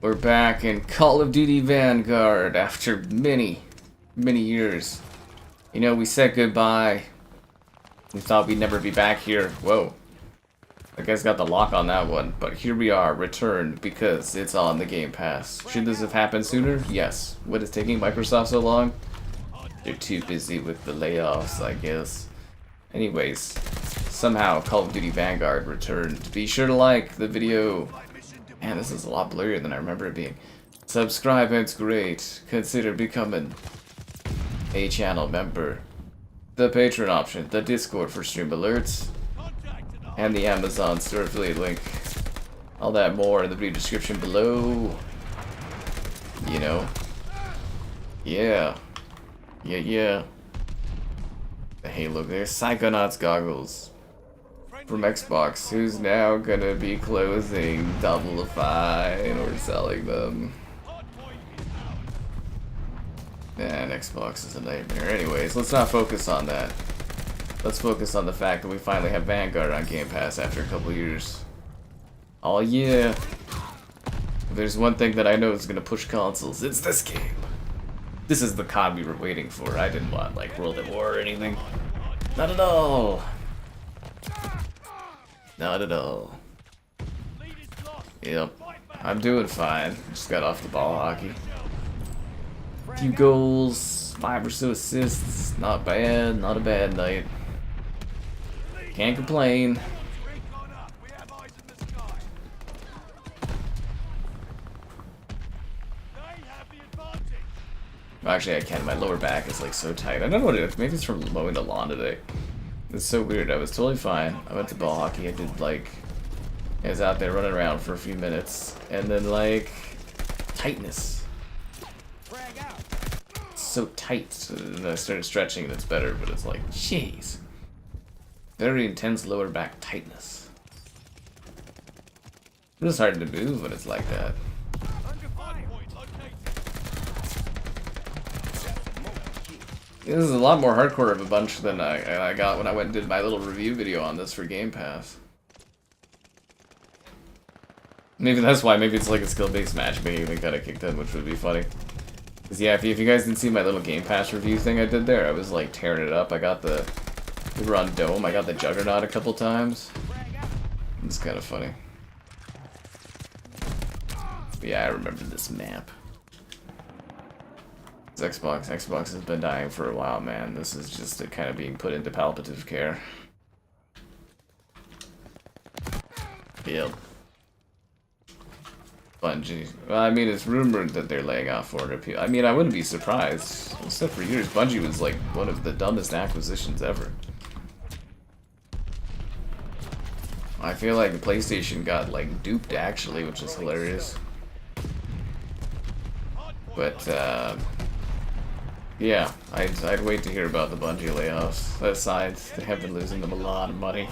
We're back in Call of Duty Vanguard after many years. You know, we said goodbye. We thought we'd never be back here. Whoa. I guess got the lock on that one. But here we are, returned, because it's on the Game Pass. Should this have happened sooner? Yes. What is taking Microsoft so long? They're too busy with the layoffs, I guess. Anyways, somehow Call of Duty Vanguard returned. Be sure to like the video. Man, this is a lot blurrier than I remember it being. Subscribe, it's great. Consider becoming a channel member. The Patreon option, the Discord for stream alerts, and the Amazon store affiliate link. All that more in the video description below. You know. Yeah. Yeah. Hey, look, there's Psychonauts goggles from Xbox, who's now gonna be closing Double Fine or selling them. And Xbox is a nightmare. Anyways, let's not focus on that. Let's focus on the fact that we finally have Vanguard on Game Pass after a couple years. Oh yeah. If there's one thing that I know is gonna push consoles, it's this game. This is the COD we were waiting for. I didn't want like World at War or anything. Not at all. Not at all. Yep. I'm doing fine. Just got off the ball hockey. Few goals, 5 or so assists. Not bad. Not a bad night. Can't complain. Actually, I can't. My lower back is like so tight. I don't know what it is. Maybe it's from mowing the lawn today. It's so weird. I was totally fine. I went to ball hockey. I did like, I was out there running around for a few minutes, and then like tightness. It's so tight. And then I started stretching, and it's better. But it's like, jeez, very intense lower back tightness. It's just hard to move when it's like that. This is a lot more hardcore of a bunch than I got when I went and did my little review video on this for Game Pass. Maybe that's why. Maybe it's like a skill-based matchmaking that got it kicked in, which would be funny. Cause yeah, if you guys didn't see my little Game Pass review thing I did there, I was like tearing it up. I got we were on Dome. I got the Juggernaut a couple times. It's kind of funny. But yeah, I remember this map. Xbox has been dying for a while, man. This is just kind of being put into palliative care. Yep. Bungie. Well, I mean, it's rumored that they're laying off 400 people. I mean, I wouldn't be surprised. Except for years, Bungie was like one of the dumbest acquisitions ever. I feel like the PlayStation got like duped actually, which is hilarious. But yeah, I'd wait to hear about the Bungie layoffs. Aside, they have been losing them a lot of money.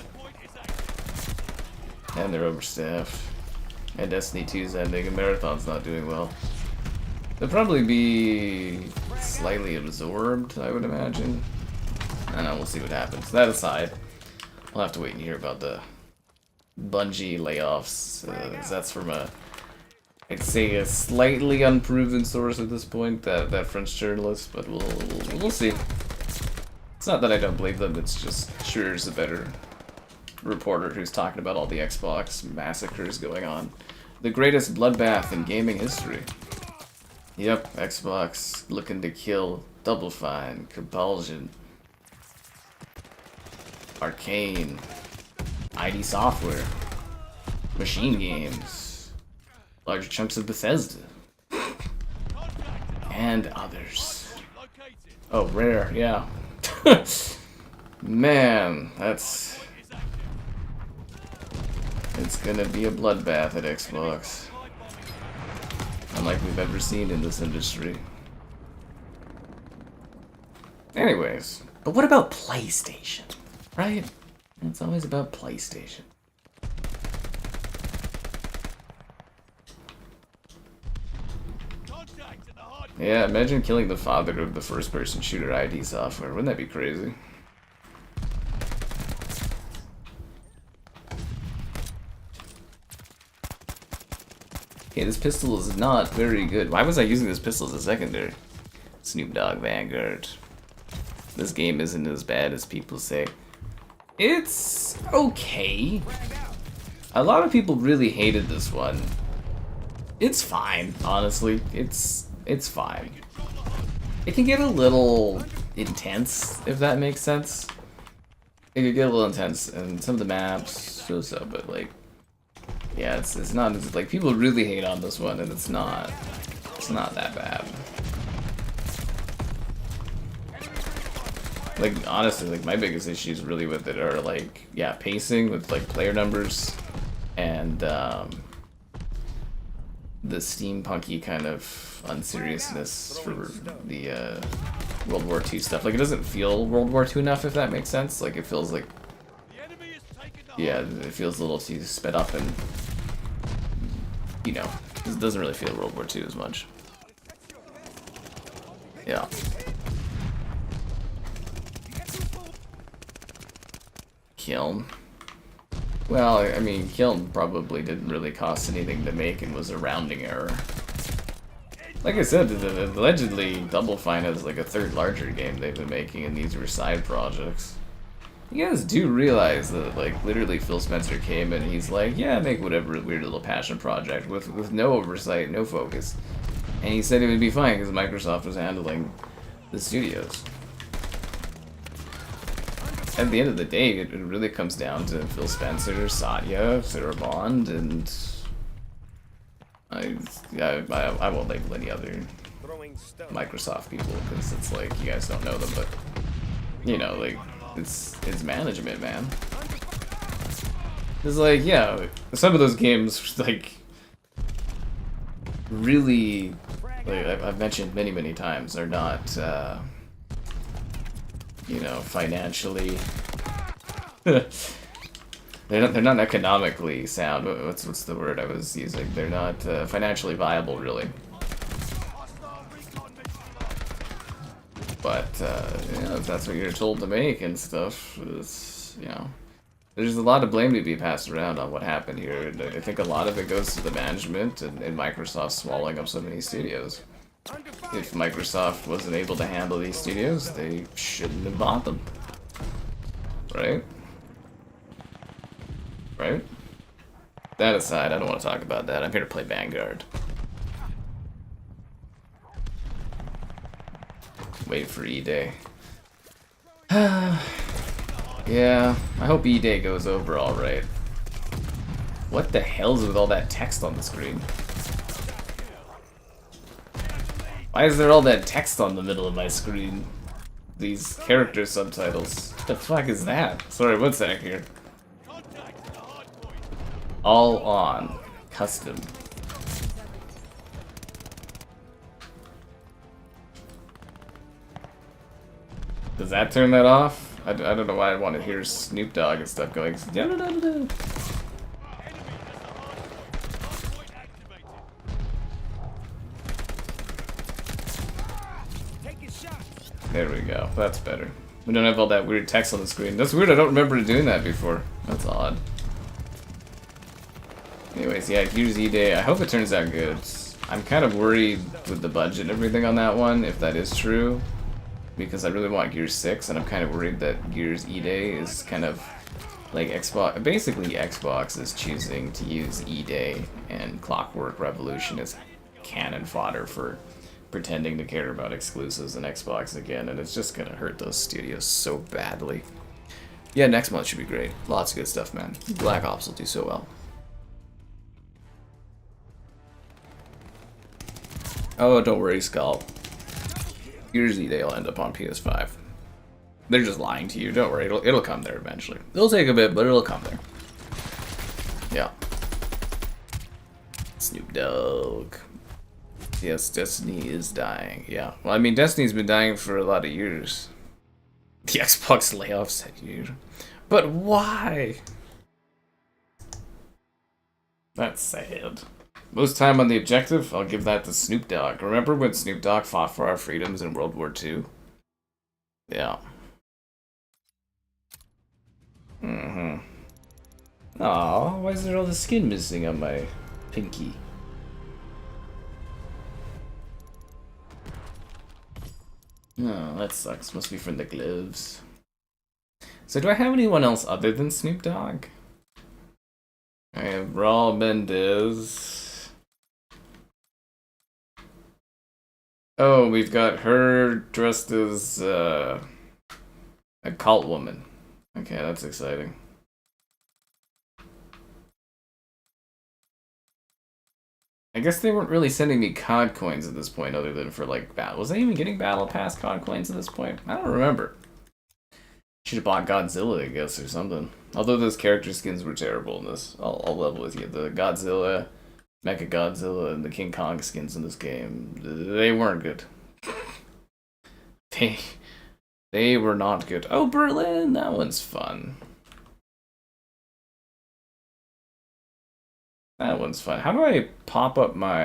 And they're overstaffed. And Destiny 2's ending, and Marathon's not doing well. They'll probably be slightly absorbed, I would imagine. I don't know, we'll see what happens. That aside, we'll have to wait and hear about the Bungie layoffs. That's from I'd say a slightly unproven source at this point, that French journalist, but we'll see. It's not that I don't believe them, it's just Schur's a better reporter who's talking about all the Xbox massacres going on. The greatest bloodbath in gaming history. Yep, Xbox looking to kill Double Fine, Compulsion, Arcane, ID Software, Machine Games, large chunks of Bethesda, and others. Oh, Rare, yeah. Man, it's gonna be a bloodbath at Xbox. Unlike we've ever seen in this industry. Anyways, but what about PlayStation, right? It's always about PlayStation. Yeah, imagine killing the father of the first-person shooter ID Software. Wouldn't that be crazy? Okay, this pistol is not very good. Why was I using this pistol as a secondary? Snoop Dogg Vanguard. This game isn't as bad as people say. It's okay. A lot of people really hated this one. It's fine, honestly. It's fine. It can get a little intense, if that makes sense. It could get a little intense, and some of the maps, so, but like, yeah, it's not, it's like, people really hate on this one, and it's not that bad. Like, honestly, like, my biggest issues really with it are, like, yeah, pacing with, like, player numbers, and, the steampunky kind of unseriousness for the, World War II stuff. Like, it doesn't feel World War II enough, if that makes sense. Like, it feels like, yeah, it feels a little too sped up, and, you know, it doesn't really feel World War II as much. Yeah. Kiln. Well, I mean, Kiln probably didn't really cost anything to make and was a rounding error. Like I said, allegedly Double Fine is like a third larger game they've been making, and these were side projects. You guys do realize that, like, literally Phil Spencer came and he's like, yeah, make whatever weird little passion project with no oversight, no focus. And he said it would be fine because Microsoft was handling the studios. At the end of the day, it really comes down to Phil Spencer, Satya, Sarah Bond, and I won't label any other Microsoft people because it's like you guys don't know them, but you know, like it's management, man. It's like, yeah, some of those games like really, like I've mentioned many times, are not you know, financially they're not economically sound. What's the word I was using? They're not financially viable, really. But you know, if that's what you're told to make and stuff, it's, you know, there's a lot of blame to be passed around on what happened here. And I think a lot of it goes to the management and Microsoft swallowing up so many studios. If Microsoft wasn't able to handle these studios, they shouldn't have bought them. Right? Right? That aside, I don't want to talk about that. I'm here to play Vanguard. Wait for E-Day. Yeah, I hope E-Day goes over alright. What the hell's with all that text on the screen? Why is there all that text on the middle of my screen? These character subtitles. What the fuck is that? Sorry, one sec here. All on. Custom. Does that turn that off? I don't know why I want to hear Snoop Dogg and stuff going. There we go. That's better. We don't have all that weird text on the screen. That's weird. I don't remember doing that before. That's odd. Anyways, yeah, here's E-Day. I hope it turns out good. I'm kind of worried with the budget and everything on that one, if that is true. Because I really want Gears 6, and I'm kind of worried that Gears E-Day is kind of like Xbox. Basically, Xbox is choosing to use E-Day and Clockwork Revolution as cannon fodder for pretending to care about exclusives and Xbox again, and it's just gonna hurt those studios so badly. Yeah, next month should be great. Lots of good stuff, man. Black Ops will do so well. Oh, don't worry, Skull. Gears E-Day will end up on PS5. They're just lying to you. Don't worry, it'll come there eventually. It'll take a bit, but it'll come there. Yeah. Snoop Dogg. Yes, Destiny is dying. Yeah. Well, I mean, Destiny's been dying for a lot of years. The Xbox layoffs that year. But why? That's sad. Most time on the objective, I'll give that to Snoop Dogg. Remember when Snoop Dogg fought for our freedoms in World War II? Yeah. Aw, why is there all the skin missing on my pinky? Oh, that sucks. Must be from the gloves. So do I have anyone else other than Snoop Dogg? I have Raul Mendez. Oh, we've got her dressed as a cult woman. Okay, that's exciting. I guess they weren't really sending me COD coins at this point, other than for like battle. Was I even getting battle pass COD coins at this point? I don't remember. Should have bought Godzilla, I guess, or something. Although those character skins were terrible in this. I'll level with you. The Godzilla, Mecha Godzilla, and the King Kong skins in this game, they weren't good. They were not good. Oh, Berlin! That one's fun. That one's fun. How do I pop up my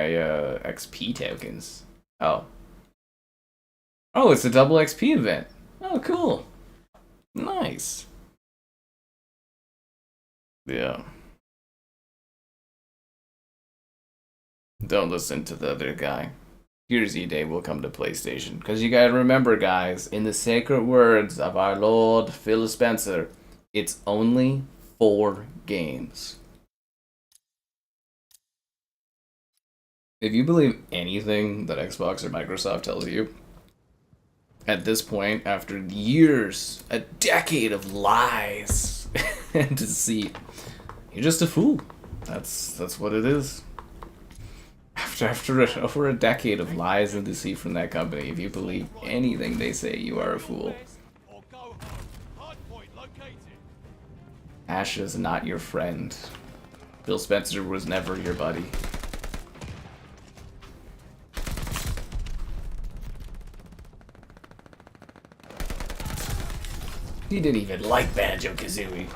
XP tokens? Oh. Oh, it's a double XP event. Oh, cool. Nice. Yeah. Don't listen to the other guy. Here's E-Day will come to PlayStation. Because you gotta remember, guys, in the sacred words of our Lord Phil Spencer, it's only 4 games. If you believe anything that Xbox or Microsoft tells you, at this point, after years, a decade of lies and deceit, you're just a fool. That's what it is. After over a decade of lies and deceit from that company, if you believe anything they say, you are a fool. Asha's not your friend. Phil Spencer was never your buddy. He didn't even like Banjo-Kazooie.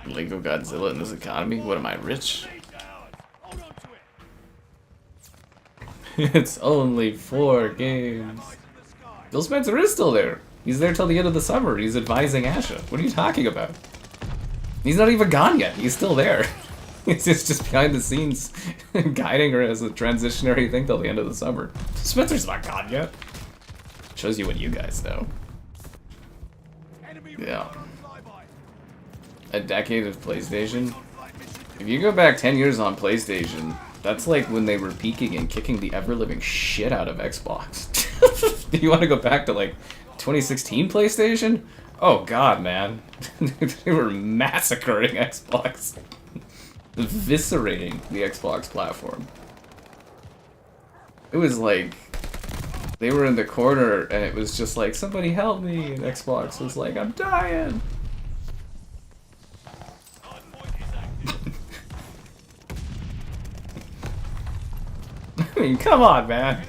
Lego Godzilla in this economy? What am I, rich? It's only 4 games. Phil Spencer is still there. He's there till the end of the summer. He's advising Asha. What are you talking about? He's not even gone yet. He's still there. It's just behind the scenes, guiding her as a transitionary thing till the end of the summer. Spencer's not gone yet. Shows you what you guys know. Yeah. A decade of PlayStation? If you go back 10 years on PlayStation, that's like when they were peaking and kicking the ever-living shit out of Xbox. Do you want to go back to like 2016 PlayStation? Oh god, man. They were massacring Xbox. Eviscerating the Xbox platform. It was like they were in the corner and it was just like, somebody help me, and Xbox was like, I'm dying. I mean, come on, man.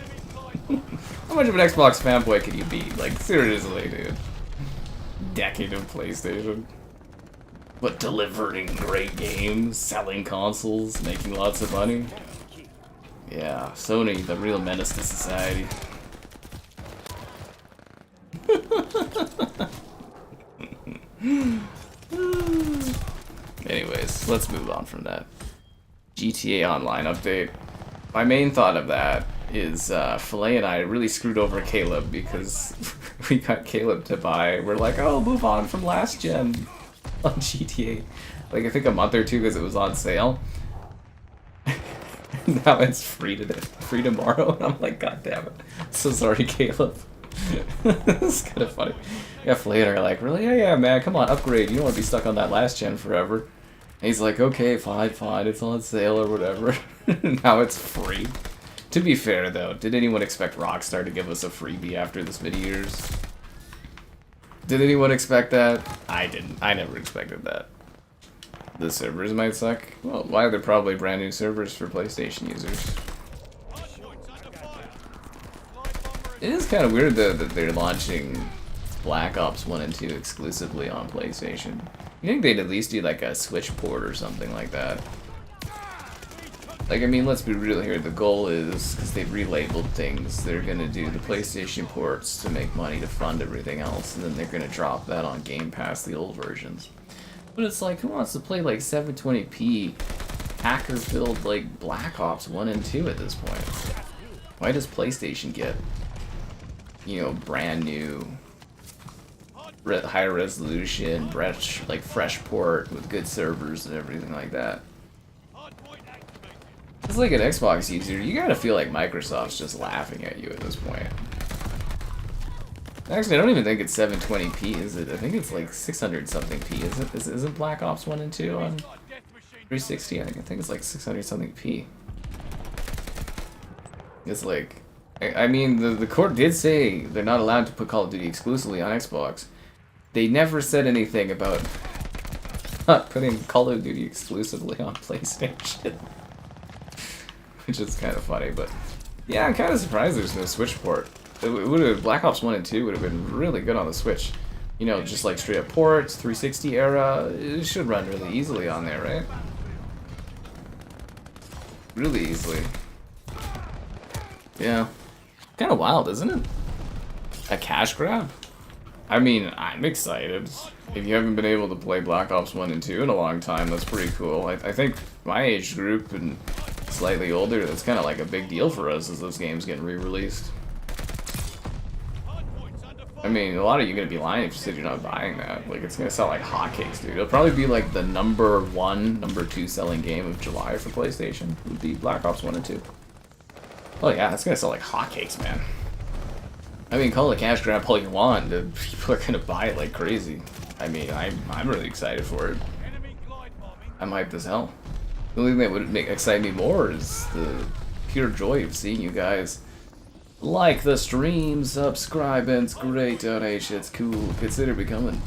How much of an Xbox fanboy can you be? Like, seriously, dude. Decade of PlayStation. But delivering great games, selling consoles, making lots of money. Yeah, Sony, the real menace to society. Anyways, let's move on from that. GTA Online update. My main thought of that is Filet and I really screwed over Caleb because we got Caleb to buy. We're like, oh, move on from last gen on GTA. Like, I think a month or two because it was on sale. Now it's free tomorrow, and I'm like, god damn it. So sorry, Caleb. It's kind of funny. Yeah, Filet and I are like, really? Yeah, man, come on, upgrade. You don't want to be stuck on that last gen forever. And he's like, okay, fine, it's on sale or whatever. Now it's free. To be fair, though, did anyone expect Rockstar to give us a freebie after this many years? Did anyone expect that? I didn't. I never expected that. The servers might suck. Well, why are there probably brand new servers for PlayStation users? It is kind of weird, though, that they're launching Black Ops 1 and 2 exclusively on PlayStation. You think they'd at least do like a Switch port or something like that? Like, I mean, let's be real here. The goal is, because they've relabeled things, they're going to do the PlayStation ports to make money to fund everything else, and then they're going to drop that on Game Pass, the old versions. But it's like, who wants to play like 720p hacker-filled like Black Ops 1 and 2 at this point. Why does PlayStation get, you know, brand new, high resolution, fresh port with good servers and everything like that? It's like an Xbox user, you gotta feel like Microsoft's just laughing at you at this point. Actually, I don't even think it's 720p, is it? I think it's like 600 something p, is it? Isn't Black Ops 1 and 2 on 360? I think it's like 600 something p. It's like, I mean, the court did say they're not allowed to put Call of Duty exclusively on Xbox. They never said anything about not putting Call of Duty exclusively on PlayStation. Which is kind of funny, but yeah, I'm kind of surprised there's no Switch port. It would have, Black Ops 1 and 2 would have been really good on the Switch. You know, just like straight up ports, 360 era, it should run really easily on there, right? Really easily. Yeah. Kind of wild, isn't it? A cash grab? I mean, I'm excited. If you haven't been able to play Black Ops 1 and 2 in a long time, that's pretty cool. I think my age group and slightly older, that's kind of like a big deal for us as those games get re-released. I mean, a lot of you are going to be lying if you said you're not buying that. Like, it's going to sell like hotcakes, dude. It'll probably be like the number 1, number 2 selling game of July for PlayStation would be Black Ops 1 and 2. Oh yeah, it's going to sell like hotcakes, man. I mean, call it a cash grab all you want. People are going to buy it like crazy. I mean, I'm really excited for it. I'm hyped as hell. The only thing that would excite me more is the pure joy of seeing you guys like the stream, subscribe, and it's great donation. It's cool. Consider becoming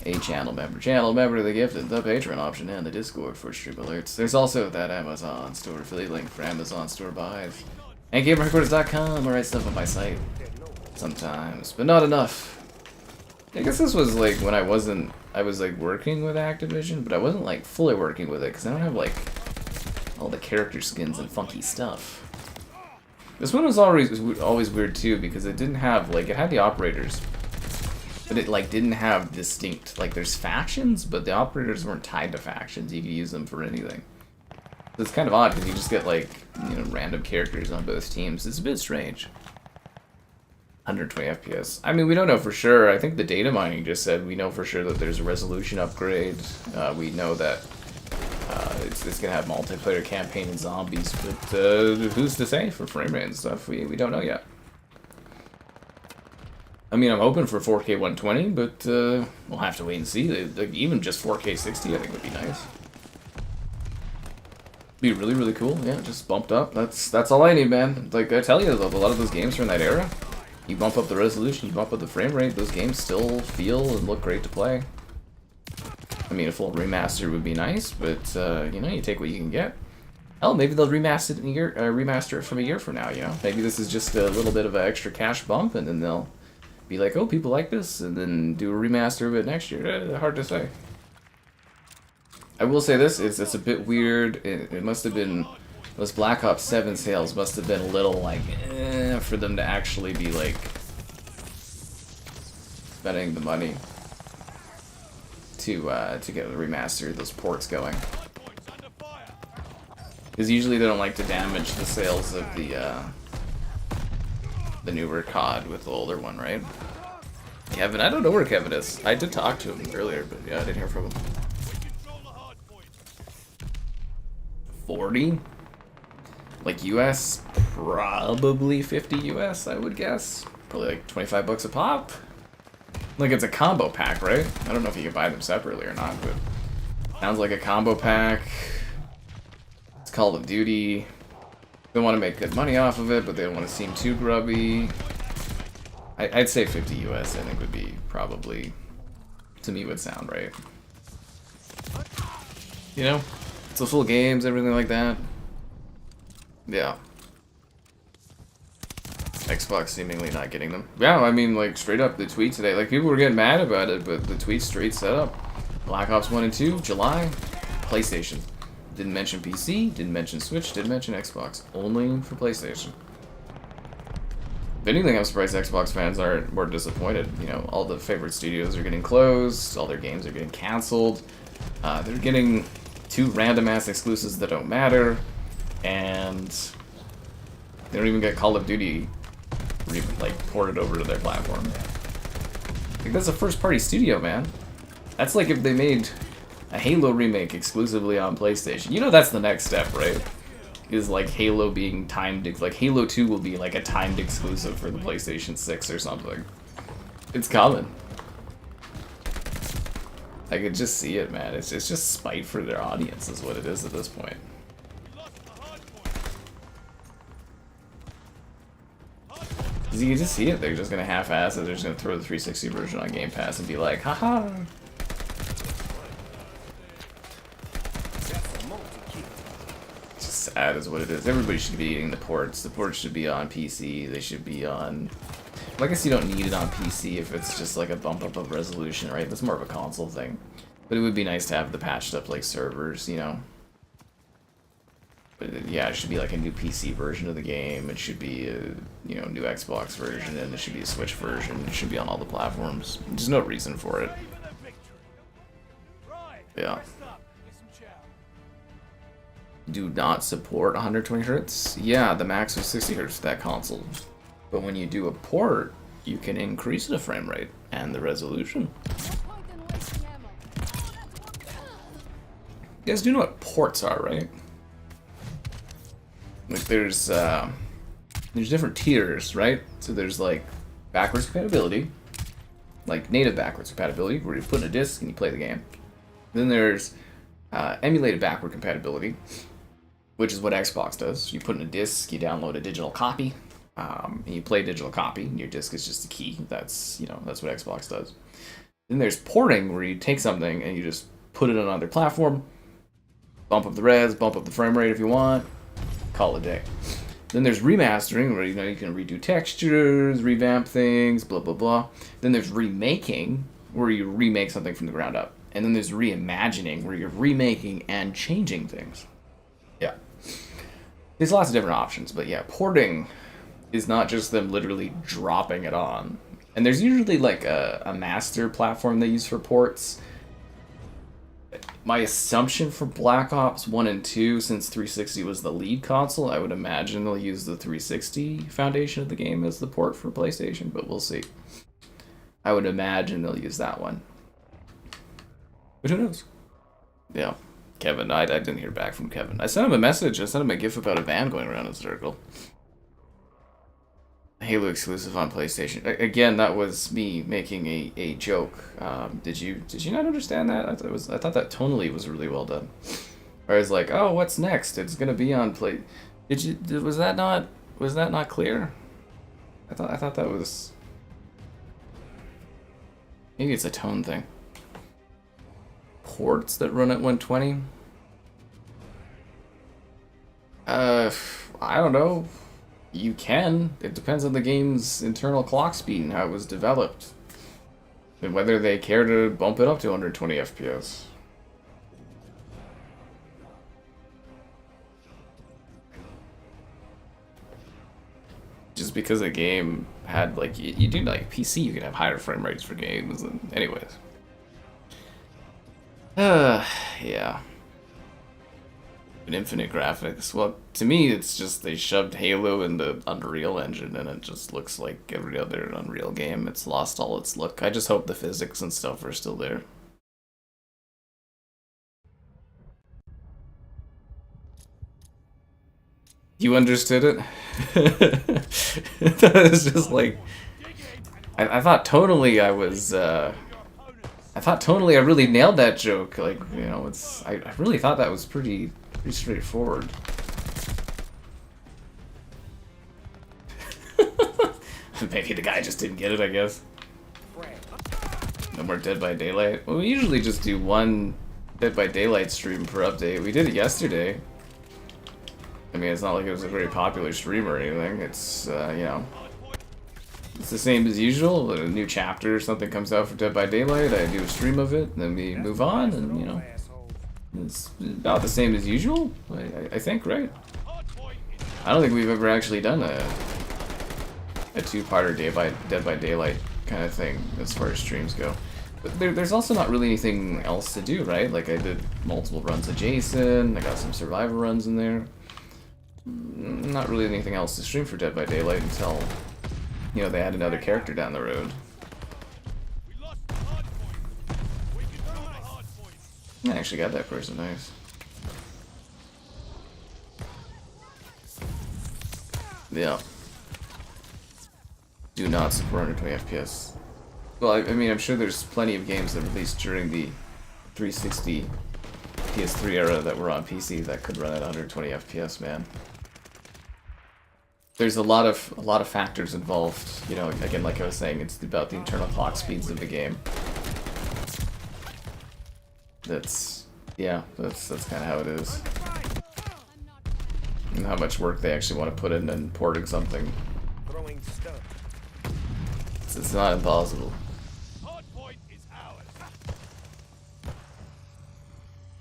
a channel member. Channel member of the gifted, the Patreon option, and the Discord for stream alerts. There's also that Amazon store affiliate link for Amazon store buys. And GamerHeadquarters.com. I write stuff on my site sometimes, but not enough. I guess this was like when I was like working with Activision, but I wasn't like fully working with it because I don't have like all the character skins and funky stuff. This one was always weird too because it didn't have like, it had the operators, but it like didn't have distinct, like there's factions, but the operators weren't tied to factions. You could use them for anything. So it's kind of odd because you just get like, you know, random characters on both teams. It's a bit strange. 120 FPS. I mean, we don't know for sure. I think the data mining just said we know for sure that there's a resolution upgrade. We know that it's going to have multiplayer campaign and zombies, but who's to say for frame rate and stuff? We don't know yet. I mean, I'm hoping for 4K 120, but we'll have to wait and see. Like, even just 4K 60 I think would be nice. Be really, really cool. Yeah, just bumped up. That's all I need, man. Like, I tell you, a lot of those games from that era, you bump up the resolution, you bump up the frame rate, those games still feel and look great to play. I mean, a full remaster would be nice, but, you know, you take what you can get. Oh, maybe they'll remaster it from a year from now, you know? Maybe this is just a little bit of an extra cash bump, and then they'll be like, oh, people like this, and then do a remaster of it next year. Hard to say. I will say this, it's a bit weird. It must have been, those Black Ops 7 sales must have been a little, like, for them to actually be, like, spending the money to get the remaster of those ports going. Because usually they don't like to damage the sales of the newer COD with the older one, right? Kevin, I don't know where Kevin is. I did talk to him earlier, but yeah, I didn't hear from him. 40? Like US? Probably 50 US, I would guess. Probably like 25 bucks a pop. Like, it's a combo pack, right? I don't know if you can buy them separately or not, but sounds like a combo pack. It's Call of Duty. They want to make good money off of it, but they don't want to seem too grubby. I'd say 50 US, I think would be probably, to me, would sound right. You know? So full games, everything like that. Yeah. Xbox seemingly not getting them. Yeah, I mean, like, straight up, the tweet today, like, people were getting mad about it, but the tweet straight set up. Black Ops 1 and 2, July, PlayStation. Didn't mention PC, didn't mention Switch, didn't mention Xbox. Only for PlayStation. If anything, I'm surprised Xbox fans aren't more disappointed. You know, all the favorite studios are getting closed, all their games are getting canceled. They're getting 2 random ass exclusives that don't matter, and they don't even get Call of Duty like ported over to their platform. I think that's a first-party studio, man. That's like if they made a Halo remake exclusively on PlayStation. You know that's the next step, right? Is like Halo being timed, like Halo 2 will be like a timed exclusive for the PlayStation 6 or something. It's coming. I could just see it, man. It's just spite for their audience is what it is at this point. Because you can just see it, they're just gonna half-ass it, they're just gonna throw the 360 version on Game Pass and be like, haha! It's just sad is what it is. Everybody should be eating the ports. The ports should be on PC, they should be on... Well, I guess you don't need it on PC if it's just like a bump up of resolution, right? That's more of a console thing. But it would be nice to have the patched up like servers, you know? But yeah, it should be like a new PC version of the game. It should be a new Xbox version, and it should be a Switch version. It should be on all the platforms. There's no reason for it. Yeah. Do not support 120 Hz? Yeah, the max was 60 Hz for that console. But when you do a port, you can increase the frame rate and the resolution. You guys do know what ports are, right? Like there's different tiers, right? So there's like backwards compatibility, like native backwards compatibility, where you put in a disc and you play the game. Then there's emulated backward compatibility, which is what Xbox does. You put in a disc, you download a digital copy, and you play a digital copy, and your disc is just a key. That's that's what Xbox does. Then there's porting, where you take something and you just put it on another platform, bump up the res, bump up the frame rate if you want. Call it a day. Then there's remastering, where you can redo textures, revamp things, blah blah blah. Then there's remaking, where you remake something from the ground up. And then there's reimagining, where you're remaking and changing things. Yeah. There's lots of different options, but yeah, porting is not just them literally dropping it on. And there's usually like a master platform they use for ports. My assumption for Black Ops 1 and 2, since 360 was the lead console, I would imagine they'll use the 360 foundation of the game as the port for PlayStation, but we'll see. I would imagine they'll use that one. But who knows? Yeah. Kevin, I didn't hear back from Kevin. I sent him a message. I sent him a gif about a van going around in a circle. Halo exclusive on PlayStation. Again, that was me making a joke. Did you not understand that? I thought that tonally was really well done. I was like, oh, what's next? It's gonna be on play. Was that not clear? I thought that was. Maybe it's a tone thing. Ports that run at 120. I don't know. You can. It depends on the game's internal clock speed and how it was developed. And whether they care to bump it up to 120 FPS. Just because a game had, like, you do like PC, you can have higher frame rates for games, and anyways. Yeah. But infinite graphics. Well, to me, it's just they shoved Halo in the Unreal Engine, and it just looks like every other Unreal game. It's lost all its look. I just hope the physics and stuff are still there. You understood it? It was just like... I thought tonally I was... I thought tonally I really nailed that joke. Like, it's... I really thought that was pretty straightforward. Maybe the guy just didn't get it, I guess. No more Dead by Daylight. Well, we usually just do one Dead by Daylight stream per update. We did it yesterday. I mean, it's not like it was a very popular stream or anything. It's, it's the same as usual. A new chapter or something comes out for Dead by Daylight. I do a stream of it, and then we move on, and, it's about the same as usual, I think, right? I don't think we've ever actually done a two-parter Dead by Daylight kind of thing as far as streams go. But there's also not really anything else to do, right? Like, I did multiple runs of Jason, I got some survivor runs in there. Not really anything else to stream for Dead by Daylight until, you know, they add another character down the road. I actually got that person, nice. Yeah. Do not support 120 FPS. Well, I mean, I'm sure there's plenty of games that released during the 360 PS3 era that were on PC that could run at 120 FPS, man. There's a lot of factors involved. You know, again, like I was saying, it's about the internal clock speeds of the game. That's kind of how it is. And how much work they actually want to put in porting something. It's not impossible.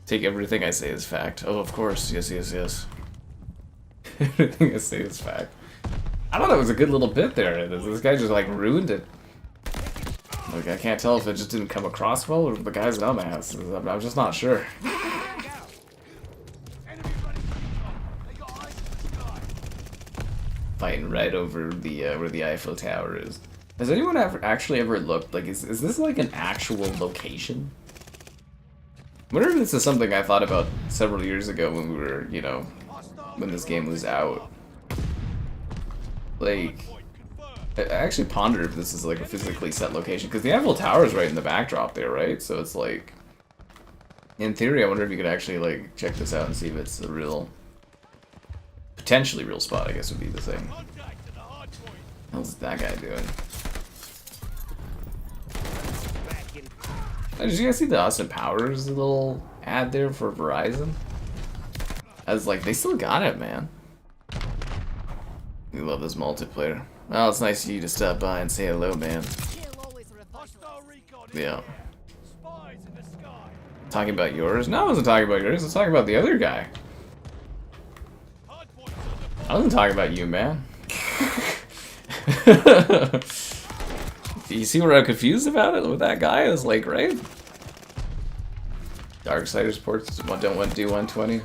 Take everything I say as fact. Oh, of course. Yes, yes, yes. Everything I say is fact. I thought it was a good little bit there. This guy just, like, ruined it. Like, I can't tell if it just didn't come across well or if the guy's dumbass. I'm just not sure. Fighting right over the where the Eiffel Tower is. Has anyone actually ever looked? Like, is this like an actual location? I wonder if this is something I thought about several years ago when we were, you know, when this game was out. Like, I actually pondered if this is like a physically set location, because the Eiffel Tower is right in the backdrop there, right? So it's like, in theory, I wonder if you could actually like check this out and see if it's a real, potentially real spot, I guess would be the thing. How's that guy doing? Did you guys see the Austin Powers little ad there for Verizon? I was like, they still got it, man. We love this multiplayer. Well, it's nice of you to stop by and say hello, man. Yeah. Talking about yours? No, I wasn't talking about yours. I was talking about the other guy. I wasn't talking about you, man. You see where I'm confused about it with that guy? I was like, right? Darksiders ports don't want to do 120.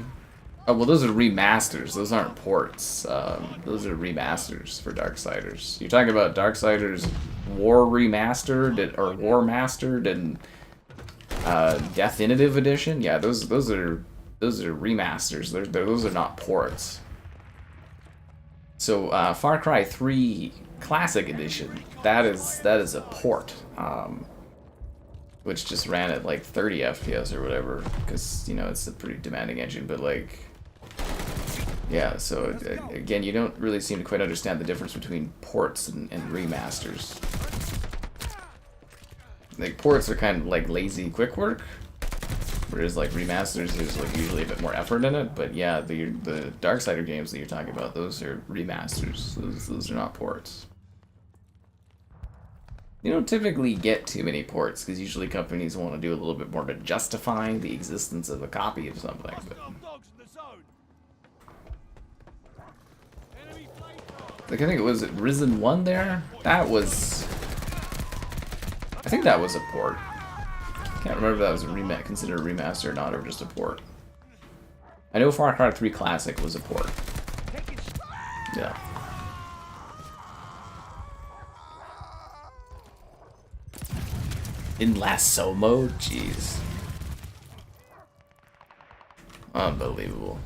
Oh, well, those are remasters. Those aren't ports. Those are remasters for Darksiders. You're talking about Darksiders War Remastered or War Mastered and Definitive Edition? Yeah, those are remasters. Those are not ports. So Far Cry 3 Classic Edition, that is a port, which just ran at like 30 FPS or whatever, because, you know, it's a pretty demanding engine, but like, yeah, so again, you don't really seem to quite understand the difference between ports and remasters. Like, ports are kind of like lazy quick work, whereas like remasters, there's like usually a bit more effort in it, but yeah, the Darksider games that you're talking about, those are remasters, those are not ports. You don't typically get too many ports, because usually companies want to do a little bit more to justify the existence of a copy of something. But like, I think it was Risen 1 there? That was... I think that was a port. Can't remember if that was a considered a remaster or not, or just a port. I know Far Cry 3 Classic was a port. Yeah. In lasso mode? Jeez. Unbelievable.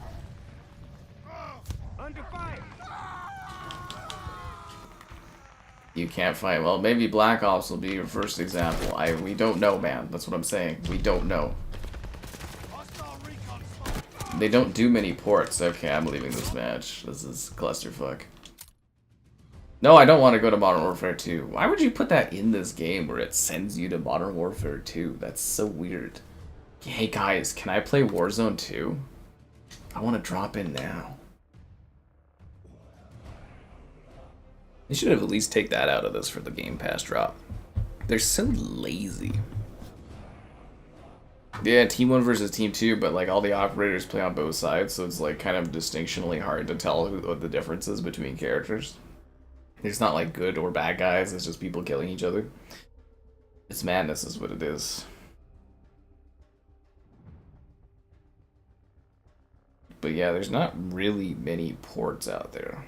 You can't fight. Well, maybe Black Ops will be your first example. We don't know, man. That's what I'm saying. We don't know. They don't do many ports. Okay, I'm leaving this match. This is clusterfuck. No, I don't want to go to Modern Warfare 2. Why would you put that in this game where it sends you to Modern Warfare 2? That's so weird. Hey guys, can I play Warzone 2? I want to drop in now. They should have at least take that out of this for the Game Pass drop. They're so lazy. Yeah, Team 1 versus Team 2, but like all the operators play on both sides, so it's like kind of distinctionally hard to tell what the difference is between characters. It's not like good or bad guys, it's just people killing each other. It's madness is what it is. But yeah, there's not really many ports out there.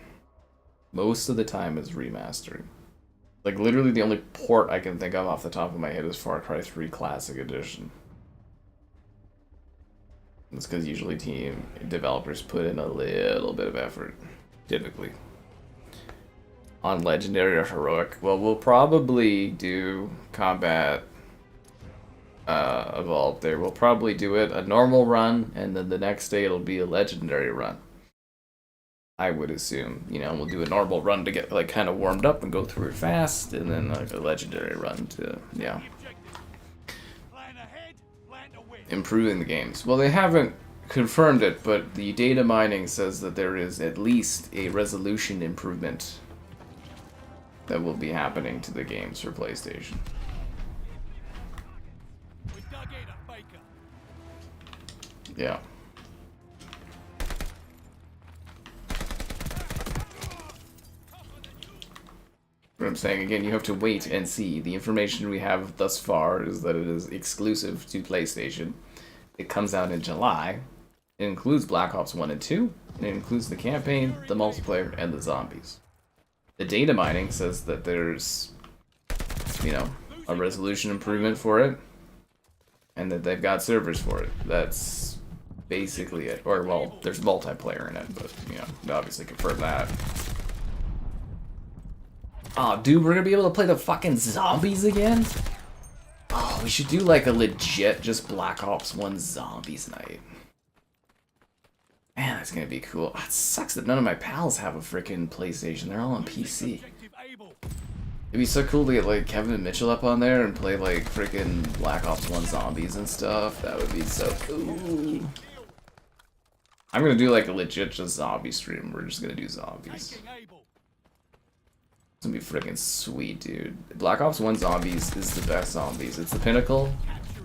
Most of the time it's remastered. Like, literally the only port I can think of off the top of my head is Far Cry 3 Classic Edition. It's because usually team developers put in a little bit of effort, typically. On Legendary or Heroic, well, we'll probably do Combat Evolved there. We'll probably do it a normal run, and then the next day it'll be a Legendary run. I would assume, you know, we'll do a normal run to get, like, kind of warmed up and go through it fast, and then, like, a Legendary run to, yeah. Improving the games. Well, they haven't confirmed it, but the data mining says that there is at least a resolution improvement that will be happening to the games for PlayStation. Yeah. What I'm saying again, you have to wait and see. The information we have thus far is that it is exclusive to PlayStation. It comes out in July. It includes Black Ops 1 and 2. And it includes the campaign, the multiplayer, and the zombies. The data mining says that there's, you know, a resolution improvement for it. And that they've got servers for it. That's basically it. Or, well, there's multiplayer in it, but, you know, they obviously confirmed that. Oh, dude, we're gonna be able to play the fucking zombies again? Oh, we should do like a legit just Black Ops 1 zombies night. Man, that's gonna be cool. Oh, it sucks that none of my pals have a freaking PlayStation. They're all on PC. It'd be so cool to get like Kevin and Mitchell up on there and play like freaking Black Ops 1 zombies and stuff. That would be so cool. I'm gonna do like a legit just zombie stream. We're just gonna do zombies. It's gonna be freaking sweet, dude. Black Ops 1 Zombies is the best zombies. It's the pinnacle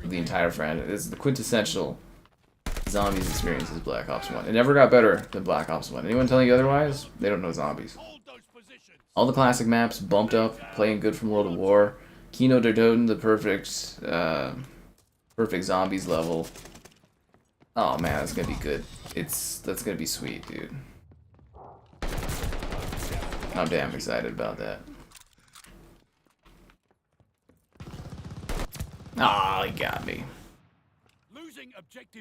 of the entire franchise. It's the quintessential zombies experience is Black Ops 1. It never got better than Black Ops 1. Anyone telling you otherwise, they don't know zombies. All the classic maps bumped up, playing good from World of War. Kino der Toten, the perfect, perfect zombies level. Oh man, that's gonna be good. That's gonna be sweet, dude. I'm damn excited about that. Ah, he got me.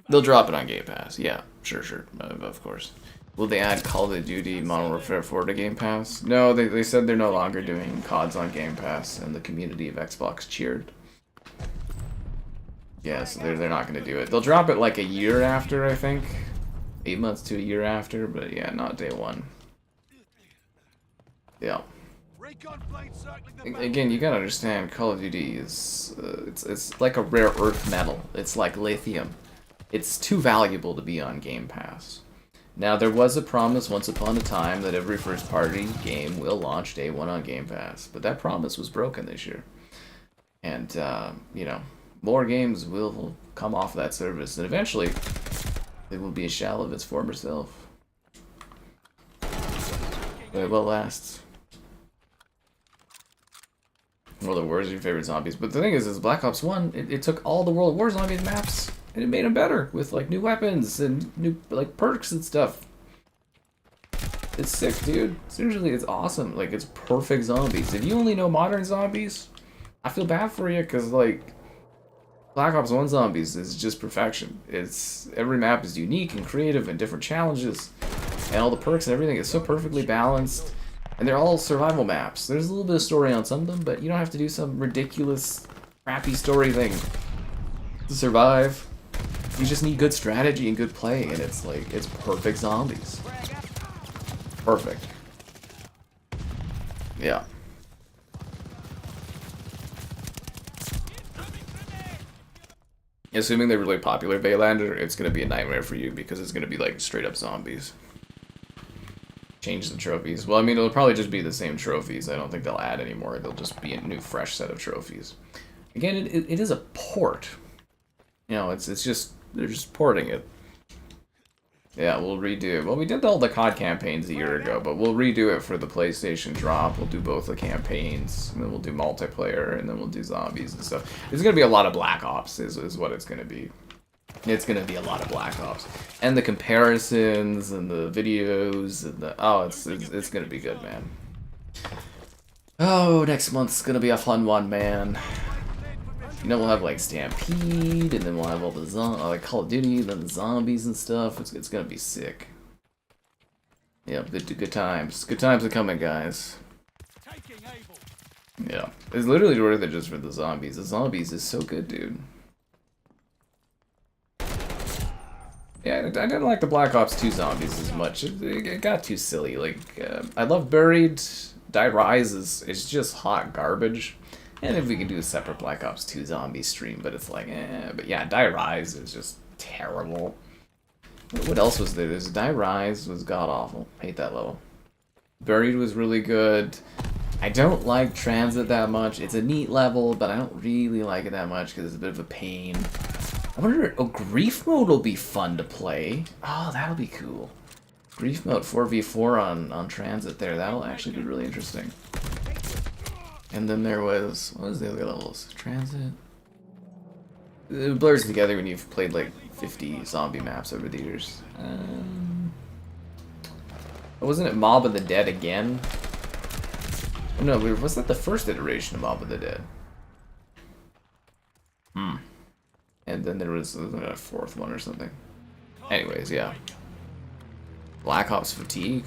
They'll drop it on Game Pass. Yeah, sure, of course. Will they add Call of Duty Modern Warfare 4 to Game Pass? No, they said they're no longer doing CODs on Game Pass, and the community of Xbox cheered. Yeah, so they're not going to do it. They'll drop it like a year after, I think. 8 months to a year after, but yeah, not day one. Yeah. Again, you gotta understand, Call of Duty is it's like a rare earth metal. It's like lithium. It's too valuable to be on Game Pass. Now, there was a promise once upon a time that every first-party game will launch day one on Game Pass, but that promise was broken this year. And you know, more games will come off that service, and eventually, it will be a shell of its former self. But it will last. World of War is your favorite zombies, but the thing is Black Ops 1, it took all the World of War zombies maps and it made them better with like new weapons and new like perks and stuff. It's sick, dude. Seriously, it's awesome. Like, it's perfect zombies. If you only know modern zombies, I feel bad for you, because like Black Ops 1 zombies is just perfection. It's every map is unique and creative and different challenges, and all the perks and everything is so perfectly balanced. And they're all survival maps. There's a little bit of story on some of them, but you don't have to do some ridiculous, crappy story thing to survive. You just need good strategy and good play, and it's like, it's perfect zombies. Perfect. Yeah. Assuming they're really popular, Baylander, it's going to be a nightmare for you, because it's going to be like straight up zombies. Change the trophies. Well, I mean, it'll probably just be the same trophies. I don't think they'll add any more. They'll just be a new, fresh set of trophies. Again, it is a port. You know, it's just, they're just porting it. Yeah, we'll redo it. Well, we did all the COD campaigns a year ago, but we'll redo it for the PlayStation drop. We'll do both the campaigns, and then we'll do multiplayer, and then we'll do zombies and stuff. There's going to be a lot of Black Ops, is what it's going to be. It's going to be a lot of Black Ops. And the comparisons, and the videos, and the... Oh, it's going to be good, man. Oh, next month's going to be a fun one, man. You know, we'll have like Stampede, and then we'll have all the like Call of Duty, then the zombies and stuff. It's gonna be sick. Yeah, good times. Good times are coming, guys. Yeah, it's literally worth it just for the zombies. The zombies is so good, dude. Yeah, I didn't like the Black Ops 2 zombies as much. It got too silly. Like, I love Buried. Die Rise is just hot garbage. And if we could do a separate Black Ops 2 zombie stream, but it's like, eh. But yeah, Die Rise is just terrible. What else was there? There's Die Rise was god-awful. Hate that level. Buried was really good. I don't like Transit that much. It's a neat level, but I don't really like it that much because it's a bit of a pain. I wonder, Grief Mode will be fun to play. Oh, that'll be cool. Grief Mode 4v4 on Transit there. That'll actually be really interesting. And then there was, what was the other levels? Transit? It blurs together when you've played like 50 zombie maps over the years. Wasn't it Mob of the Dead again? Oh, no, was that the first iteration of Mob of the Dead? And then there was a fourth one or something. Anyways, yeah. Black Ops Fatigue?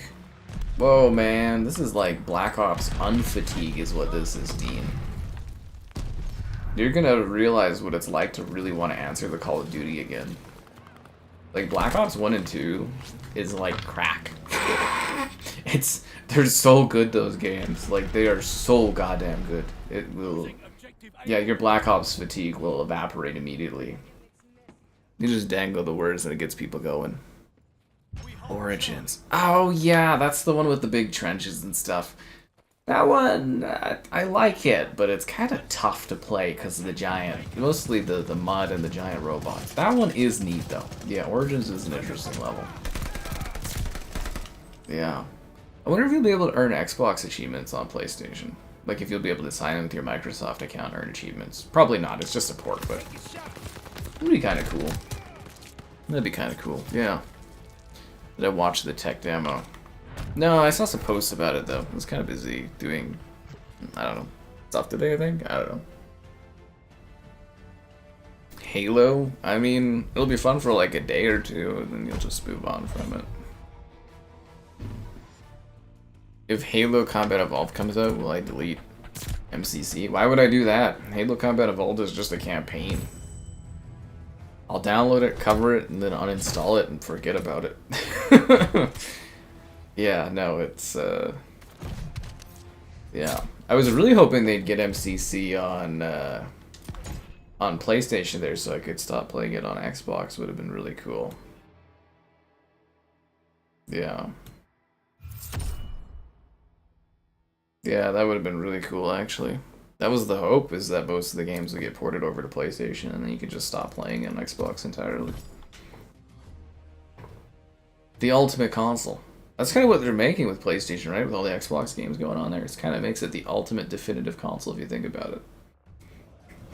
Whoa, man, this is like Black Ops Unfatigue is what this is, Dean. You're gonna realize what it's like to really want to answer the Call of Duty again. Like, Black Ops 1 and 2 is like crack. They're so good, those games. Like, they are so goddamn good. It will... Yeah, your Black Ops fatigue will evaporate immediately. You just dangle the words and it gets people going. Origins. Oh yeah, that's the one with the big trenches and stuff. That one, I like it, but it's kind of tough to play because of the giant, mostly the mud and the giant robots. That one is neat though. Yeah, Origins is an interesting level. Yeah. I wonder if you'll be able to earn Xbox achievements on PlayStation. Like if you'll be able to sign in with your Microsoft account and earn achievements. Probably not, it's just a port, but it'd be kind of cool. That'd be kind of cool, yeah. Did I watch the tech demo? No, I saw some posts about it though. I was kind of busy doing, I don't know, stuff today I think? I don't know. Halo? I mean, it'll be fun for like a day or two and then you'll just move on from it. If Halo Combat Evolved comes out, will I delete MCC? Why would I do that? Halo Combat Evolved is just a campaign. I'll download it, cover it, and then uninstall it and forget about it. Yeah, no, it's, yeah. I was really hoping they'd get MCC on PlayStation there so I could stop playing it on Xbox. Would have been really cool. Yeah. Yeah, that would have been really cool, actually. That was the hope, is that most of the games would get ported over to PlayStation, and then you could just stop playing on Xbox entirely. The ultimate console. That's kind of what they're making with PlayStation, right? With all the Xbox games going on there. It kind of makes it the ultimate definitive console, if you think about it.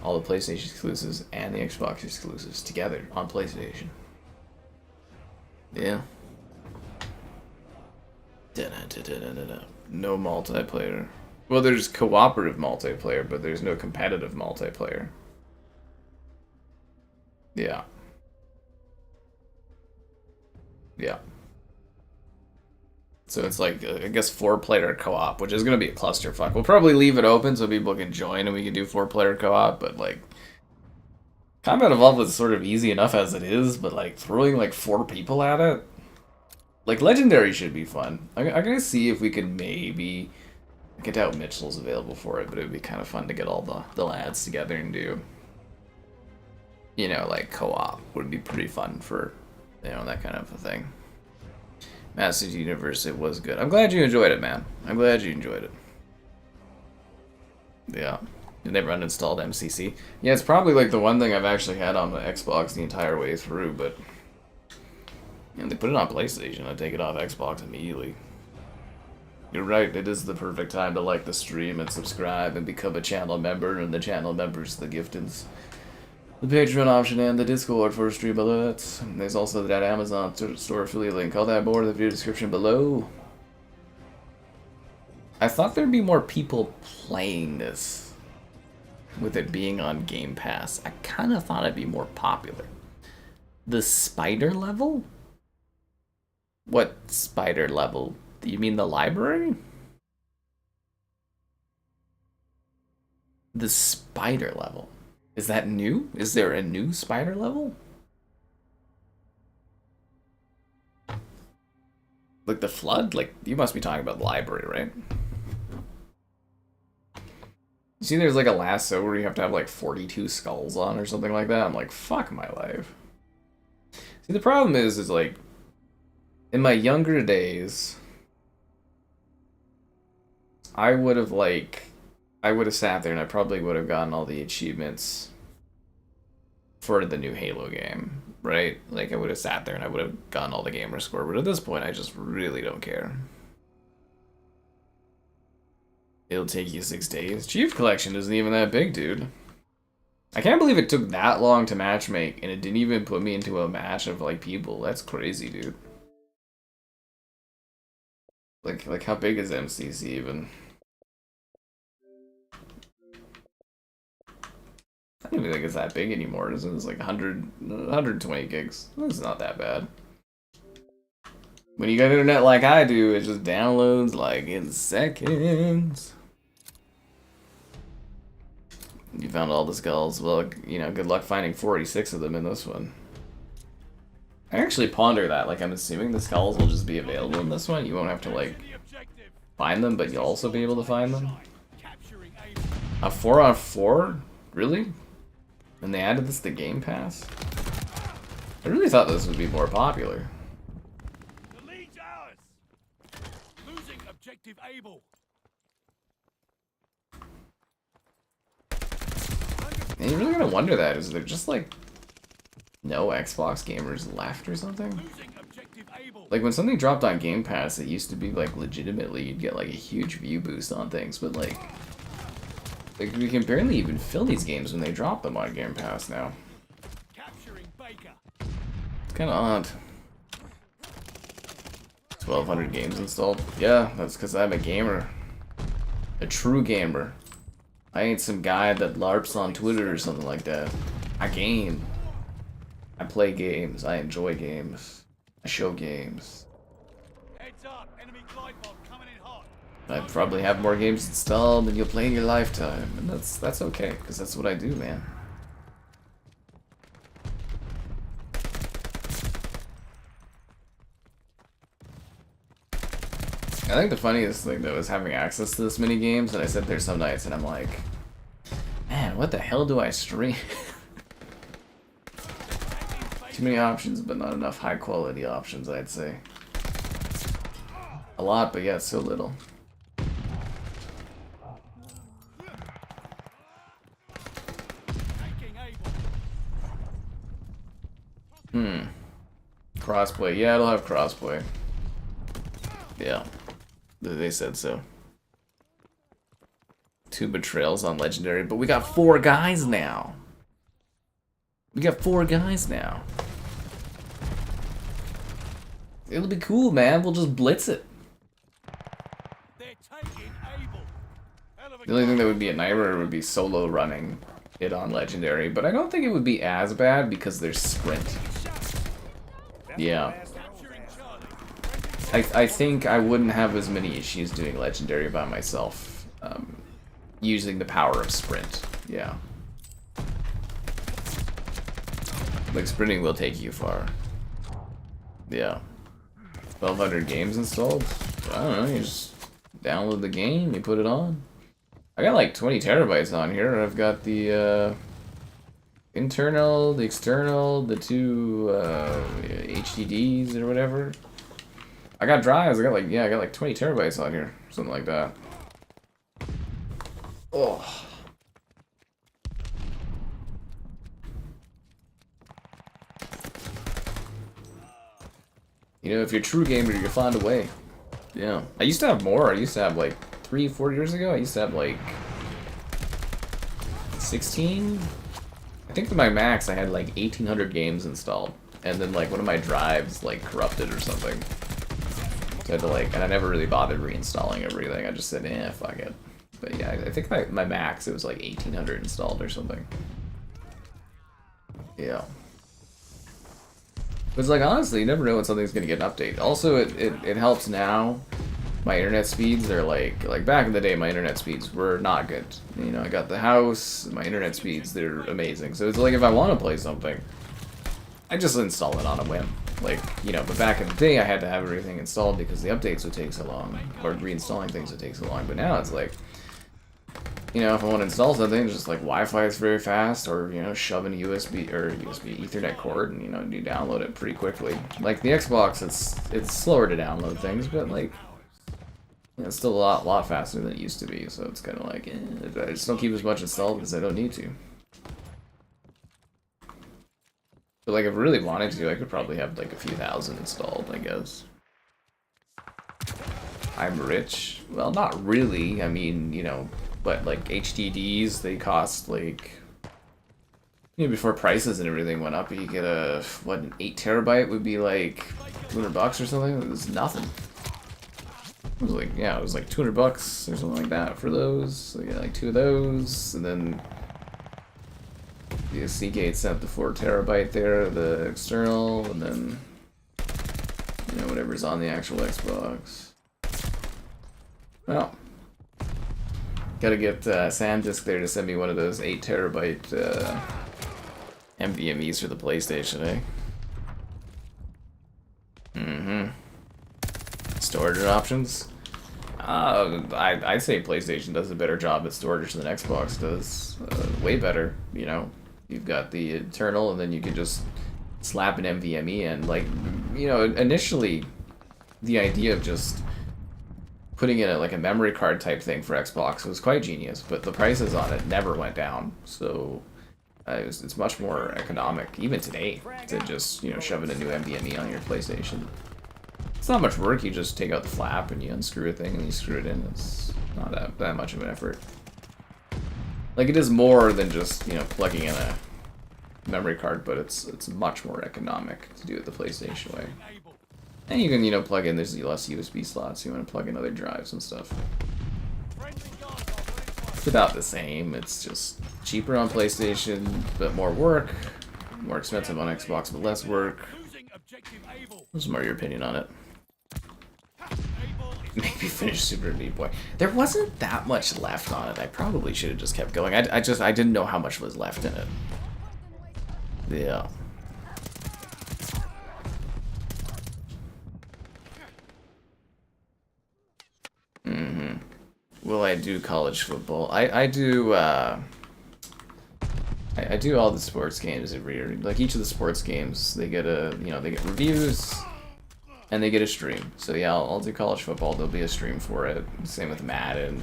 All the PlayStation exclusives and the Xbox exclusives together on PlayStation. Yeah. No multiplayer. Well, there's cooperative multiplayer, but there's no competitive multiplayer. Yeah. Yeah. So it's like, I guess 4-player co-op, which is going to be a clusterfuck. We'll probably leave it open so people can join and we can do 4-player co-op, but like... Combat Evolved is sort of easy enough as it is, but like throwing like 4 people at it... Like, Legendary should be fun. I'm gonna see if we can maybe... I doubt Mitchell's available for it, but it would be kind of fun to get all the lads together and do... You know, like, co-op would be pretty fun for, you know, that kind of a thing. Masters Universe, it was good. I'm glad you enjoyed it, man. I'm glad you enjoyed it. Yeah. You never uninstalled MCC? Yeah, it's probably like the one thing I've actually had on the Xbox the entire way through, but... And they put it on PlayStation, I take it off Xbox immediately. You're right, it is the perfect time to like the stream and subscribe and become a channel member, and the channel members, the giftings. The Patreon option and the Discord for stream alerts. There's also that Amazon store affiliate link. All that more in the video description below. I thought there'd be more people playing this with it being on Game Pass. I kind of thought it'd be more popular. The spider level? What spider level? You mean the library? The spider level. Is that new? Is there a new spider level? Like the flood? Like, you must be talking about the library, right? You see there's like a lasso where you have to have like 42 skulls on or something like that? I'm like, fuck my life. See, the problem is like, in my younger days, I would have sat there and I probably would have gotten all the achievements for the new Halo game, right? Like, I would have sat there and I would have gotten all the gamer score, but at this point, I just really don't care. It'll take you 6 days. Chief Collection isn't even that big, dude. I can't believe it took that long to matchmake, and it didn't even put me into a match of, like, people. That's crazy, dude. Like how big is MCC even? I don't even think it's that big anymore. It's like 120 gigs. It's not that bad. When you got internet like I do, it just downloads like in seconds. You found all the skulls. Well, you know, good luck finding 46 of them in this one. I actually ponder that. Like, I'm assuming the skulls will just be available in this one. You won't have to, like, find them, but you'll also be able to find them. A 4-on-4? Really? And they added this to Game Pass? I really thought this would be more popular. The lead's ours. Losing objective able. And you're really gonna wonder that. Is there just like no Xbox gamers left or something? Like when something dropped on Game Pass, it used to be like legitimately you'd get like a huge view boost on things, but like we can barely even fill these games when they drop them on Game Pass now. It's kind of odd. 1,200 games installed. Yeah, that's because I'm a gamer. A true gamer. I ain't some guy that LARPs on Twitter or something like that. I game. I play games. I enjoy games. I show games. Heads up, enemy glide bot coming in hot. I probably have more games installed than you'll play in your lifetime, and that's okay, because that's what I do, man. I think the funniest thing though is having access to this many games, and I sit there some nights and I'm like, man, what the hell do I stream? Too many options, but not enough high quality options, I'd say. A lot, but yet so little. Crossplay. Yeah, it'll have crossplay. Yeah. They said so. 2 betrayals on Legendary, but we got 4 guys now. We got 4 guys now. It'll be cool, man. We'll just blitz it. The only thing that would be a nightmare would be solo running it on Legendary, but I don't think it would be as bad because there's sprint. Yeah. I think I wouldn't have as many issues doing Legendary by myself, using the power of sprint. Yeah. Like, sprinting will take you far. Yeah. 1,200 games installed? I don't know, you just download the game, you put it on. I got like 20 terabytes on here. I've got the internal, the external, the 2 HDDs or whatever. I got drives. I got like 20 terabytes on here, something like that. Oh. You know, if you're a true gamer, you find a way. Yeah. I used to have more. I used to have like 3-4 years ago. I used to have like 16. I think for my max, I had like 1,800 games installed, and then like one of my drives like corrupted or something. So I had to like, and I never really bothered reinstalling everything. I just said, eh, fuck it. But yeah, I think my max, it was like 1,800 installed or something. Yeah. But it's like, honestly, you never know when something's gonna get an update. Also, it helps now. My internet speeds are like back in the day, my internet speeds were not good. You know, I got the house, my internet speeds, they're amazing. So it's like, if I want to play something, I just install it on a whim. Like, you know, but back in the day, I had to have everything installed because the updates would take so long, or reinstalling things would take so long. But now it's like, you know, if I want to install something, just like Wi-Fi is very fast, or, you know, shove in a USB Ethernet cord, and, you know, you download it pretty quickly. Like the Xbox, it's slower to download things, but like, you know, it's still a lot faster than it used to be. So it's kind of like, I just don't keep as much installed because I don't need to. But like, if I really wanted to, I could probably have like a few thousand installed, I guess. I'm rich. Well, not really. I mean, you know, but like HDDs, they cost like, you know, before prices and everything went up, you get a, what, an 8 terabyte would be like $200 or something. It was nothing. It was like, yeah, it was like $200 or something like that for those. So yeah, like 2 of those, and then the Seagate sent the 4 terabyte there, the external, and then, you know, whatever's on the actual Xbox. Well, gotta get SanDisk there to send me one of those 8 terabyte NVMe's for the PlayStation, eh? Mm-hmm. Storage options? I'd say PlayStation does a better job at storage than Xbox does. Way better, you know. You've got the internal, and then you can just slap an NVMe in. Like, you know, initially, the idea of just putting in like a memory card type thing for Xbox was quite genius, but the prices on it never went down. So it's much more economic, even today, to just, you know, shove in a new NVMe on your PlayStation. It's not much work. You just take out the flap and you unscrew a thing and you screw it in. It's not that much of an effort. Like, it is more than just, you know, plugging in a memory card, but it's much more economic to do it the PlayStation way. And you can, you know, plug in, there's less USB slots. You want to plug in other drives and stuff. It's about the same. It's just cheaper on PlayStation, but more work. More expensive on Xbox, but less work. What's more your opinion on it? Maybe finish Super Meat Boy. There wasn't that much left on it. I probably should have just kept going. I didn't know how much was left in it. Yeah. Mm-hmm. Will I do college football? I do I do all the sports games every year. Like, each of the sports games, they get they get reviews and they get a stream. So yeah, I'll do college football. There'll be a stream for it. Same with Madden,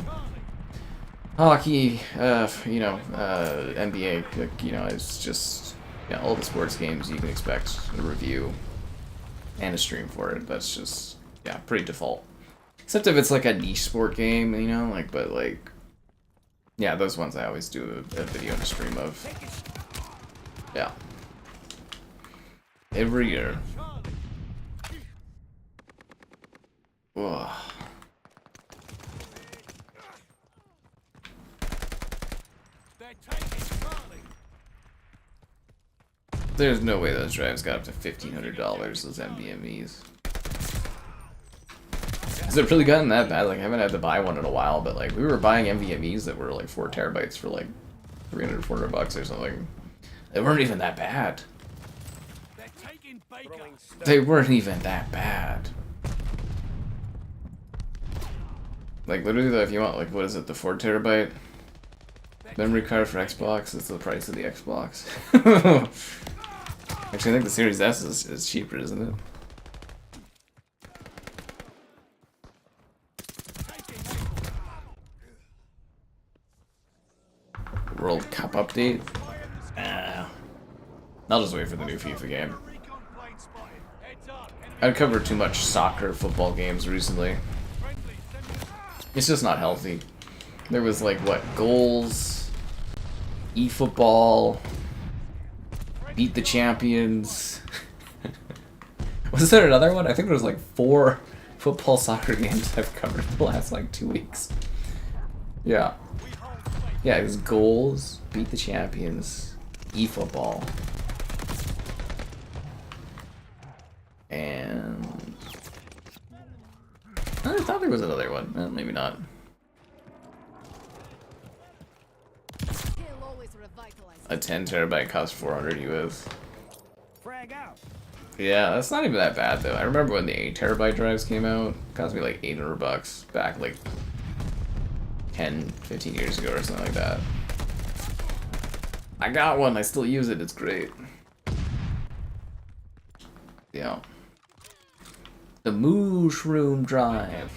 hockey, NBA. Like, you know, it's just, yeah, all the sports games you can expect a review and a stream for it. That's just, yeah, pretty default. Except if it's like a niche sport game, you know, like, but like, yeah, those ones I always do a video and a stream of. Yeah. Every year. Whoa. There's no way those drives got up to $1,500, those NVMe's. Has it really gotten that bad? Like, I haven't had to buy one in a while, but like, we were buying NVMe's that were like 4 terabytes for like $300, $400 or something. They weren't even that bad. They weren't even that bad. Like, literally, though, if you want, like, what is it, the 4 terabyte memory card for Xbox, it's the price of the Xbox. Actually, I think the Series S is cheaper, isn't it? World Cup update? I'll just wait for the new FIFA game. I've covered too much soccer, football games recently. It's just not healthy. There was like, what, goals, eFootball, beat the champions. Was there another one? I think there was like 4 football soccer games I've covered the last like 2 weeks. Yeah. Yeah, it was goals, beat the champions, eFootball. And I thought there was another one. Maybe not. A 10 terabyte costs 400 US. Frag out. Yeah, that's not even that bad though. I remember when the 8 terabyte drives came out. It cost me like $800 back like 10, 15 years ago or something like that. I got one. I still use it. It's great. Yeah. The mushroom drive.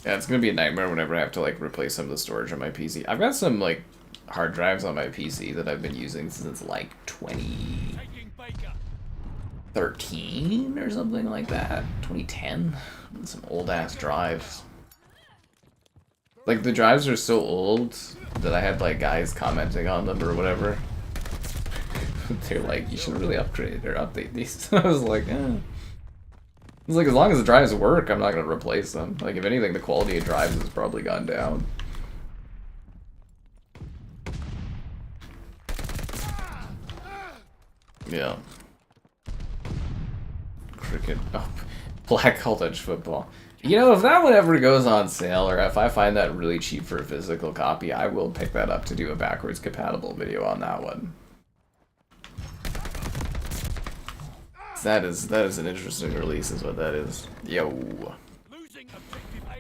Yeah, it's gonna be a nightmare whenever I have to like replace some of the storage on my PC. I've got some like hard drives on my PC that I've been using since like 2013 or something like that. 2010. Some old ass drives. Like the drives are so old that I had like guys commenting on them or whatever. They're like, you should really upgrade or update these. I was like, eh. It's like, as long as the drives work, I'm not going to replace them. Like, if anything, the quality of drives has probably gone down. Yeah. Cricket. Oh, Black College Football. You know, if that one ever goes on sale, or if I find that really cheap for a physical copy, I will pick that up to do a backwards compatible video on that one. That is an interesting release, is what that is. Yo.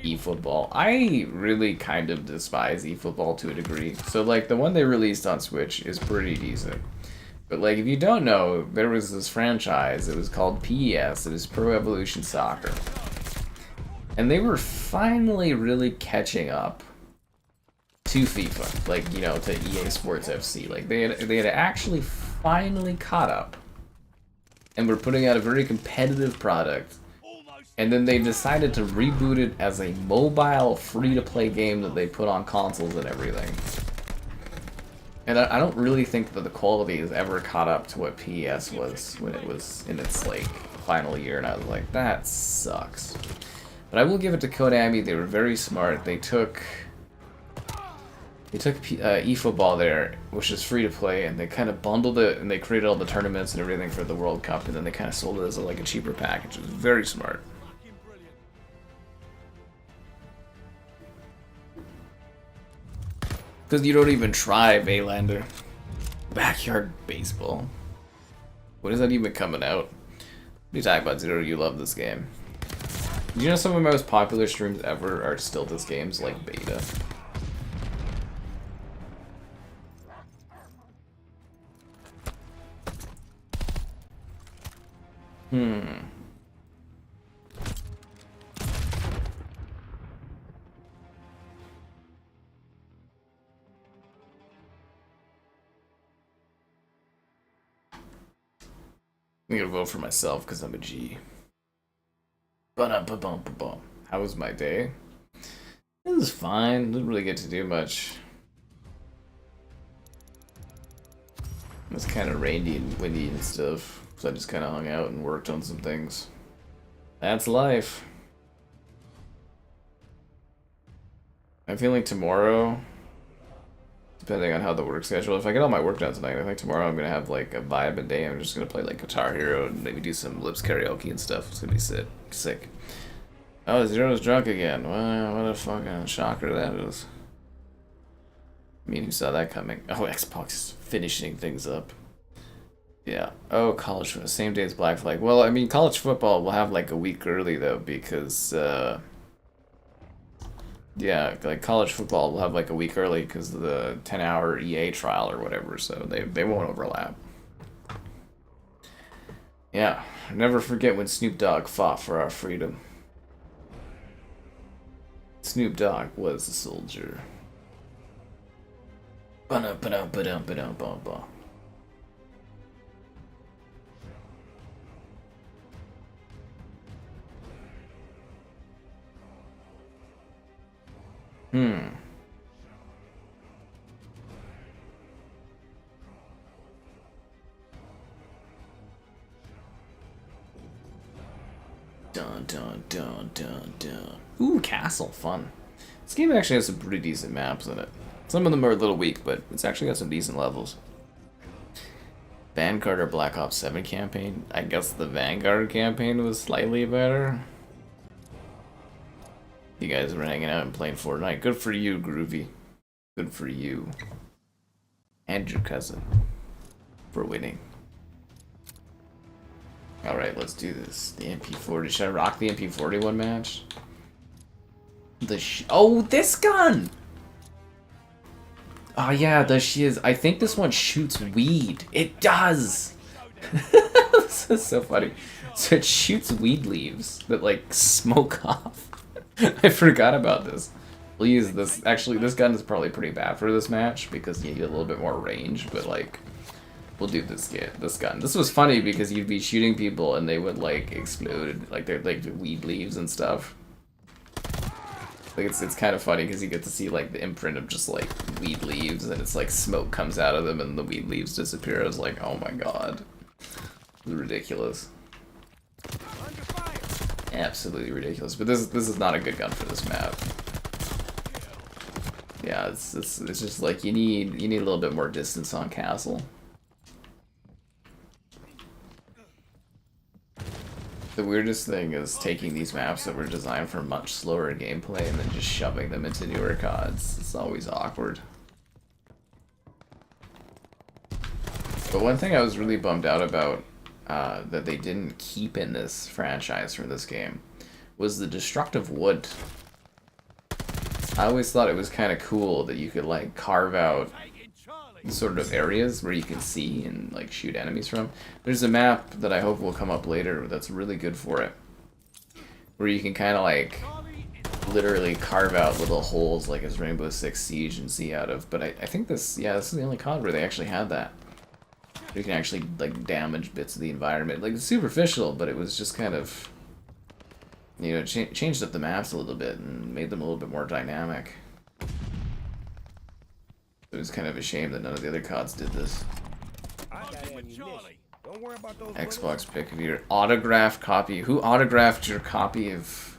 eFootball. I really kind of despise eFootball to a degree. So, like, the one they released on Switch is pretty decent. But, like, if you don't know, there was this franchise. It was called PES. It was Pro Evolution Soccer. And they were finally really catching up to FIFA. Like, you know, to EA Sports FC. Like, they had actually finally caught up. And we're putting out a very competitive product. And then they decided to reboot it as a mobile free-to-play game that they put on consoles and everything. And I don't really think that the quality has ever caught up to what PES was when it was in its like final year, and I was like, that sucks. But I will give it to Konami. They were very smart. They took eFootball there, which is free to play, and they kind of bundled it, and they created all the tournaments and everything for the World Cup, and then they kind of sold it as like a cheaper package. It was very smart. Because you don't even try Valander. Backyard baseball. When is that even coming out? What are you talking about, Zero? You love this game. Do you know some of my most popular streams ever are still this game's like beta? I'm gonna vote for myself because I'm a G. How was my day? It was fine. Didn't really get to do much. It was kind of rainy and windy and stuff, so I just kind of hung out and worked on some things. That's life. I'm feeling tomorrow, depending on how the work schedule. If I get all my work done tonight, I think tomorrow I'm gonna have like a vibe day. I'm just gonna play like Guitar Hero and maybe do some lips karaoke and stuff. It's gonna be sick. Oh, Zero's drunk again. Wow, what a fucking shocker that is. I mean, who saw that coming? Oh, Xbox is finishing things up. Yeah. Oh, college football. Same day as Black Flag. Well, I mean, college football will have like a week early though, because yeah, like college football will have like a week early because of the 10-hour EA trial or whatever, so they won't overlap. Yeah, never forget when Snoop Dogg fought for our freedom. Snoop Dogg was a soldier. Hmm. Dun dun dun dun dun. Ooh, castle, fun. This game actually has some pretty decent maps in it. Some of them are a little weak, but it's actually got some decent levels. Vanguard or Black Ops 7 campaign? I guess the Vanguard campaign was slightly better. You guys were hanging out and playing Fortnite. Good for you, Groovy. Good for you. And your cousin. For winning. Alright, let's do this. The MP40. Should I rock the MP41 match? Oh, this gun! Oh yeah, the shiz. I think this one shoots weed. It does! This is so funny. So it shoots weed leaves that like smoke off. I forgot about this. We'll use this. Actually, this gun is probably pretty bad for this match because you get a little bit more range, but like, we'll do this gun. This was funny because you'd be shooting people and they would like explode, like they're like weed leaves and stuff. Like it's kind of funny because you get to see like the imprint of just like weed leaves and it's like smoke comes out of them and the weed leaves disappear. I was like, oh my god, it's ridiculous. Absolutely ridiculous. But this is not a good gun for this map. Yeah, it's just like you need a little bit more distance on castle. The weirdest thing is taking these maps that were designed for much slower gameplay and then just shoving them into newer CODs. It's always awkward. But one thing I was really bummed out about that they didn't keep in this franchise for this game was the destructive wood. I always thought it was kind of cool that you could like carve out sort of areas where you can see and like shoot enemies from. There's a map that I hope will come up later that's really good for it, where you can kind of like literally carve out little holes like as Rainbow Six Siege and see out of. But I think this is the only COD where they actually had that. You can actually like damage bits of the environment. Like it's superficial, but it was just kind of, you know, changed up the maps a little bit and made them a little bit more dynamic. It was kind of a shame that none of the other CODs did this. Xbox pick of your autographed copy. Who autographed your copy of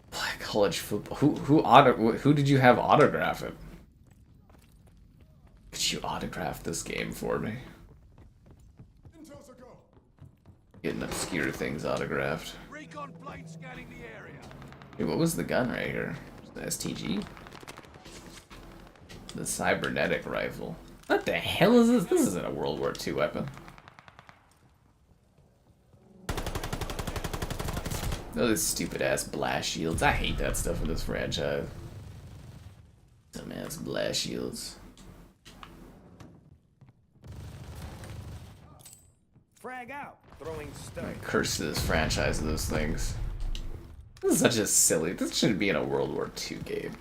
Black College Football? Who did you have autograph it? Could you autograph this game for me? Getting obscure things autographed. Hey, what was the gun right here? The STG? The cybernetic rifle. What the hell is this? This isn't a World War II weapon. Those stupid ass blast shields. I hate that stuff in this franchise. Some ass blast shields. Frag out. Throwing stuff. I curse to this franchise of those things. This is such a silly. This shouldn't be in a World War II game.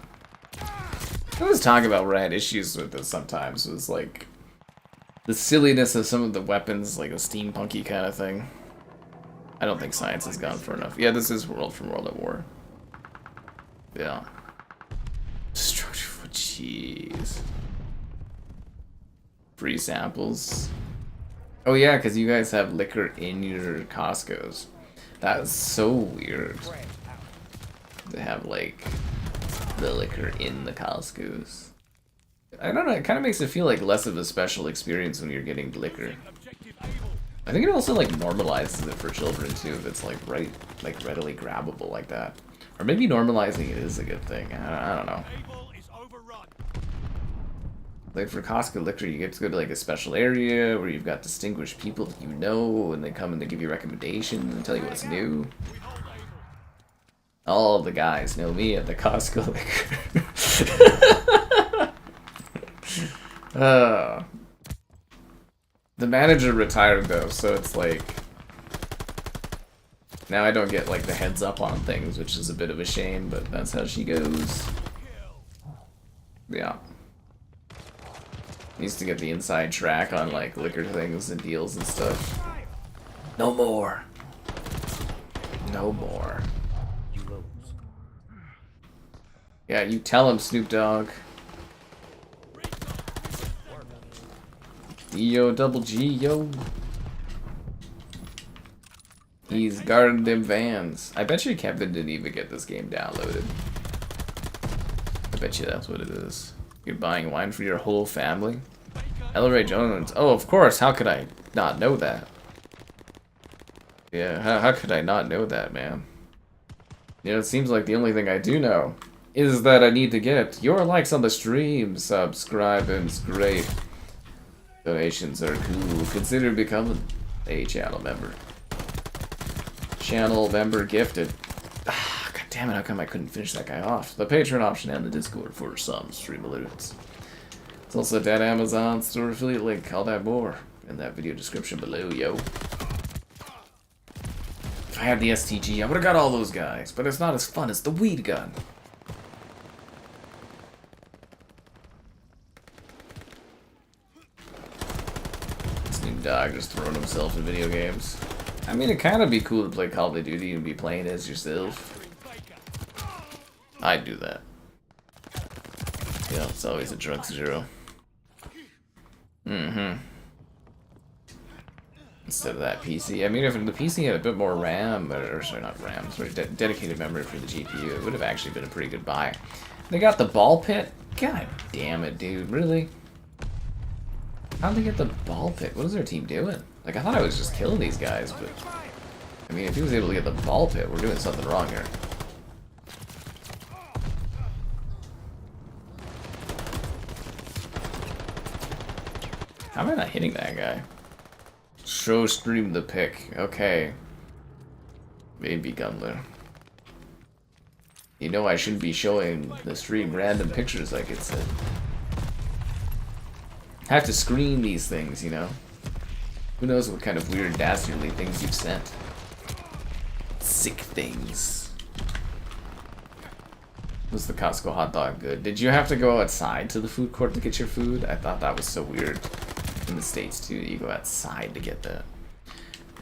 I was talking about where I had issues with this sometimes. It was like the silliness of some of the weapons, like a steampunky kind of thing. I don't think science has gone far enough. Yeah, this is World from World at War. Yeah. Destructive. Jeez. Free samples. Oh yeah, because you guys have liquor in your Costco's. That is so weird. To have like the liquor in the Costco's. I don't know, it kind of makes it feel like less of a special experience when you're getting liquor. I think it also like normalizes it for children too, if it's like readily grabbable like that. Or maybe normalizing it is a good thing. I don't know. Like for Costco liquor, you get to go to like a special area where you've got distinguished people that you know, and they come and they give you recommendations and tell you what's new. All of the guys know me at the Costco liquor. The manager retired though, so it's like now I don't get like the heads up on things, which is a bit of a shame, but that's how she goes. Yeah. Used to get the inside track on like liquor things and deals and stuff. No more. No more. Yeah, you tell him, Snoop Dogg. Yo, double G, yo. He's guarding them vans. I bet you Kevin didn't even get this game downloaded. I bet you that's what it is. You're buying wine for your whole family? Ella Ray Jones. Oh, of course. How could I not know that? Yeah, how could I not know that, man? You know, it seems like the only thing I do know is that I need to get your likes on the stream, subscribing's great. Donations are cool. Consider becoming a channel member. Channel member gifted. Ah, god damn it, how come I couldn't finish that guy off? The Patreon option and the Discord for some stream alerts. It's also a dead Amazon store affiliate link. All that more in that video description below, yo. If I had the STG, I would have got all those guys, but it's not as fun as the weed gun. Snoop Dogg just throwing himself in video games. I mean, it'd kind of be cool to play Call of Duty and be playing as yourself. I'd do that. Yeah, it's always a drunk zero. Instead of that PC. I mean, if the PC had a bit more RAM, or sorry, not RAM, sorry, dedicated memory for the GPU, it would have actually been a pretty good buy. They got the ball pit? God damn it, dude, really? How'd they get the ball pit? What is their team doing? Like, I thought I was just killing these guys, but... I mean, if he was able to get the ball pit, we're doing something wrong here. How am I not hitting that guy? Show stream the pick. Okay. Maybe Gunler. You know I shouldn't be showing the stream random pictures like it said. I have to screen these things, you know? Who knows what kind of weird dastardly things you've sent. Sick things. Was the Costco hot dog good? Did you have to go outside to the food court to get your food? I thought that was so weird. In the States too, you go outside to get that.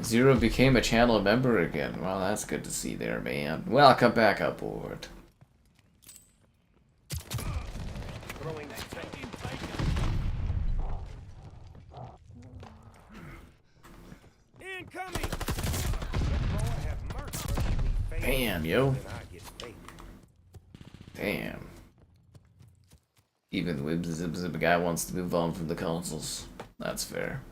Zero became a channel member again. Well, that's good to see there, man. Welcome back aboard. Damn, yo. Damn. Even the guy wants to move on from the consoles. That's fair.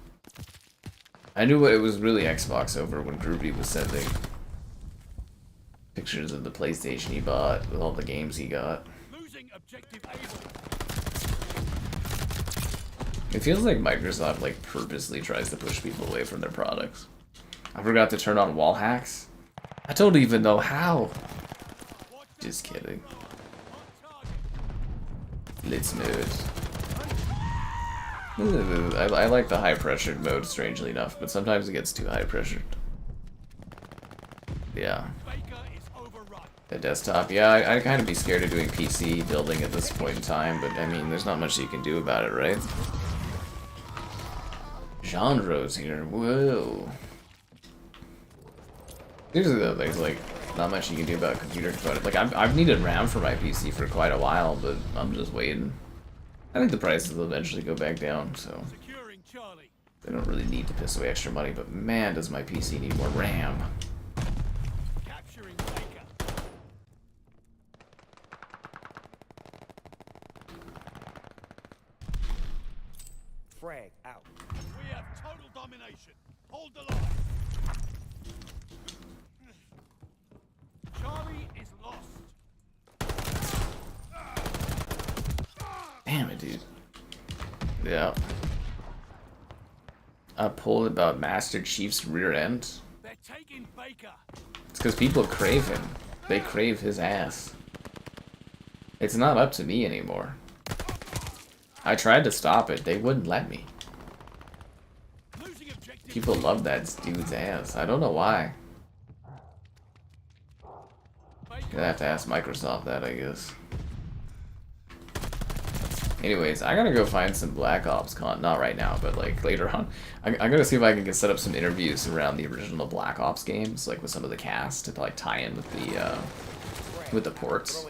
I knew it was really Xbox over when Groovy was sending pictures of the PlayStation he bought with all the games he got. It feels like Microsoft like purposely tries to push people away from their products. I forgot to turn on wall hacks. I don't even know how. Just kidding. Let's move. I like the high pressured mode, strangely enough, but sometimes it gets too high pressured. Yeah. The desktop, yeah, I'd kind of be scared of doing PC building at this point in time, but I mean, there's not much you can do about it, right? Genres here, whoa. Usually though, there's like not much you can do about computer component. Like I've needed RAM for my PC for quite a while, but I'm just waiting. I think the prices will eventually go back down, so they don't really need to piss away extra money. But man, does my PC need more RAM. Frag out. We have total domination. Hold the line. Charlie is lost. Damn it, dude. Yeah. I pulled about Master Chief's rear end. They're taking Baker. It's because people crave him. They crave his ass. It's not up to me anymore. I tried to stop it. They wouldn't let me. People love that dude's ass. I don't know why. Gonna have to ask Microsoft that, I guess. Anyways, I gotta go find some Black Ops content. Not right now, but like later on. I'm gonna see if I can get set up some interviews around the original Black Ops games, like with some of the cast, to like tie in with the ports.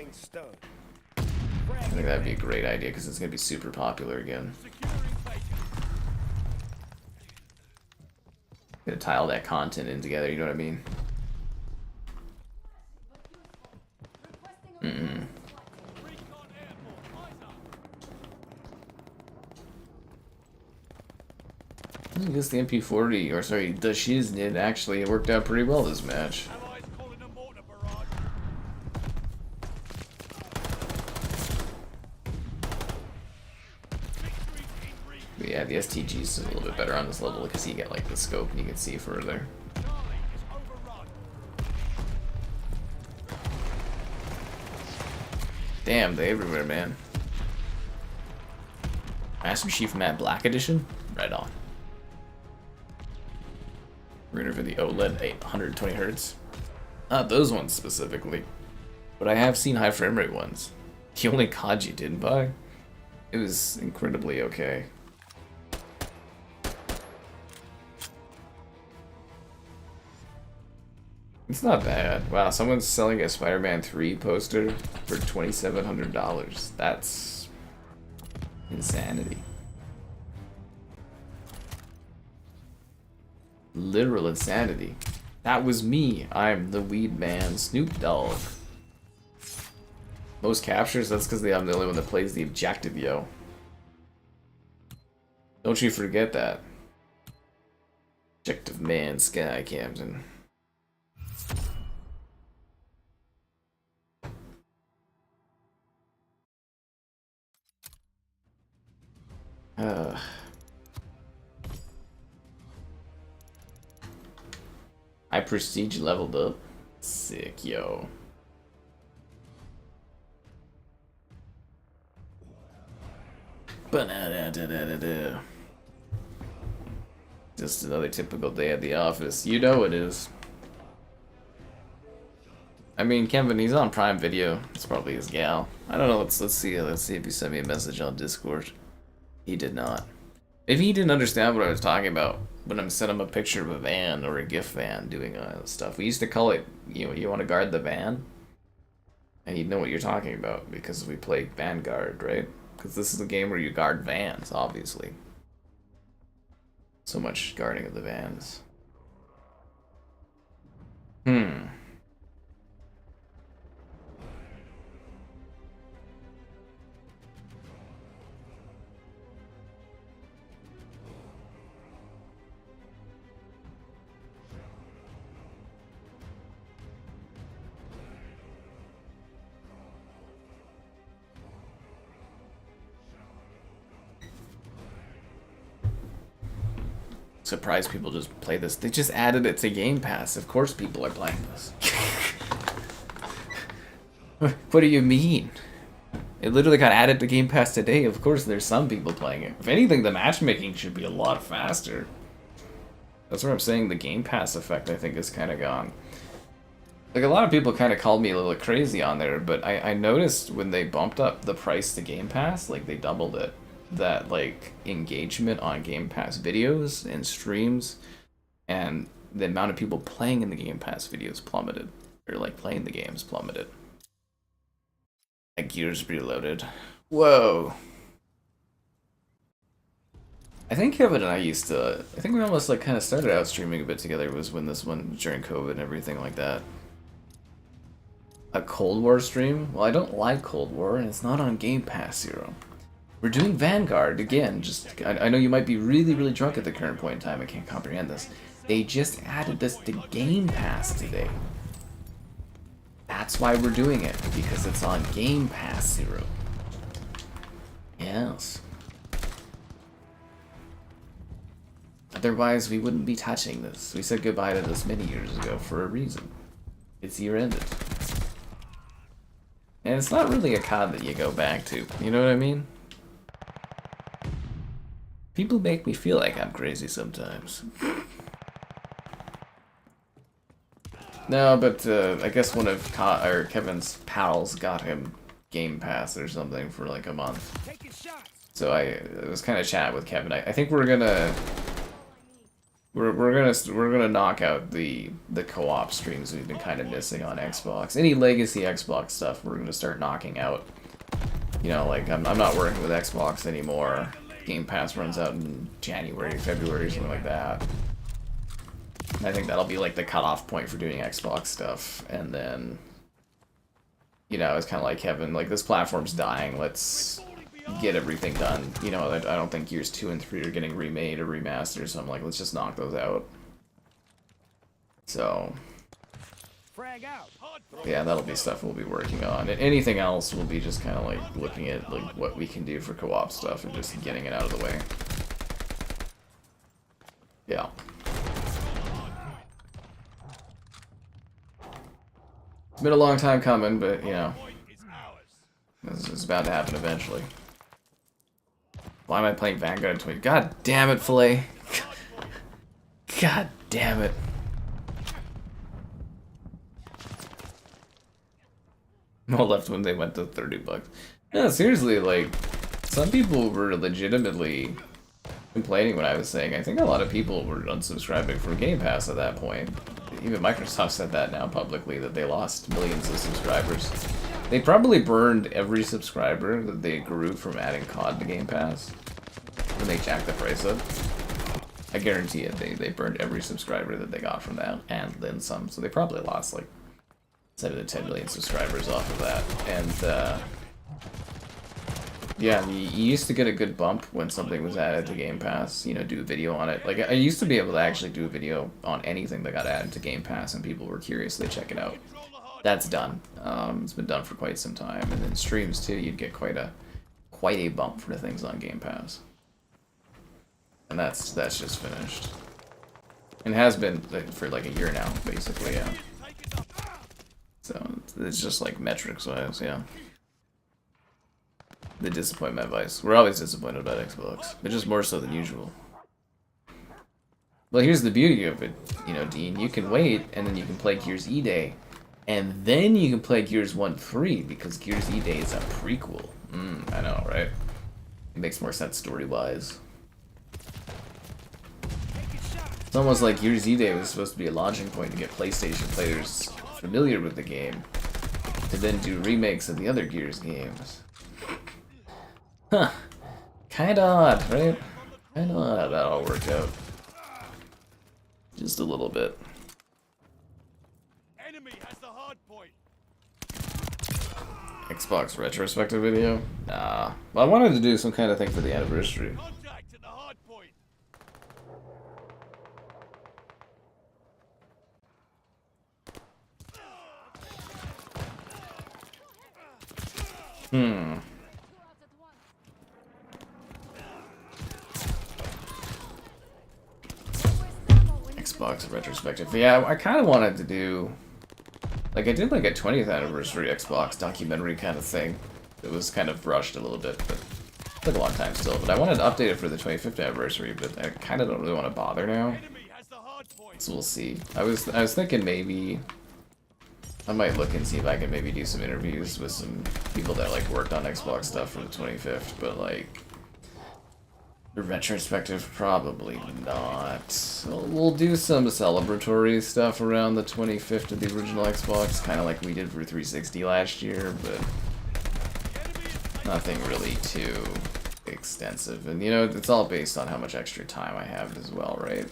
I think that'd be a great idea because it's gonna be super popular again. Gonna tie all that content in together, you know what I mean? I guess the MP40, or sorry, the Shiznit actually worked out pretty well this match. But yeah, the STG is a little bit better on this level because you get like the scope and you can see further. Damn, they everywhere, man. Master Chief Matte Black Edition? Right on. Runner for the OLED 120 Hz. Not those ones specifically, but I have seen high frame rate ones. The only COD you didn't buy? It was incredibly okay. It's not bad. Wow, someone's selling a Spider-Man 3 poster for $2,700. That's insanity. Literal insanity. That was me. I'm the weed man, Snoop Dogg. Most captures? That's because I'm the only one that plays the objective, yo. Don't you forget that. Objective man, Sky Captain. I prestige leveled up. Sick, yo. Just another typical day at the office. You know it is. I mean, Kevin, he's on Prime Video. It's probably his gal. I don't know. Let's see if he sent me a message on Discord. He did not. Maybe he didn't understand what I was talking about when I sent him a picture of a van or a GIF van doing stuff. We used to call it, you know, you want to guard the van? And he'd know what you're talking about because we play Vanguard, right? Because this is a game where you guard vans, obviously. So much guarding of the vans. Surprised people just play this. They just added it to Game Pass. Of course people are playing this. What do you mean? It literally got added to Game Pass today. Of course there's some people playing it. If anything, the matchmaking should be a lot faster. That's what I'm saying. The Game Pass effect, I think, is kind of gone. Like, a lot of people kind of called me a little crazy on there, but I noticed when they bumped up the price to Game Pass, like, they doubled it. That like engagement on Game Pass videos and streams and the amount of people playing in the Game Pass videos plummeted, or like playing the games plummeted. Like Gears Reloaded. Whoa. I think Kevin and I used to, I think we almost like kind of started out streaming a bit together was when this one during COVID and everything like that. A Cold War stream? Well, I don't like Cold War and it's not on Game Pass Zero. We're doing Vanguard again. Just I know you might be really, really drunk at the current point in time. I can't comprehend this. They just added this to Game Pass today. That's why we're doing it, because it's on Game Pass Zero. Yes. Otherwise, we wouldn't be touching this. We said goodbye to this many years ago for a reason. It's year-ended. And it's not really a COD that you go back to. You know what I mean? People make me feel like I'm crazy sometimes. No, but I guess one of Kevin's pals got him Game Pass or something for like a month. So I was kind of chatting with Kevin. I think we're gonna knock out the co-op streams we've been kind of missing on Xbox. Any legacy Xbox stuff we're gonna start knocking out. You know, like, I'm not working with Xbox anymore. Game Pass runs out in January, February, something like that. And I think that'll be, like, the cutoff point for doing Xbox stuff. And then, you know, it's kind of like Kevin, like, this platform's dying, let's get everything done. You know, I don't think Gears 2 and 3 are getting remade or remastered, so I'm like, let's just knock those out. So, Frag out. yeah, that'll be stuff we'll be working on. And anything else will be just kind of like looking at like what we can do for co-op stuff and just getting it out of the way. Yeah. It's been a long time coming, but you know, this is about to happen eventually. Why am I playing Vanguard 20? God damn it, Filet. God damn it. No left when they went to $30. No, seriously, like, some people were legitimately complaining when I was saying, I think a lot of people were unsubscribing from Game Pass at that point. Even Microsoft said that now publicly, that they lost millions of subscribers. They probably burned every subscriber that they grew from adding COD to Game Pass when they jacked the price up. I guarantee it, they burned every subscriber that they got from that, and then some. So they probably lost, like, 7 to 10 million subscribers off of that. And, yeah, you used to get a good bump when something was added to Game Pass, you know, do a video on it. Like, I used to be able to actually do a video on anything that got added to Game Pass, and people were curious, they check it out. That's done. It's been done for quite some time. And then streams, too, you'd get quite a bump for the things on Game Pass. And that's just finished. And has been for, like, a year now, basically, yeah. So, it's just like metrics-wise, yeah. The disappointment advice. We're always disappointed about Xbox, but just more so than usual. Well, here's the beauty of it, you know, Dean. You can wait, and then you can play Gears E-Day, and then you can play Gears 1-3, because Gears E-Day is a prequel. I know, right? It makes more sense story-wise. It's almost like Gears E-Day was supposed to be a launching point to get PlayStation players familiar with the game, to then do remakes of the other Gears games. Huh. Kinda odd, right? Kinda odd how that all worked out. Just a little bit. Enemy has the hard point. Xbox retrospective video? Nah. Well, I wanted to do some kind of thing for the anniversary. Contact at the hard point. Xbox retrospective. Yeah, I kind of wanted to do... Like, I did like a 20th anniversary Xbox documentary kind of thing. It was kind of rushed a little bit, but it took a long time still. But I wanted to update it for the 25th anniversary, but I kind of don't really want to bother now. Enemy has the hard point. So we'll see. I was thinking maybe... I might look and see if I can maybe do some interviews with some people that like worked on Xbox stuff for the 25th, but like the retrospective, probably not. So we'll do some celebratory stuff around the 25th of the original Xbox, kind of like we did for 360 last year, but nothing really too extensive. And you know, it's all based on how much extra time I have as well, right?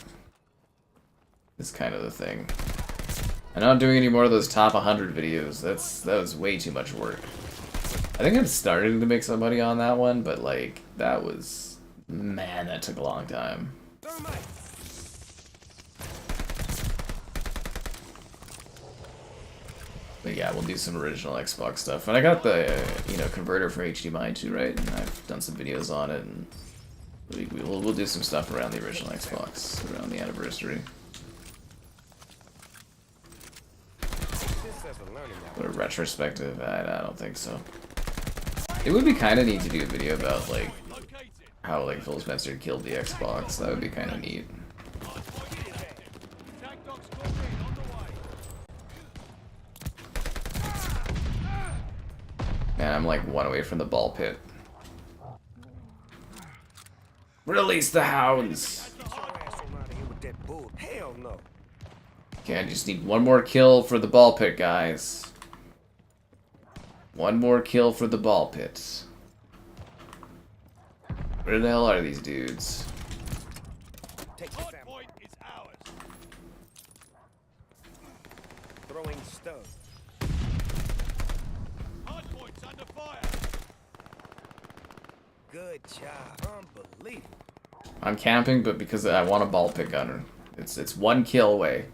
It's kind of the thing. I'm not doing any more of those top 100 videos. That was way too much work. I think I'm starting to make some money on that one, but like that was, man, that took a long time. But yeah, we'll do some original Xbox stuff. And I got the you know, converter from HDMI too, right? And I've done some videos on it, and we'll do some stuff around the original Xbox around the anniversary. Or retrospective, I don't think so. It would be kind of neat to do a video about like how like Phil Spencer killed the Xbox. That would be kind of neat. Man, I'm like one away from the ball pit. Release the hounds! Okay, I just need one more kill for the ball pit, guys. One more kill for the ball pit. Where the hell are these dudes? Take the sample. Hardpoint is ours. Throwing stone. Hardpoint's under fire. Good job. Unbelievable. I'm camping, but because I want a ball pick gunner. It's one kill away.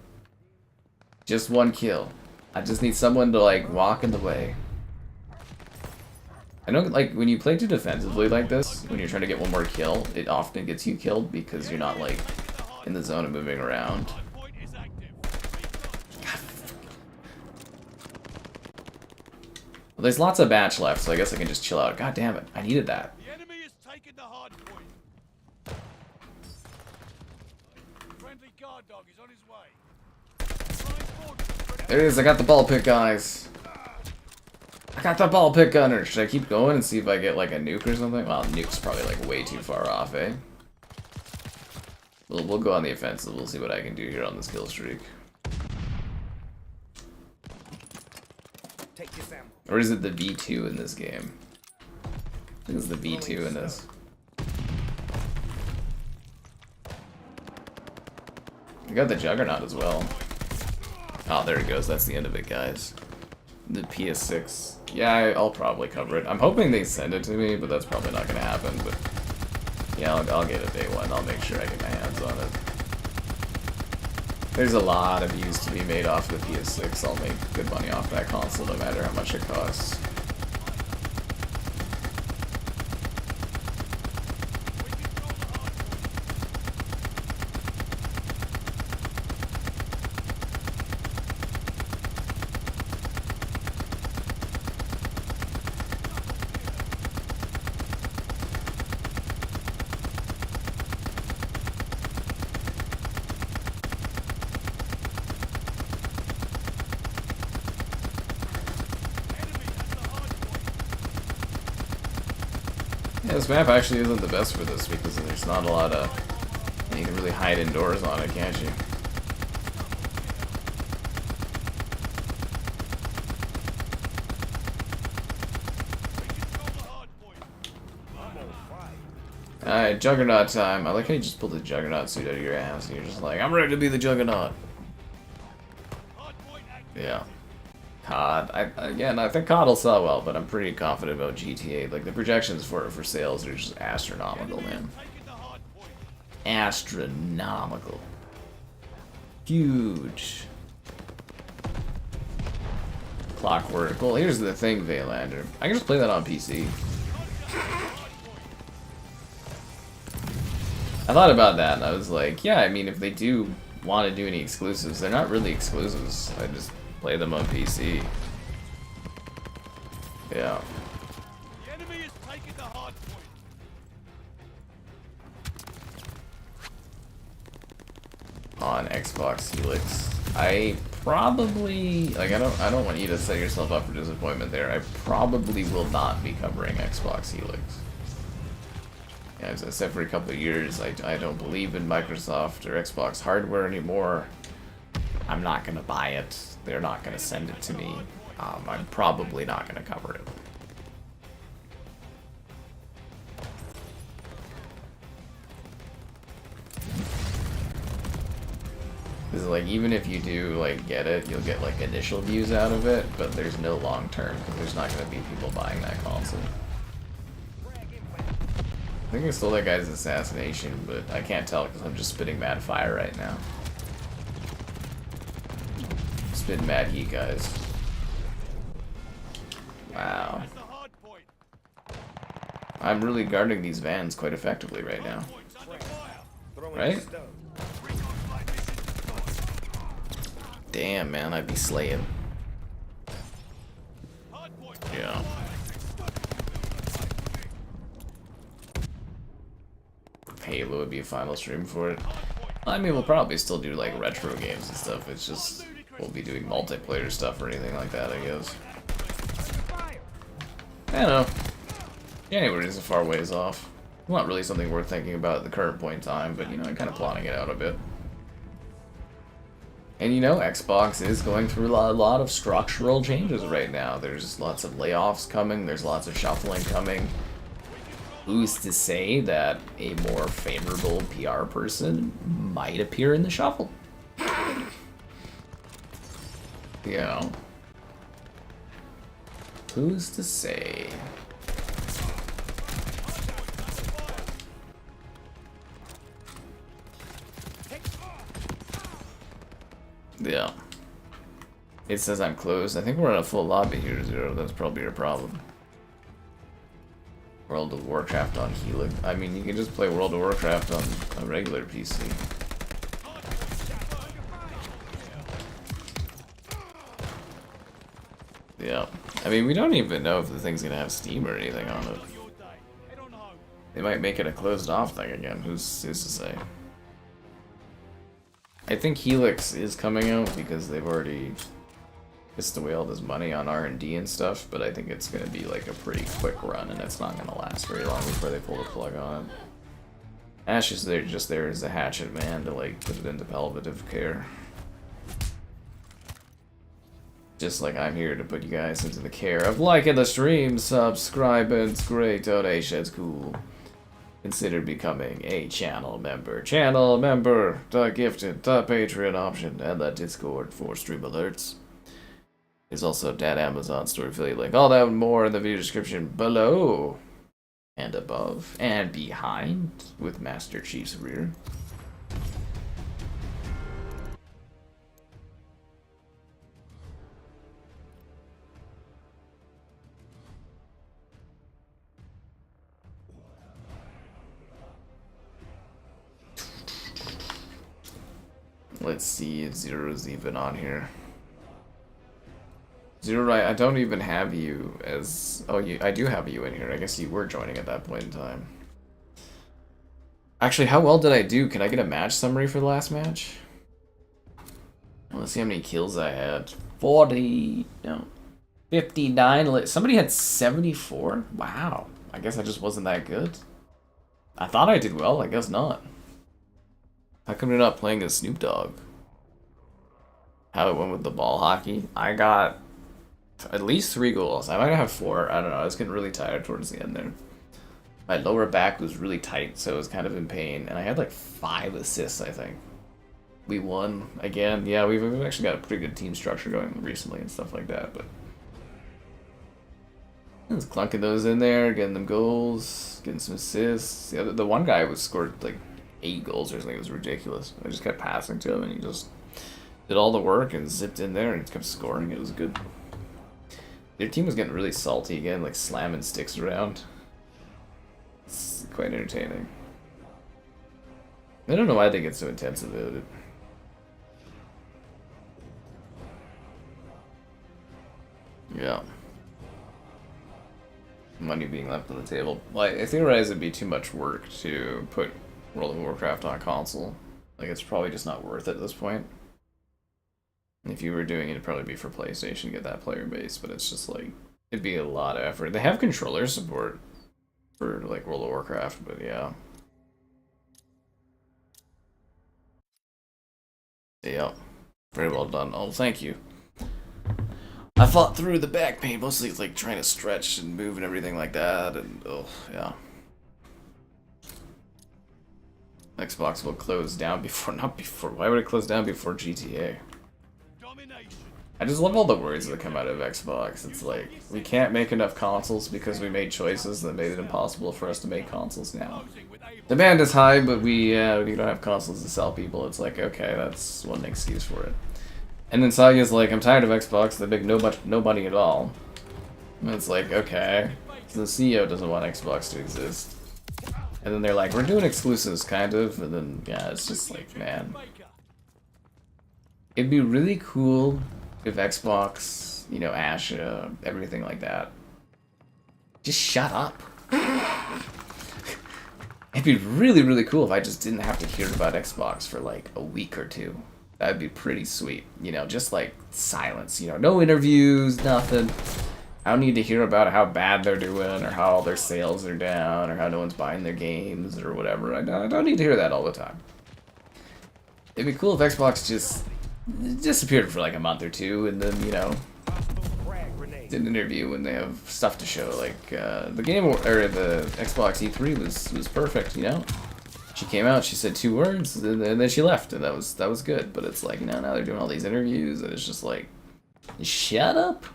Just one kill. I just need someone to like walk in the way. I know, like, when you play too defensively like this, when you're trying to get one more kill, it often gets you killed because you're not, like, in the zone of moving around. Hardpoint is active. Well, there's lots of batch left, so I guess I can just chill out. God damn it, I needed that. The enemy has taken the hardpoint. Friendly guard dog is on his way. Flying forward. There it is, I got the ball pick, guys. I got the ball pick gunner. Should I keep going and see if I get like a nuke or something? Well, nuke's probably like way too far off, eh? We'll go on the offensive. We'll see what I can do here on this kill streak. Take your sample. Or is it the V2 in this game? I think it's the V2 in this. I got the Juggernaut as well. Oh, there it goes. That's the end of it, guys. The PS6. Yeah, I'll probably cover it. I'm hoping they send it to me, but that's probably not going to happen. But yeah, I'll get it day one. I'll make sure I get my hands on it. There's a lot of views to be made off the PS6. I'll make good money off that console no matter how much it costs. Yeah, this map actually isn't the best for this because there's not a lot of... You can really hide indoors on it, can't you? Alright, Juggernaut time. I like how you just pulled the Juggernaut suit out of your ass and you're just like, I'm ready to be the Juggernaut. Yeah. COD. I think COD will sell well, but I'm pretty confident about GTA. Like, the projections for sales are just astronomical, man. Astronomical. Huge. Clockwork. Well, here's the thing, Vaylander. I can just play that on PC. I thought about that, and I was like, yeah, I mean, if they do want to do any exclusives, they're not really exclusives. I just play them on PC. Yeah. The enemy has taken the hard point. On Xbox Helix. I probably like I don't want you to set yourself up for disappointment there. I probably will not be covering Xbox Helix. Yeah, as I said for a couple of years, I don't believe in Microsoft or Xbox hardware anymore. I'm not gonna buy it. They're not gonna send it to me. I'm probably not gonna cover it. Because like even if you do like get it, you'll get like initial views out of it, but there's no long term because there's not gonna be people buying that console. I think I stole that guy's assassination, but I can't tell because I'm just spitting mad fire right now. Spitting mad heat, guys. Wow. I'm really guarding these vans quite effectively right now. Right? Damn, man, I'd be slaying. Yeah. Halo would be a final stream for it. I mean, we'll probably still do like retro games and stuff. It's just won't be doing multiplayer stuff or anything like that, I guess. I don't know. January is a far ways off. Not really something worth thinking about at the current point in time, but you know, I'm kind of plotting it out a bit. And you know, Xbox is going through a lot of structural changes right now. There's lots of layoffs coming, there's lots of shuffling coming. who's to say that a more favorable PR person might appear in the shuffle? You know, who's to say? Yeah. It says I'm closed. I think we're in a full lobby here, Zero. That's probably your problem. World of Warcraft on Helix. I mean, you can just play World of Warcraft on a regular PC. Yeah. I mean, we don't even know if the thing's gonna have Steam or anything on it. They might make it a closed off thing again. Who's to say? I think Helix is coming out because they've already pissed away all this money on R&D and stuff, but I think it's going to be like a pretty quick run and it's not going to last very long before they pull the plug on it. Ash is there just there as a hatchet man to like put it into palliative care. Just like I'm here to put you guys into the care of liking the stream, subscribing, it's great, donations, cool. Consider becoming a channel member. Channel member, the gifted, the Patreon option, and the Discord for stream alerts. There's also that Amazon store affiliate link. All that and more in the video description below. And above. And behind with Master Chief's rear. Let's see if Zero's even on here. Zero, I don't even have you as... Oh, I do have you in here. I guess you were joining at that point in time. Actually, how well did I do? Can I get a match summary for the last match? Let's see how many kills I had. 40... No. 59... Somebody had 74? Wow. I guess I just wasn't that good. I thought I did well. I guess not. How come you're not playing as Snoop Dogg? How it went with the ball hockey? I got at least 3 goals. I might have 4. I don't know. I was getting really tired towards the end there. My lower back was really tight, so I was kind of in pain. And I had like 5 assists, I think. We won again. Yeah, we've actually got a pretty good team structure going recently and stuff like that. But I was clunking those in there, getting them goals, getting some assists. The one guy was scored like 8 goals or something. It was ridiculous. I just kept passing to him and he just did all the work and zipped in there and kept scoring. It was good. Their team was getting really salty again, like slamming sticks around. It's quite entertaining. I don't know why they get so intense about it. Yeah. Money being left on the table. Well, I theorize it'd be too much work to put World of Warcraft on console. Like, it's probably just not worth it at this point. If you were doing it, it'd probably be for PlayStation to get that player base, but it's just like, it'd be a lot of effort. They have controller support for, like, World of Warcraft, but yeah. Yeah. Very well done. Oh, thank you. I fought through the back pain, mostly like trying to stretch and move and everything like that, and oh, yeah. Xbox will close down before, not before, why would it close down before GTA? I just love all the words that come out of Xbox. It's like, we can't make enough consoles because we made choices that made it impossible for us to make consoles now. Demand is high, but we don't have consoles to sell people. It's like, okay, that's one excuse for it. And then Saga's like, I'm tired of Xbox, they make no money at all. And it's like, okay, so the CEO doesn't want Xbox to exist. And then they're like, we're doing exclusives, kind of, and then, yeah, it's just like, man. It'd be really cool if Xbox, you know, Asha, everything like that, just shut up. It'd be really, really cool if I just didn't have to hear about Xbox for like a week or 2. That'd be pretty sweet, you know, just like silence, you know, no interviews, nothing. I don't need to hear about how bad they're doing or how all their sales are down or how no one's buying their games or whatever. I don't need to hear that all the time. It'd be cool if Xbox just disappeared for like a month or 2 and then, you know, did an interview when they have stuff to show. Like the game or the Xbox E3 was perfect. You know, she came out, she said 2 words, and then she left, and that was good. But it's like, you know, now they're doing all these interviews, and it's just like, shut up.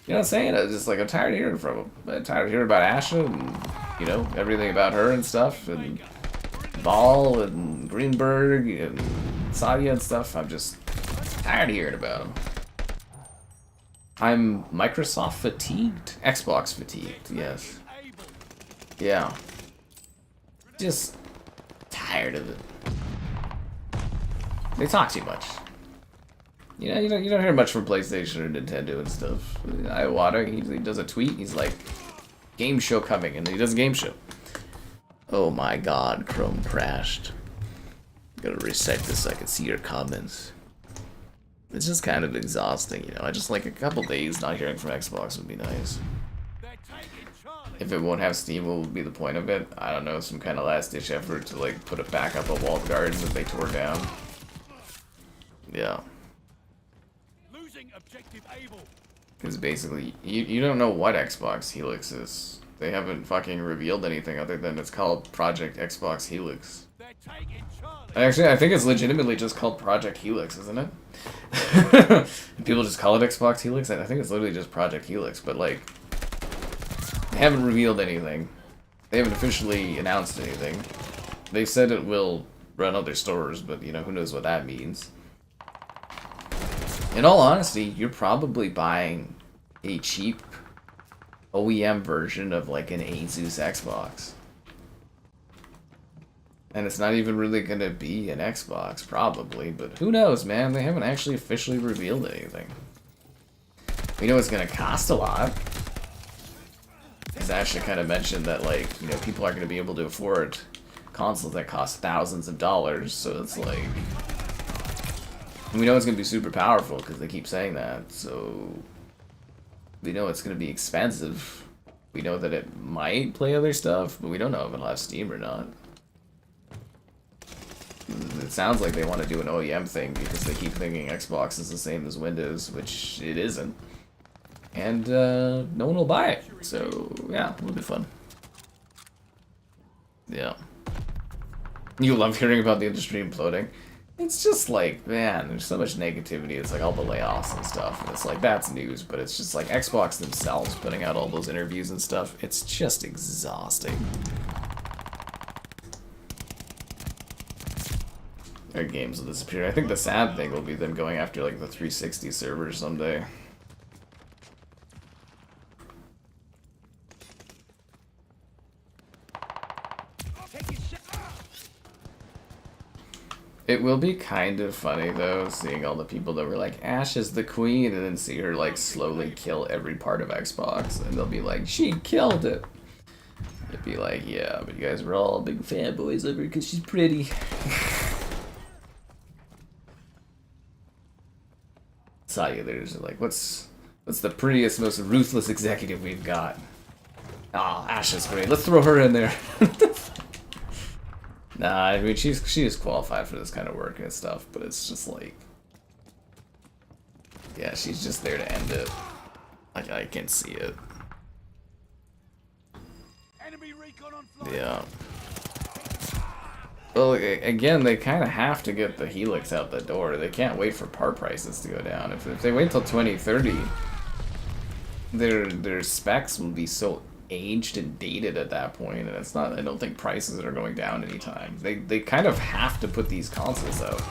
You know what I'm saying? I was just like, I'm tired of hearing from them. I'm tired of hearing about Asha and, you know, everything about her and stuff, and Ball and Greenberg and Sadia and stuff. I'm just tired of hearing about them. I'm Microsoft fatigued. Xbox fatigued, yes. Yeah. Just tired of it. They talk too much. You know, you don't hear much from PlayStation or Nintendo and stuff. Iwata, he does a tweet, he's like, game show coming, and then he does a game show. Oh my god, Chrome crashed. Gotta reset this so I can see your comments. It's just kind of exhausting, you know. I just like a couple days not hearing from Xbox would be nice. If it won't have Steam, what would be the point of it? I don't know, some kind of last-ditch effort to like put it back up a walled garden that they tore down. Yeah. Because basically, you don't know what Xbox Helix is. They haven't fucking revealed anything other than it's called Project Xbox Helix. Actually, I think it's legitimately just called Project Helix, isn't it? People just call it Xbox Helix? I think it's literally just Project Helix, but like, they haven't revealed anything. They haven't officially announced anything. They said it will run other stores, but you know, who knows what that means. In all honesty, you're probably buying a cheap OEM version of like an Asus Xbox. And it's not even really going to be an Xbox, probably, but who knows, man? They haven't actually officially revealed anything. We know it's going to cost a lot. Because Ashley kind of mentioned that, like, you know, people aren't going to be able to afford consoles that cost thousands of dollars, so it's like... We know it's going to be super powerful because they keep saying that, so we know it's going to be expensive. We know that it might play other stuff, but we don't know if it'll have Steam or not. It sounds like they want to do an OEM thing because they keep thinking Xbox is the same as Windows, which it isn't. And no one will buy it, so yeah, it'll be fun. Yeah. You love hearing about the industry imploding. It's just like, man, there's so much negativity. It's like all the layoffs and stuff. And it's like, that's news, but it's just like Xbox themselves putting out all those interviews and stuff. It's just exhausting. Their games will disappear. I think the sad thing will be them going after like the 360 servers someday. It will be kind of funny though, seeing all the people that were like, Ash is the queen, and then see her like slowly kill every part of Xbox, and they'll be like, she killed it. It'd be like, yeah, but you guys were all big fanboys of her because she's pretty. Sadia, there's like, what's the prettiest, most ruthless executive we've got? Ah, oh, Ash is great. Let's throw her in there. Nah, I mean, she is qualified for this kind of work and stuff, but it's just like, yeah, she's just there to end it. Like, I can see it. Enemy recon on flight. Yeah. Well, again, they kind of have to get the Helix out the door. They can't wait for part prices to go down. If they wait till 2030, their specs will be so aged and dated at that point, and it's not, I don't think prices are going down anytime. They kind of have to put these consoles out,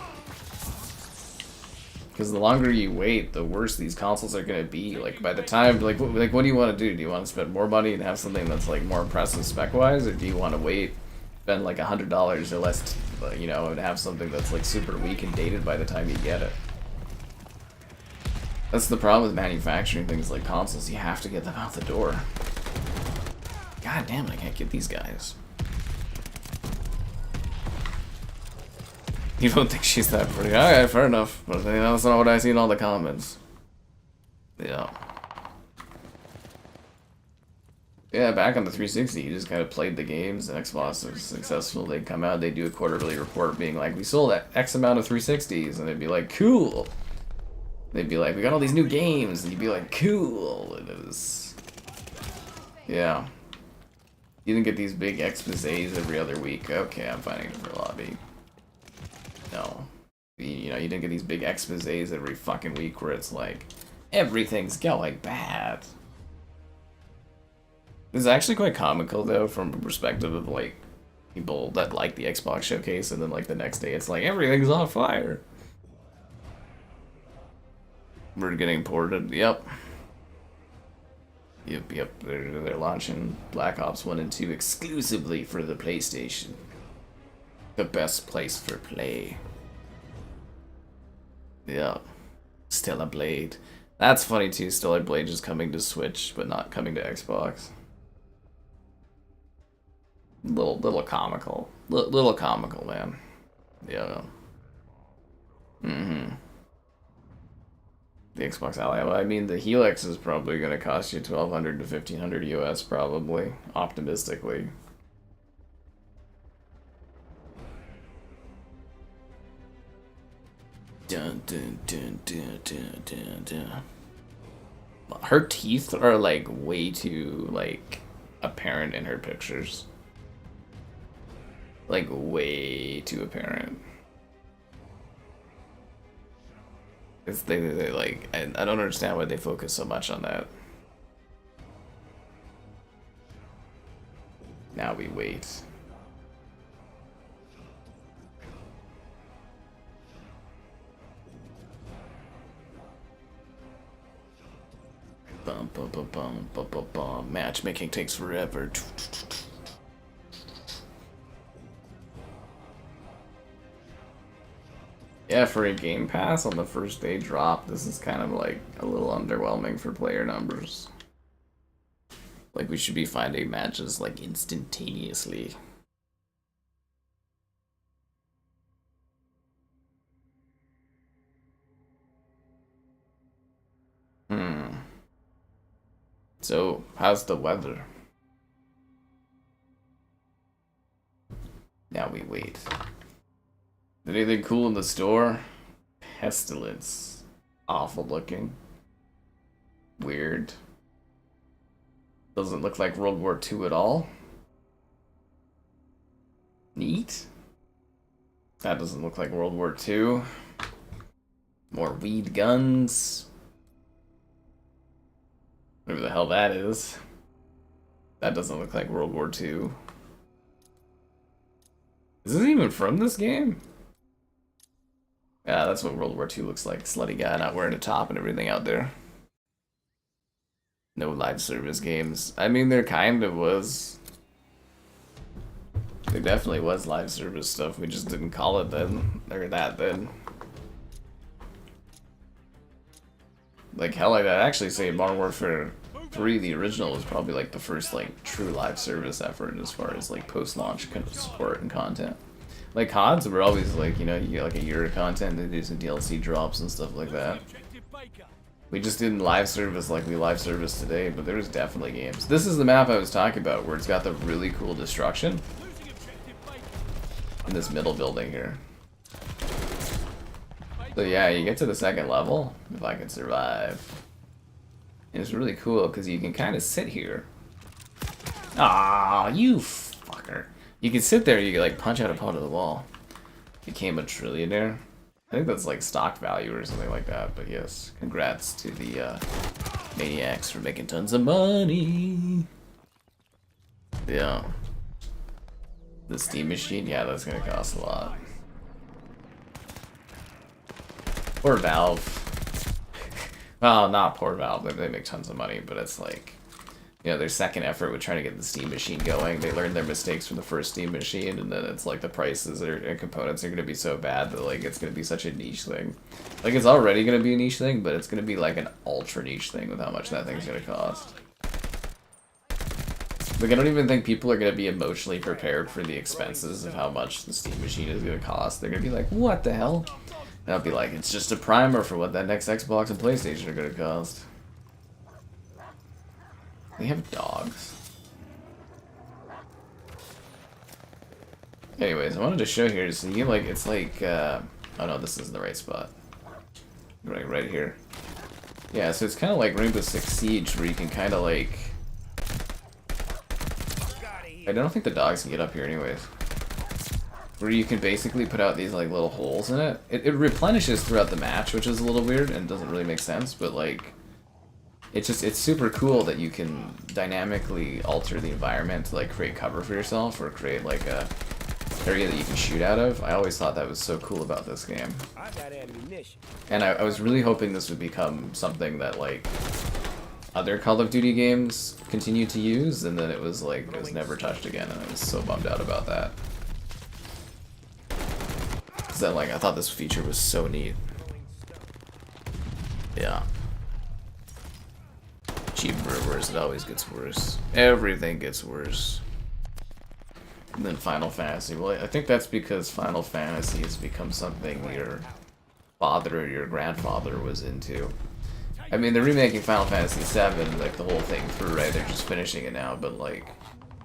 because the longer you wait, the worse these consoles are going to be. Like, by the time, like what do you want to do? Do you want to spend more money and have something that's like more impressive spec wise, or do you want to wait, spend like $100 or less, you know, and have something that's like super weak and dated by the time you get it? That's the problem with manufacturing things like consoles. You have to get them out the door. God damn it, I can't get these guys. You don't think she's that pretty? Alright, fair enough. But that's not what I see in all the comments. Yeah. Yeah, back on the 360, you just kind of played the games, and Xbox was successful. They'd come out, they'd do a quarterly report being like, we sold X amount of 360s, and they'd be like, cool. They'd be like, we got all these new games, and you'd be like, cool. And it was, yeah. You didn't get these big exposés every other week. Okay, I'm finding a different lobby. No. You know, you didn't get these big exposés every fucking week where it's like, everything's going bad. This is actually quite comical, though, from a perspective of, like, people that like the Xbox showcase, and then, like, the next day it's like, everything's on fire. We're getting ported. Yep. Yep. They're launching Black Ops 1 and 2 exclusively for the PlayStation. The best place for play. Yeah. Stellar Blade. That's funny too. Stellar Blade is coming to Switch, but not coming to Xbox. Little comical. Little comical, man. Yeah. The Xbox Ally. I mean, the Helix is probably going to cost you $1,200 to $1,500 US, probably, optimistically. Dun, dun, dun, dun, dun, dun, dun. Her teeth are like way too like apparent in her pictures. Like way too apparent. They like, I don't understand why they focus so much on that. Now we wait. Bum, bum, bum, bum, bum, bum, bum. Matchmaking takes forever. Yeah, for a Game Pass on the first day drop, this is kind of like a little underwhelming for player numbers. Like, we should be finding matches like instantaneously. So, how's the weather? Now we wait. Anything cool in the store? Pestilence. Awful looking. Weird. Doesn't look like World War II at all. Neat. That doesn't look like World War II. More weed guns. Whatever the hell that is. That doesn't look like World War II. Is this even from this game? Yeah, that's what World War II looks like. Slutty guy not wearing a top and everything out there. No live service games. I mean, there kind of was. There definitely was live service stuff. We just didn't call it then. Or that then. Like, hell, I'd actually say Modern Warfare 3, the original, was probably like the first like true live service effort as far as like post-launch kind of support and content. Like CODs were always like, you know, you get like a year of content, they do some DLC drops and stuff like that. We just didn't live service like we live service today, but there's definitely games. This is the map I was talking about, where it's got the really cool destruction in this middle building here. So yeah, you get to the second level, if I can survive. And it's really cool, because you can kind of sit here. Ah, you fucker. You can sit there, you can like punch out a part of the wall. Became a trillionaire. I think that's like stock value or something like that, but yes. Congrats to the maniacs for making tons of money. Yeah. The Steam machine, yeah, that's gonna cost a lot. Poor Valve. Well, not poor Valve, they make tons of money, but it's like, you know, their second effort with trying to get the Steam machine going, they learned their mistakes from the first Steam machine, and then it's like the prices and components are going to be so bad that like it's going to be such a niche thing. Like, it's already going to be a niche thing, but it's going to be like an ultra niche thing with how much that thing's going to cost. Like, I don't even think people are going to be emotionally prepared for the expenses of how much the Steam machine is going to cost. They're going to be like, what the hell? And I'll be like, it's just a primer for what that next Xbox and PlayStation are going to cost. They have dogs. Anyways, I wanted to show here, so you like, it's like, oh no, this isn't the right spot. right here. Yeah, so it's kind of like Rainbow Six Siege, where you can kind of like... I don't think the dogs can get up here anyways. Where you can basically put out these like little holes in it. It replenishes throughout the match, which is a little weird and doesn't really make sense, but like... It's super cool that you can dynamically alter the environment to like create cover for yourself or create like a area that you can shoot out of. I always thought that was so cool about this game. I got ammunition. And I was really hoping this would become something that like other Call of Duty games continue to use, and then it was like it was never touched again, and I was so bummed out about that. Cause then like I thought this feature was so neat. Yeah. Cheaper worse, it always gets worse. Everything gets worse. And then Final Fantasy. Well, I think that's because Final Fantasy has become something your father or your grandfather was into. I mean, they're remaking Final Fantasy VII, like the whole thing through, right? They're just finishing it now, but like,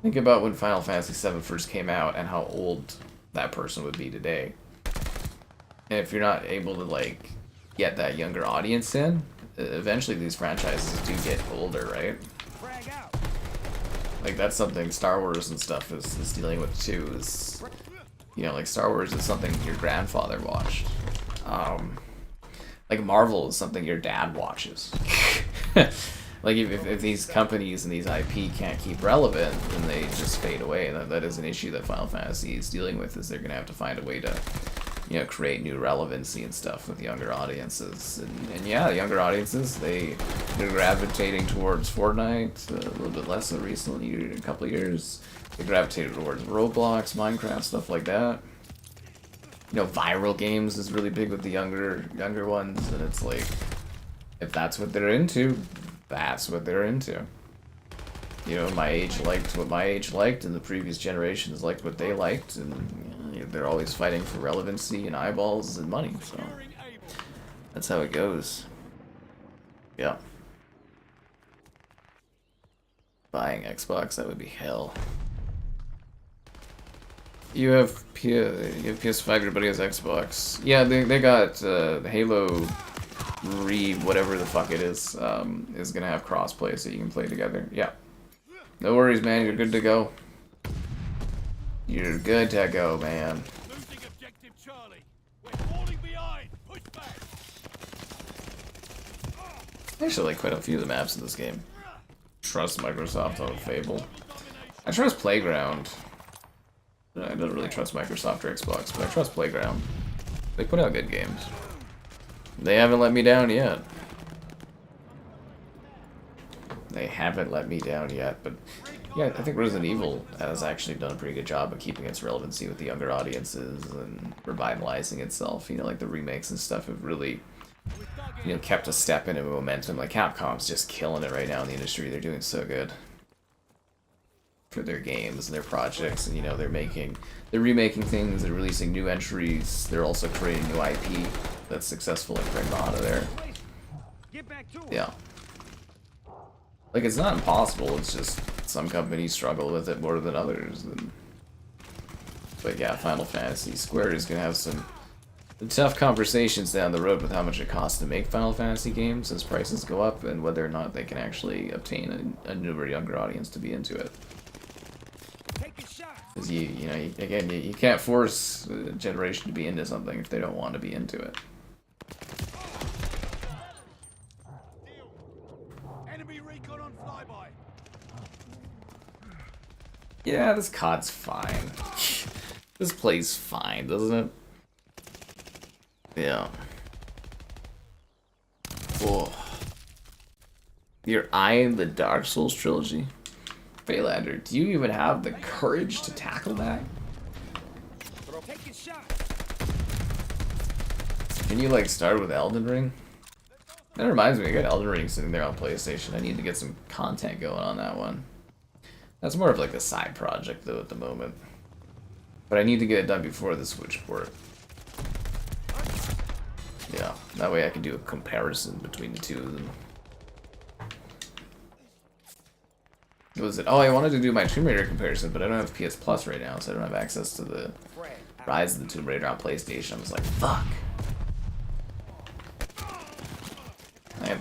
think about when Final Fantasy VII first came out and how old that person would be today. And if you're not able to like get that younger audience in, eventually these franchises do get older, right? Frag out. Like that's something Star Wars and stuff is dealing with too. Is, you know, like Star Wars is something your grandfather watched. Like Marvel is something your dad watches. Like if these companies and these IP can't keep relevant, then they just fade away. And that is an issue that Final Fantasy is dealing with. Is they're gonna have to find a way to, you know, create new relevancy and stuff with younger audiences. And yeah, younger audiences, they're gravitating towards Fortnite, a little bit less so recently, in a couple of years. They gravitated towards Roblox, Minecraft, stuff like that. You know, viral games is really big with the younger ones, and it's like, if that's what they're into, that's what they're into. You know, my age liked what my age liked, and the previous generations liked what they liked, and you know, they're always fighting for relevancy and eyeballs and money, so that's how it goes. Yeah. Buying Xbox, that would be hell. You have PS5, everybody has Xbox. Yeah, they got Halo whatever the fuck it is gonna have crossplay so you can play together. Yeah. No worries, man, you're good to go. You're good to go, man. Losing objective Charlie. We're falling behind. Push back. I actually like quite a few of the maps in this game. Trust Microsoft on Fable. I trust Playground. I don't really trust Microsoft or Xbox, but I trust Playground. They put out good games. They haven't let me down yet. They haven't let me down yet, but yeah, I think Resident Evil has actually done a pretty good job of keeping its relevancy with the younger audiences and revitalizing itself. You know, like the remakes and stuff have really, you know, kept a step in momentum. Like Capcom's just killing it right now in the industry. They're doing so good for their games and their projects, and you know, they're remaking things, they're releasing new entries, they're also creating new IP that's successful and bring them out of there. Yeah. Like, it's not impossible, it's just some companies struggle with it more than others. But yeah, Final Fantasy. Square is gonna have some tough conversations down the road with how much it costs to make Final Fantasy games as prices go up, and whether or not they can actually obtain a newer, younger audience to be into it. Because you know, again, you can't force a generation to be into something if they don't want to be into it. Enemy recon on flyby. Yeah, this COD's fine. This plays fine, doesn't it? Yeah. Whoa. You're eyeing the Dark Souls trilogy? Phaelander, do you even have the courage to tackle that? Can you like start with Elden Ring? That reminds me, I got Elden Ring sitting there on PlayStation. I need to get some content going on that one. That's more of like a side project though at the moment. But I need to get it done before the Switch port. Yeah, that way I can do a comparison between the two of them. What was it? Oh, I wanted to do my Tomb Raider comparison, but I don't have PS Plus right now, so I don't have access to the Rise of the Tomb Raider on PlayStation. I was like, fuck.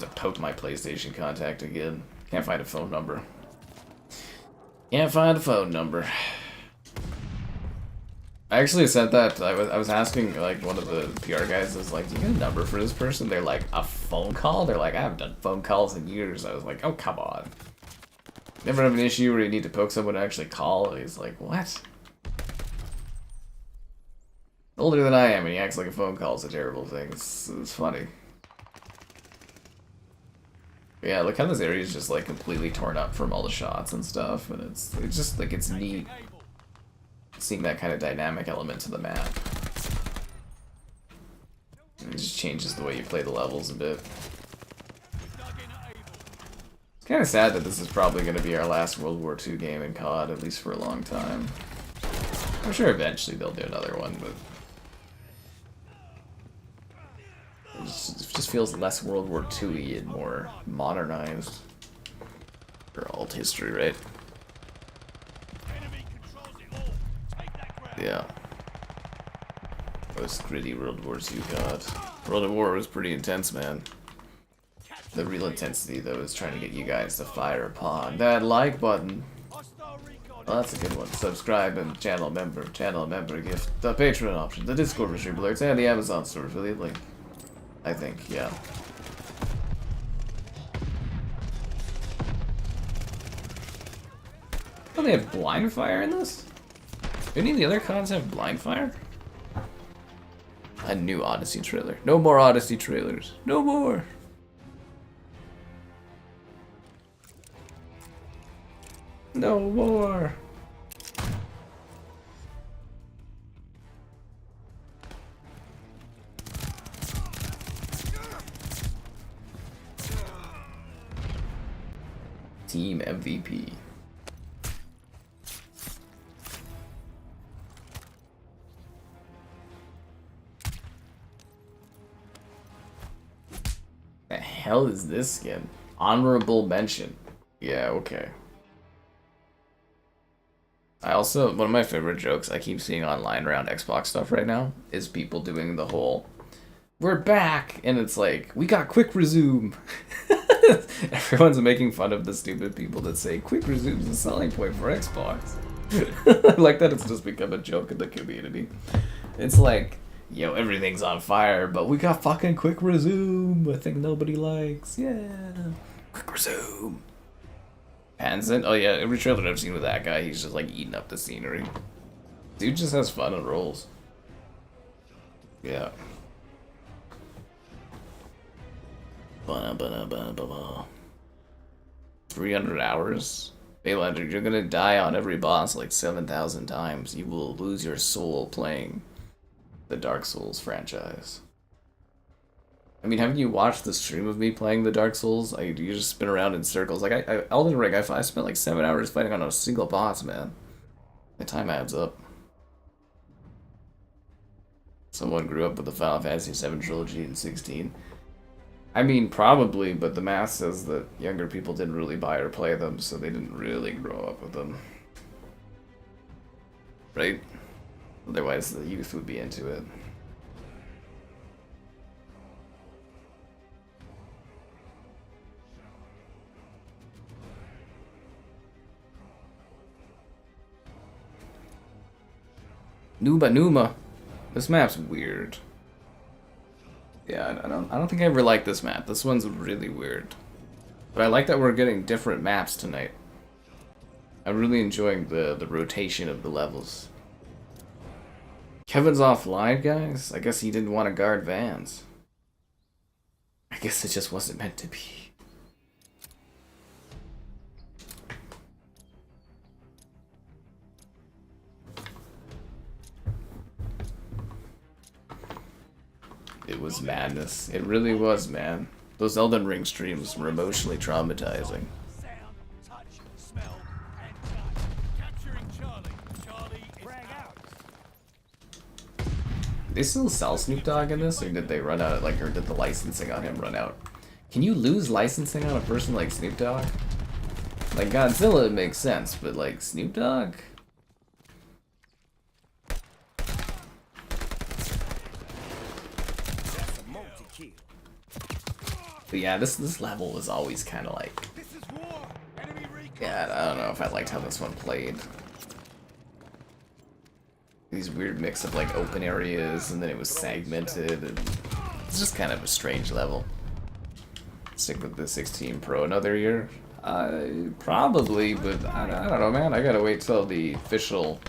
to poke my PlayStation contact again. Can't find a phone number. Can't find a phone number. I actually said that. I was asking like one of the PR guys. I was like, "Do you have a number for this person?" They're like, "A phone call?" They're like, "I haven't done phone calls in years." I was like, "Oh, come on. Never have an issue where you need to poke someone to actually call?" He's like, "What?" Older than I am, and he acts like a phone call is a terrible thing. It's funny. But yeah, look how this area is just like completely torn up from all the shots and stuff, and it's just like it's neat seeing that kind of dynamic element to the map. And it just changes the way you play the levels a bit. It's kind of sad that this is probably going to be our last World War II game in COD, at least for a long time. I'm sure eventually they'll do another one, but it just feels less World War II-y and more modernized. For alt history, right? Yeah. Those gritty World War II COD. World of War was pretty intense, man. The real intensity, though, is trying to get you guys to fire upon that like button. Oh, that's a good one. Subscribe and channel member gift, the Patreon option, the Discord stream alerts, and the Amazon store affiliate link. I think, yeah. Oh, they have blind fire in this? Do any of the other CODs have blind fire? A new Odyssey trailer. No more Odyssey trailers. No more! No more! Team MVP. The hell is this skin? Honorable mention. Yeah, okay. I also, one of my favorite jokes I keep seeing online around Xbox stuff right now is people doing the whole, "We're back!" and it's like, "We got quick resume." Everyone's making fun of the stupid people that say quick resume is a selling point for Xbox. I like that it's just become a joke in the community. It's like, yo, everything's on fire, but we got fucking quick resume. I think nobody likes. Yeah. Quick resume. Hansen? Oh yeah, every trailer I've seen with that guy, he's just like eating up the scenery. Dude just has fun and rolls. Yeah. 300 hours? Baylander, you're gonna die on every boss like 7,000 times. You will lose your soul playing the Dark Souls franchise. I mean, haven't you watched the stream of me playing the Dark Souls? You just spin around in circles. Like, Elden Ring, I spent like 7 hours fighting on a single boss, man. The time adds up. Someone grew up with the Final Fantasy VII trilogy in 16. I mean, probably, but the math says that younger people didn't really buy or play them, so they didn't really grow up with them. Right? Otherwise, the youth would be into it. Numa. This map's weird. Yeah, I don't think I ever liked this map. This one's really weird. But I like that we're getting different maps tonight. I'm really enjoying the rotation of the levels. Kevin's offline, guys? I guess he didn't want to guard vans. I guess it just wasn't meant to be. It was madness. It really was, man. Those Elden Ring streams were emotionally traumatizing. Sound, touch, smell, and touch. Capturing Charlie. Charlie is out. They still sell Snoop Dogg in this, or did they run out? Or did the licensing on him run out? Can you lose licensing on a person like Snoop Dogg? Like Godzilla, it makes sense, but like Snoop Dogg? But yeah, this level was always kind of like, This is war. Enemy recon. yeah, I don't know if I liked how this one played. These weird mix of like open areas, and then it was segmented, and it's just kind of a strange level. Stick with the 16 Pro another year? Probably, but I don't know, man. I gotta wait till the official,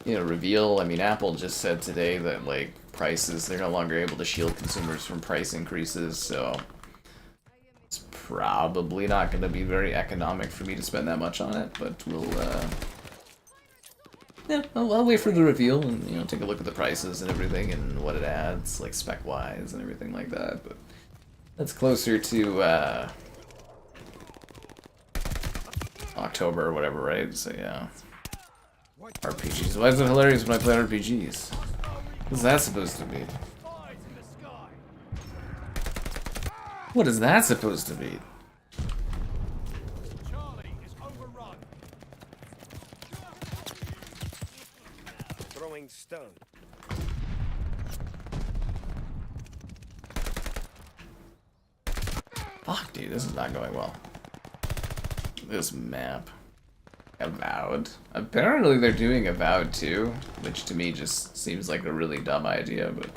reveal. I mean, Apple just said today that like prices, they're no longer able to shield consumers from price increases, so it's probably not gonna be very economic for me to spend that much on it. But we'll, yeah, I'll wait for the reveal and take a look at the prices and everything and what it adds, like spec-wise and everything like that. But that's closer to October or whatever, right? So yeah. RPGs. Why is it hilarious when I play RPGs? What's that supposed to be? Spies in the sky. What is that supposed to be? Charlie is overrun. Throwing stone. Fuck, dude, this is not going well. This map. Avowed. Apparently they're doing Avowed too, which to me just seems like a really dumb idea, but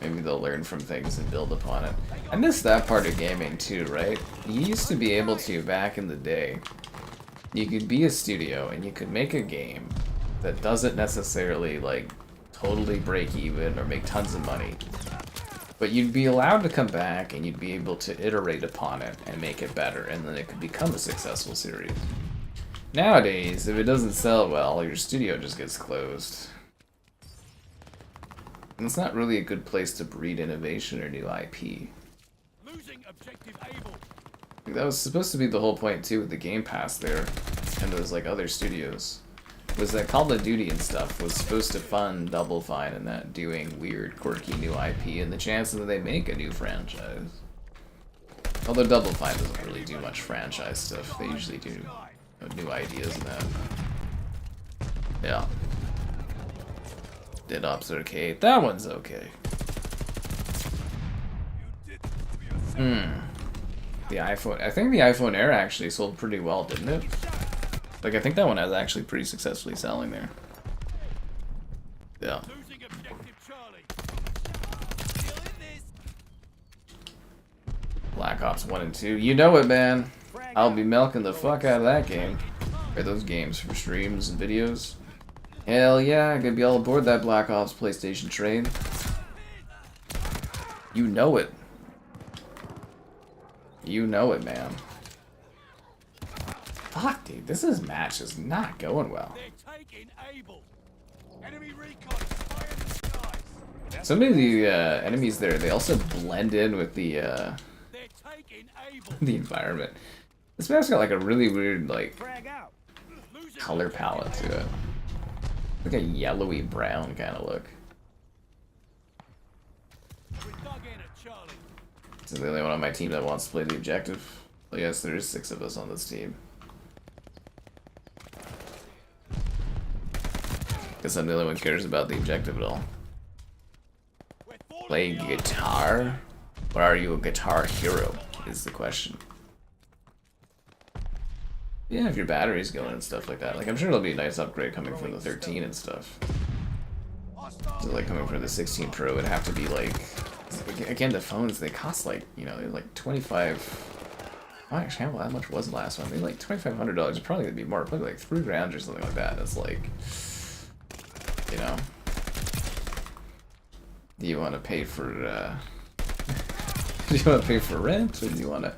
maybe they'll learn from things and build upon it. I miss that part of gaming too, right? You used to be able to, back in the day, you could be a studio and you could make a game that doesn't necessarily like totally break even or make tons of money. But you'd be allowed to come back and you'd be able to iterate upon it and make it better, and then it could become a successful series. Nowadays, if it doesn't sell well, your studio just gets closed. And it's not really a good place to breed innovation or new IP. Losing objective able. That was supposed to be the whole point too with the Game Pass there, and those like other studios. Was that Call of Duty and stuff was supposed to fund Double Fine and that doing weird, quirky new IP, and the chances that they make a new franchise. Although Double Fine doesn't really do much franchise stuff, they usually do new ideas and that. Yeah. Dead Ops Arcade, that one's okay. The iPhone, I think the iPhone Air actually sold pretty well, didn't it? Like, I think that one is actually pretty successfully selling there. Yeah. Losing objective Charlie. Black Ops 1 and 2. You know it, man. I'll be milking the fuck out of that game. Or those games for streams and videos. Hell yeah, I'm gonna be all aboard that Black Ops PlayStation train. You know it. You know it, man. Fuck, dude, this match is not going well. They're taking able. Enemy recon spy in the skies. Some of the enemies there, they also blend in with the They're taking able. the environment. This map's got like a really weird like Frag out. Losing color palette to it. Like a yellowy brown kind of look. We dug in at Charlie. This is the only one on my team that wants to play the objective. Well, yes, there is 6 of us on this team. Guess I'm the only one who cares about the objective at all. We're falling Play behind. guitar? Or are you a guitar hero? Is the question. Yeah, if your battery's going and stuff like that. Like, I'm sure it'll be a nice upgrade coming from the 13 and stuff. Hostile So, like, coming from the 16 Pro, it'd have to be like... Again, the phones, they cost like, they're like 25... Oh, actually, how much was the last one? They're like $2,500. It's probably gonna be more. Probably like $3,000 or something like that. It's like... Do you want to pay for, do you want to pay for rent, or do you want to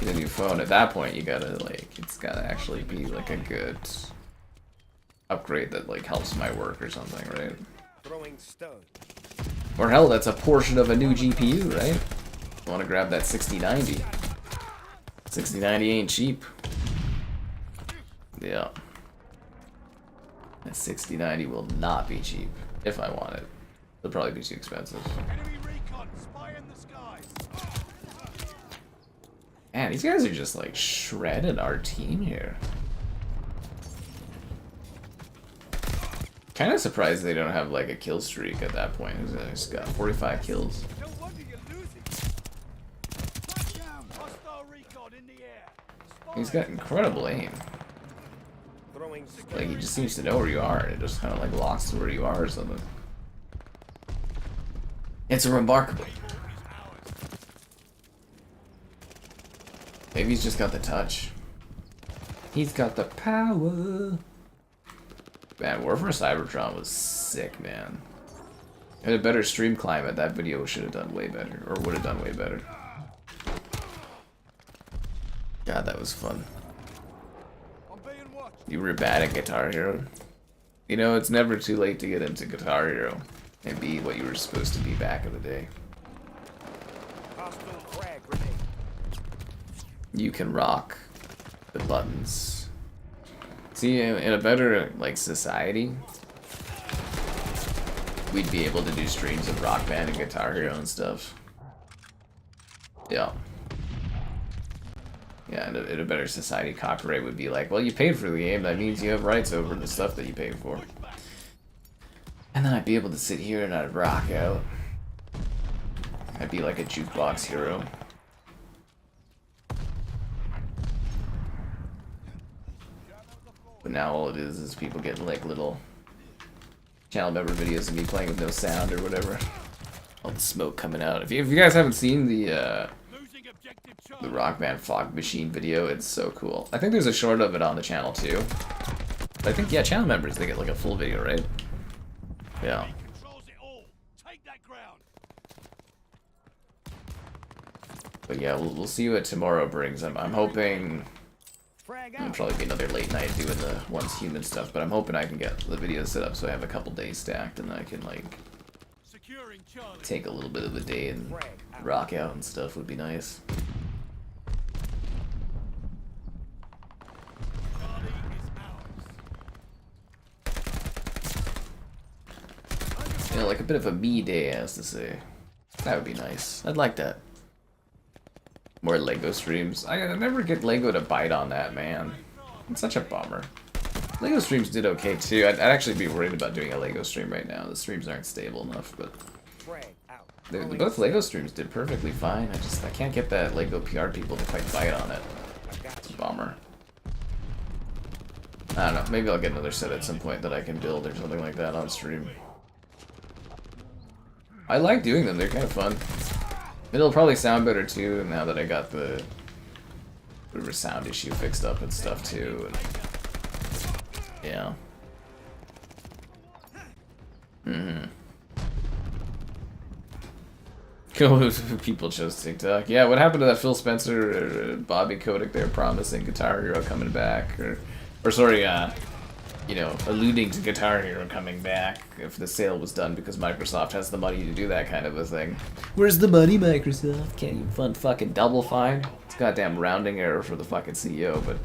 get a new phone? At that point, you gotta, like, it's gotta actually be, like, a good upgrade that, like, helps my work or something, right? Throwing stone. Or hell, that's a portion of a new GPU, right? You want to grab that 6090. 6090 ain't cheap. Yeah. That 6090 will not be cheap, if I want it. It'll probably be too expensive. enemy recon spy in the skies. Man, these guys are just like shredding our team here. Kind of surprised they don't have like a kill streak at that point. He's got 45 kills. No wonder you're losing. Vanguard in the air. He's got incredible aim. Throwing stone. Like, he just seems to know where you are, and it just kind of like locks to where you are or something. It's remarkable. Maybe he's just got the touch. He's got the power. Man, War for Cybertron was sick, man. It had a better stream climate. That video should have done way better, or would have done way better. God, that was fun. I'm being watched. You were bad at Guitar Hero. You know, it's never too late to get into Guitar Hero and be what you were supposed to be back in the day. Hostile frag grenade. You can rock the buttons. See, in a better, like, society, we'd be able to do streams of Rock Band and Guitar Hero and stuff. Yeah. Yeah, in a better society, copyright would be like, well, you paid for the game, that means you have rights over the stuff that you paid for. And then I'd be able to sit here and I'd rock out. I'd be like a jukebox hero. But now all it is people getting like little channel member videos of me playing with no sound or whatever. All the smoke coming out. If you guys haven't seen the Rock Band Fog Machine video, it's so cool. I think there's a short of it on the channel too. But I think, yeah, channel members, they get like a full video, right? Yeah. But yeah, we'll see what tomorrow brings. I'm hoping it'll probably be another late night doing the once human stuff, but I'm hoping I can get the video set up so I have a couple days stacked and I can like take a little bit of a day and rock out and stuff would be nice. You know, like a bit of a me day, as to say. That would be nice. I'd like that. More Lego streams. I never get Lego to bite on that, man. It's such a bummer. Lego streams did okay too. I'd actually be worried about doing a Lego stream right now. The streams aren't stable enough, but both Lego streams did perfectly fine. I can't get that Lego PR people to quite bite on it. It's a bummer. I don't know. Maybe I'll get another set at some point that I can build or something like that on stream. I like doing them. They're kind of fun. It'll probably sound better too now that I got the sound issue fixed up and stuff too. And yeah. Cool. People chose TikTok. Yeah, what happened to that Phil Spencer or Bobby Kotick there promising Guitar Hero coming back? Or sorry, you know, alluding to Guitar Hero coming back if the sale was done because Microsoft has the money to do that kind of a thing. Where's the money, Microsoft? Can't you fund fucking Double Fine? It's a goddamn rounding error for the fucking CEO, but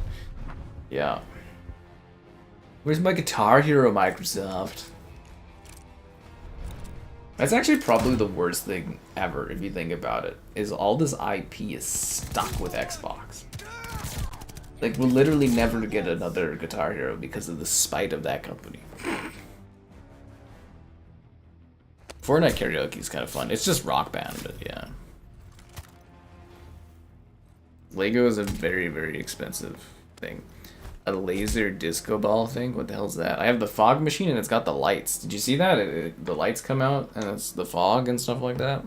yeah. Where's my Guitar Hero, Microsoft? That's actually probably the worst thing ever, if you think about it, is all this IP is stuck with Xbox. Like, we'll literally never get another Guitar Hero because of the spite of that company. Fortnite karaoke is kind of fun. It's just Rock Band, but yeah. Lego is a very, very expensive thing. A laser disco ball thing? What the hell is that? I have the fog machine and it's got the lights. Did you see that? The lights come out and it's the fog and stuff like that.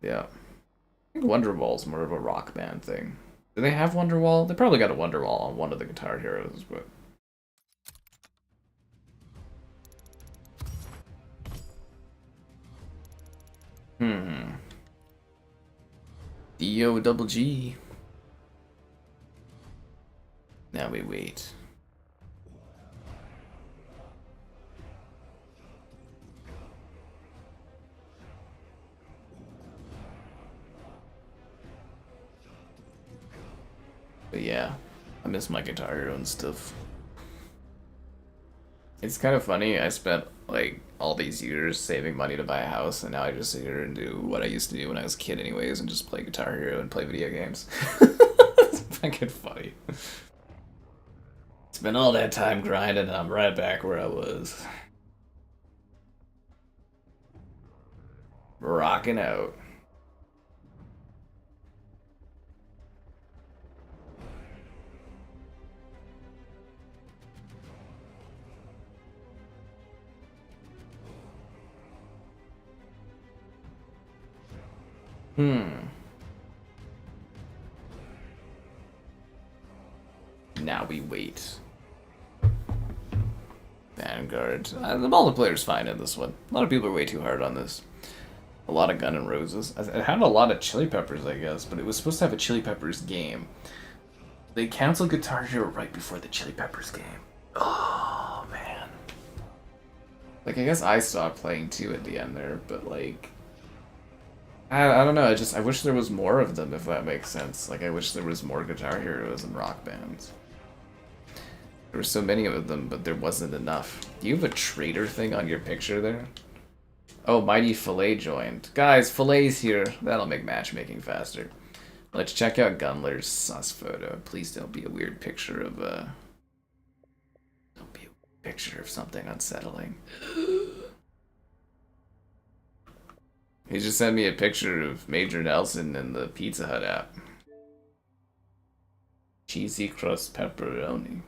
Yeah. I think Wonderwall is more of a Rock Band thing. Do they have Wonderwall? They probably got a Wonderwall on one of the Guitar Heroes, but... D-O-double-G. Now we wait. But yeah, I miss my Guitar Hero and stuff. It's kind of funny, I spent like all these years saving money to buy a house, and now I just sit here and do what I used to do when I was a kid anyways, and just play Guitar Hero and play video games. It's fucking funny. Spent all that time grinding and I'm right back where I was. Rocking out. Now we wait. Vanguard. The multiplayer's fine in this one. A lot of people are way too hard on this. A lot of Gun and Roses. It had a lot of Chili Peppers, I guess, but it was supposed to have a Chili Peppers game. They canceled Guitar Hero right before the Chili Peppers game. Oh, man. Like, I guess I stopped playing too at the end there, but like... I don't know, I wish there was more of them, if that makes sense. Like, I wish there was more Guitar Heroes and Rock Bands. There were so many of them, but there wasn't enough. Do you have a traitor thing on your picture there? Oh, Mighty Filet joined. Guys, Filet's here. That'll make matchmaking faster. Let's check out Gunler's sus photo. Please don't be a weird picture of, Don't be a picture of something unsettling. He just sent me a picture of Major Nelson in the Pizza Hut app. Cheesy crust pepperoni.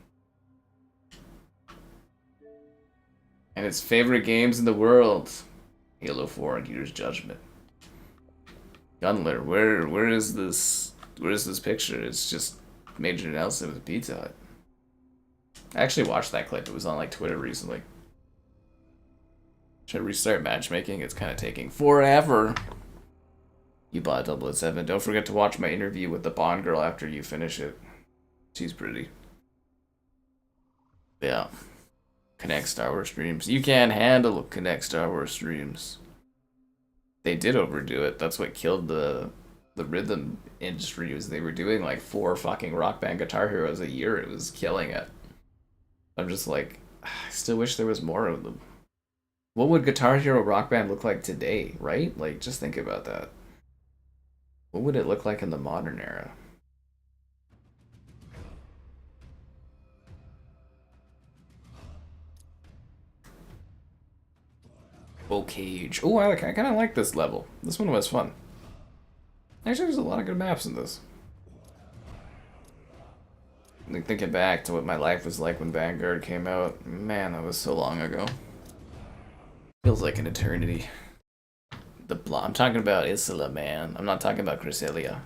And his favorite games in the world. Halo 4 and Year's Judgment. Gunler, where is this picture? It's just Major Nelson with a Pizza Hut. I actually watched that clip. It was on like Twitter recently. Should I restart matchmaking? It's kind of taking forever. You bought 007. Don't forget to watch my interview with the Bond girl after you finish it. She's pretty. Yeah. Connect Star Wars streams. You can't handle Connect Star Wars streams. They did overdo it. That's what killed the rhythm industry. Was they were doing like 4 fucking Rock Band Guitar Heroes a year. It was killing it. I'm just like, I still wish there was more of them. What would Guitar Hero Rock Band look like today, right? Like, just think about that. What would it look like in the modern era? Bocage. Oh, I kind of like this level. This one was fun. Actually, there's a lot of good maps in this. Like, thinking back to what my life was like when Vanguard came out, man, that was so long ago. Feels like an eternity. I'm talking about Isla, man. I'm not talking about Cresselia.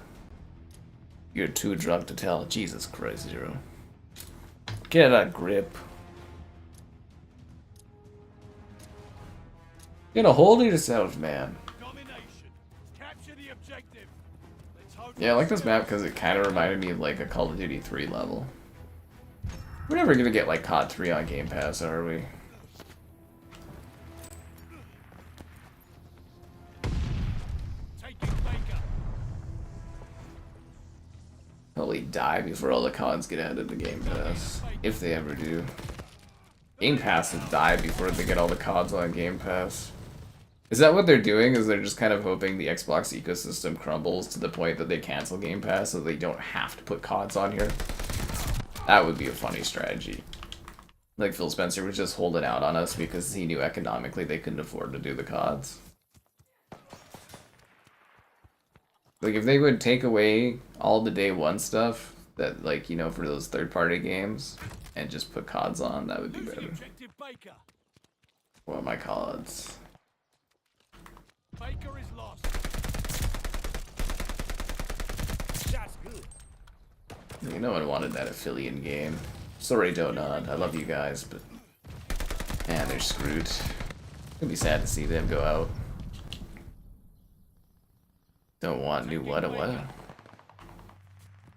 You're too drunk to tell. Jesus Christ, Zero. Get a grip. Get a hold of yourself, man. Capture the objective. Yeah, I like this map because it kind of reminded me of like a Call of Duty 3 level. We're never gonna get like COD 3 on Game Pass, are we? Probably die before all the CODs get added to Game Pass, if they ever do. Game Pass will die before they get all the CODs on Game Pass. Is that what they're doing? Is they're just kind of hoping the Xbox ecosystem crumbles to the point that they cancel Game Pass so they don't have to put CODs on here? That would be a funny strategy. Like Phil Spencer was just holding out on us because he knew economically they couldn't afford to do the CODs. Like, if they would take away all the day one stuff that, like, you know, for those third-party games and just put CODs on, that would be better. What are my CODs? Baker is lost. That's good. No one wanted that affiliate game. Sorry, Donut. I love you guys, but man, they're screwed. It's gonna be sad to see them go out. Don't want new what?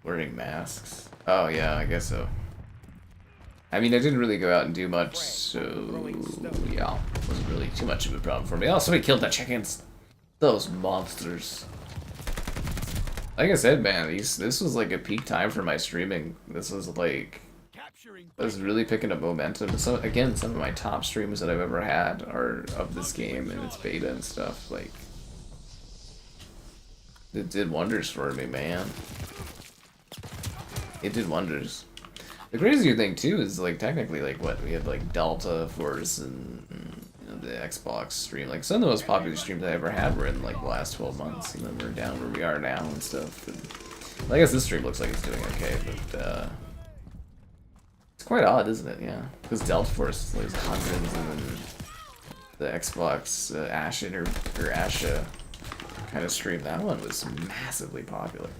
Wearing masks. Oh yeah, I guess so. I mean, I didn't really go out and do much, so yeah, wasn't really too much of a problem for me. Oh, somebody killed the chickens. Those monsters. Like I said, man, this was like a peak time for my streaming. This was like, I was really picking up momentum. So again, some of my top streams that I've ever had are of this game and its beta and stuff. Like, it did wonders for me, man. It did wonders. The crazier thing too is like technically like what we had like Delta Force and you know, the Xbox stream. Like some of the most popular streams I ever had were in like the last 12 months, and then we're down where we are now and stuff. And, well, I guess this stream looks like it's doing okay, but it's quite odd, isn't it? Yeah, because Delta Force is like hundreds, and then the Xbox Ashen or Asha kind of stream. That one was massively popular.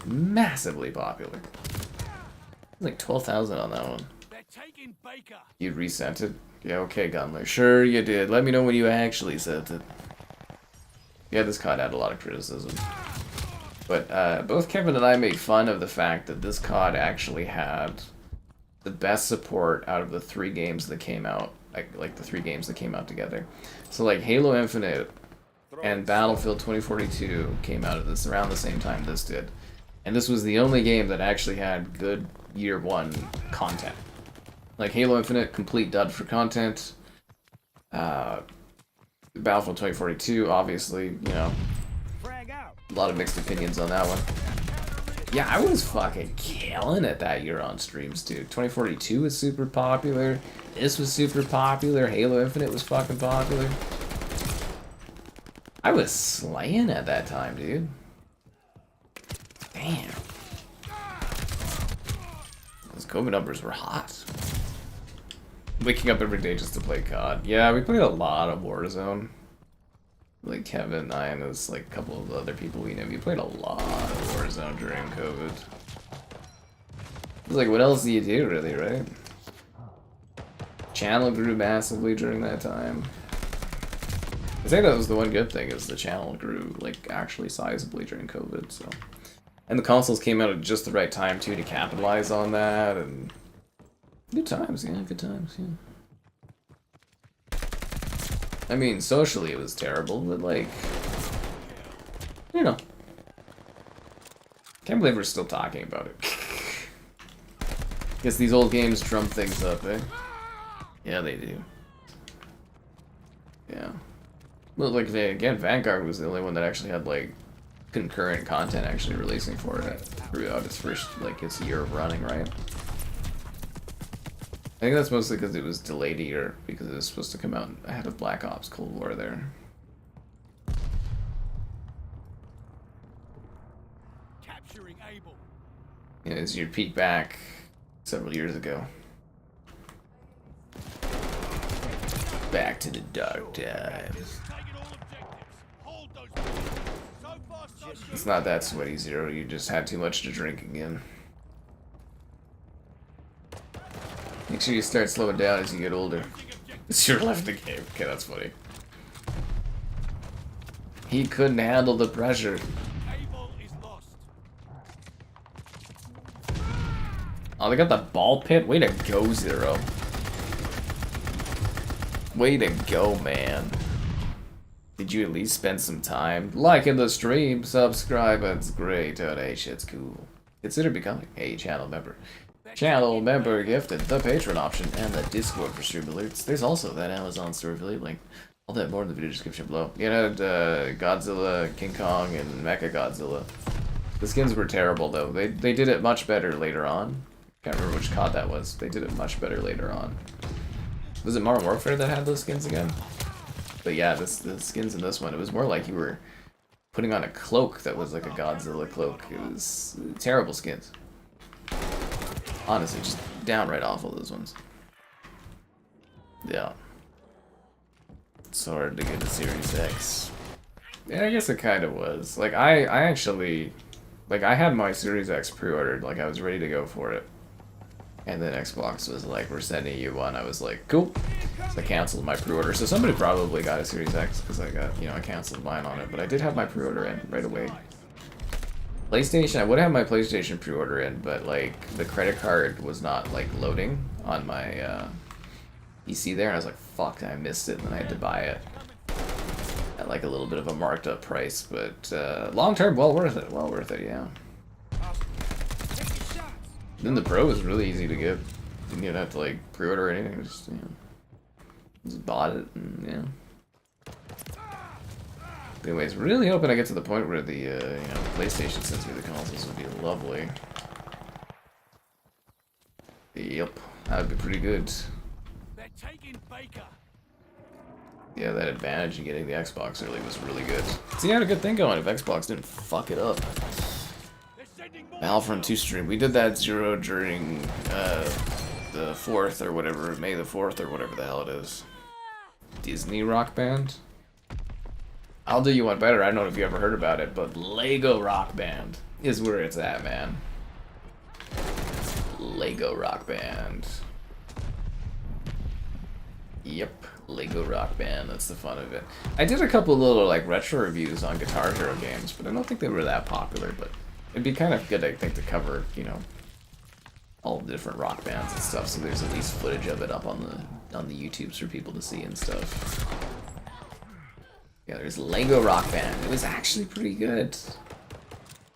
Massively popular. Like 12,000 on that one. They're taking Baker. You resent it? Yeah, okay, Gunler. Sure you did. Let me know when you actually sent it. Yeah, this COD had a lot of criticism. But both Kevin and I made fun of the fact that this COD actually had the best support out of the 3 games that came out. Like the 3 games that came out together. So like Halo Infinite and Battlefield 2042 came out at this around the same time this did. And this was the only game that actually had good year 1 content. Like Halo Infinite, complete dud for content. Battlefield 2042, obviously, you know, Frag out. a lot of mixed opinions on that one. Yeah, I was fucking killing it that year on streams, dude. 2042 was super popular. This was super popular. Halo Infinite was fucking popular. I was slaying at that time, dude. Damn. Those COVID numbers were hot. Waking up every day just to play COD. Yeah, we played a lot of Warzone. Like Kevin and I and there's like a couple of the other people we knew. We played a lot of Warzone during COVID. It's like, what else do you do, really, right? Channel grew massively during that time. I think that was the one good thing, is the channel grew, like, actually sizably during COVID, so. And the consoles came out at just the right time, too, to capitalize on that, and... Good times, yeah, good times, yeah. I mean, socially it was terrible, but, like... You know. Can't believe we're still talking about it. Guess these old games drum things up, eh? Yeah, they do. Yeah. Well, like, again, Vanguard was the only one that actually had, like, concurrent content actually releasing for it throughout its first, like, its year of running, right? I think that's mostly because it was delayed a year, because it was supposed to come out ahead of Black Ops Cold War there. Capturing Able. Yeah, it's your peek back several years ago. Back to the dark times. Taking all objectives. Hold those positions. So far, so good. It's not that sweaty, Zero. You just had too much to drink again. Make sure you start slowing down as you get older. It's your left the game. Okay, that's funny. He couldn't handle the pressure. Able is lost. Oh, they got the ball pit? Way to go, Zero. Way to go, man. Did you at least spend some time liking the stream? Subscribe, that's great. Oh, hey, shit's cool. Consider becoming a channel member. Channel member gifted, the patron option, and the Discord for stream alerts. There's also that Amazon store affiliate link. All that more in the video description below. You know, Godzilla, King Kong, and Mecha Godzilla. The skins were terrible though. They did it much better later on. Can't remember which COD that was. They did it much better later on. Was it Modern Warfare that had those skins again? But yeah, the skins in this one, it was more like you were putting on a cloak that was like a Godzilla cloak. It was terrible skins. Honestly, just downright awful, those ones. Yeah. It's hard to get a Series X. Yeah, I guess it kind of was. Like, I actually... Like, I had my Series X pre-ordered. Like, I was ready to go for it. And then Xbox was like, we're sending you one. I was like, cool. So I canceled my pre-order. So somebody probably got a Series X because I got, you know, I canceled mine on it. But I did have my pre-order in right away. PlayStation, I would have my PlayStation pre-order in, but like the credit card was not like loading on my PC there, and I was like, fuck, I missed it, and then I had to buy it at like a little bit of a marked up price, but long term, well worth it, yeah. Then the Pro was really easy to get. Didn't even have to like pre-order anything, just, you know, just bought it, and yeah. Anyways, really hoping I get to the point where the, you know, PlayStation sends me the consoles would be lovely. Yep, that'd be pretty good. They're taking Baker. Yeah, that advantage in getting the Xbox early was really good. See, you had a good thing going if Xbox didn't fuck it up. Battlefront 2 stream. We did that Zero during, the 4th or whatever, May the 4th or whatever the hell it is. Disney Rock Band? I'll do you one better. I don't know if you ever heard about it, but Lego Rock Band is where it's at, man. Lego Rock Band. Yep, Lego Rock Band. That's the fun of it. I did a couple little like retro reviews on Guitar Hero games, but I don't think they were that popular. But it'd be kind of good, I think, to cover, you know, all the different rock bands and stuff. So there's at least footage of it up on the YouTubes for people to see and stuff. Yeah, there's Lego Rock Band. It was actually pretty good.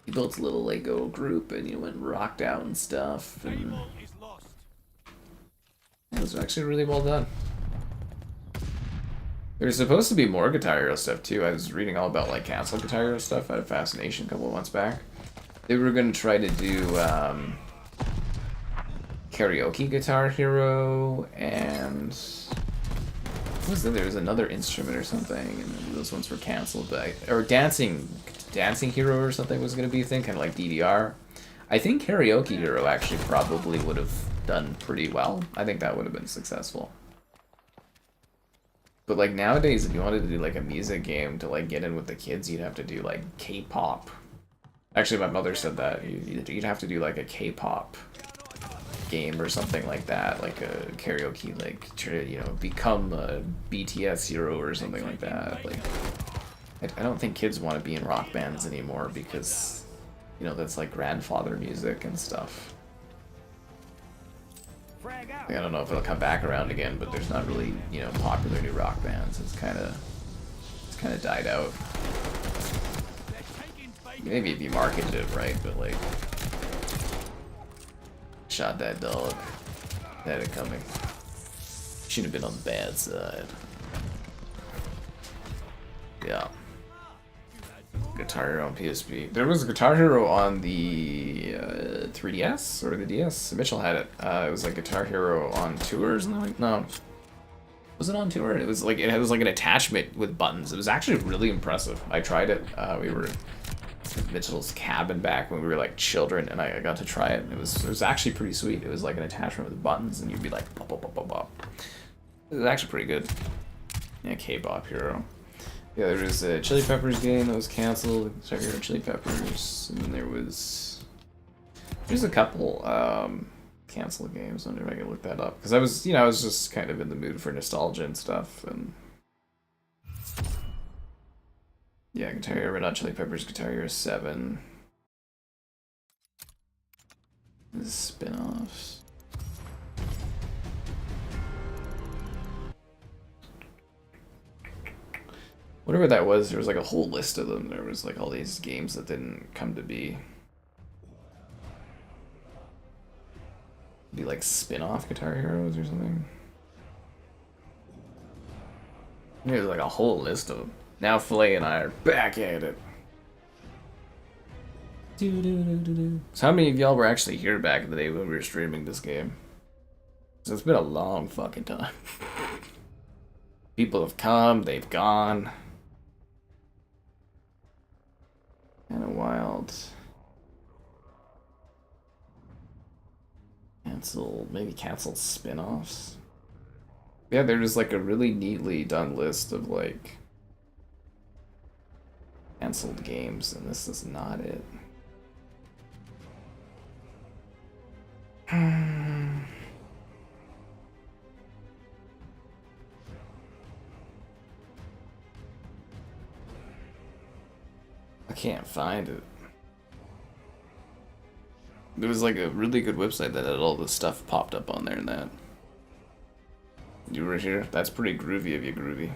He built a little Lego group and you went and rocked out and stuff. And Is lost. it was actually really well done. There's supposed to be more Guitar Hero stuff too. I was reading all about like canceled Guitar Hero stuff out of Fascination a couple of months back. They were going to try to do karaoke Guitar Hero and what was there was another instrument or something, and those ones were canceled. But or dancing Hero or something was going to be a thing, kind of like DDR. I think Karaoke Hero actually probably would have done pretty well. I think that would have been successful. But like nowadays, if you wanted to do like a music game to like get in with the kids, you'd have to do like K-pop. Actually, my mother said that you'd have to do like a K-pop game or something like that, like a karaoke, like you know, become a BTS hero or something like that. Like, I don't think kids want to be in rock bands anymore because, you know, that's like grandfather music and stuff. Frag out. Like, I don't know if it'll come back around again, but there's not really, you know, popular new rock bands. It's kind of died out. Maybe if you marketed it right, but like, shot that dog. Had it coming. Should have been on the bad side. Yeah. Guitar Hero on PSP. There was a Guitar Hero on the 3DS or the DS. Mitchell had it. It was like Guitar Hero on tour or something. No, was it on tour? It was like an attachment with buttons. It was actually really impressive. I tried it. We were at Mitchell's cabin back when we were like children, and I got to try it. It was actually pretty sweet. It was like an attachment with buttons, and you'd be like bop, bop, bop, bop, bop. It was actually pretty good. Yeah, K-pop Hero. Yeah, there was a Chili Peppers game that was canceled. Sorry, Chili Peppers, and then there's a couple canceled games. I wonder if I can look that up because I was just kind of in the mood for nostalgia and stuff. And yeah, Guitar Hero, Red Hot Chili Peppers, Guitar Hero 7. The spin-offs. Whatever that was, there was like a whole list of them. There was like all these games that didn't come to be. Be like spin-off Guitar Heroes or something. There's like a whole list of them. Now Flay and I are back at it. So how many of y'all were actually here back in the day when we were streaming this game? So it's been a long fucking time. People have come, they've gone. Kinda wild. Maybe cancel spin-offs. Yeah, there's like a really neatly done list of like canceled games, and this is not it. I can't find it. There was like a really good website that had all this stuff popped up on there and that. You were here? That's pretty groovy of you, Groovy.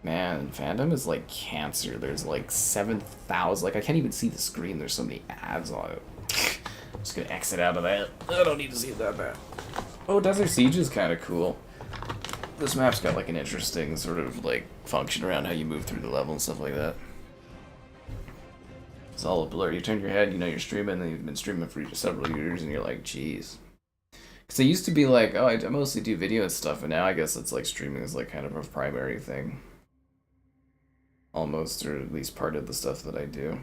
Man, fandom is like cancer. There's like 7,000. Like, I can't even see the screen. There's so many ads on it. I'm just gonna exit out of that. I don't need to see it that bad. Oh, Desert Siege is kind of cool. This map's got like an interesting sort of like function around how you move through the level and stuff like that. It's all a blur. You turn your head, you know you're streaming, and you've been streaming for several years, and you're like, geez. Because it used to be like, oh, I mostly do video and stuff, and now I guess it's like streaming is like kind of a primary thing. Almost, or at least part of the stuff that I do.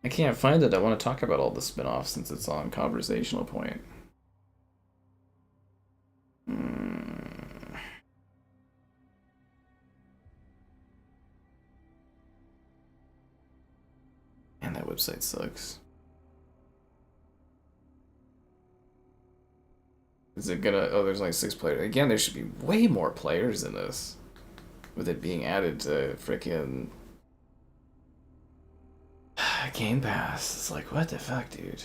I can't find it. I want to talk about all the spin-offs since it's on Conversational Point. Man, that website sucks. Is it gonna... Oh, there's only 6 players. Again, there should be way more players in this. With it being added to frickin' Game Pass. It's like, what the fuck, dude?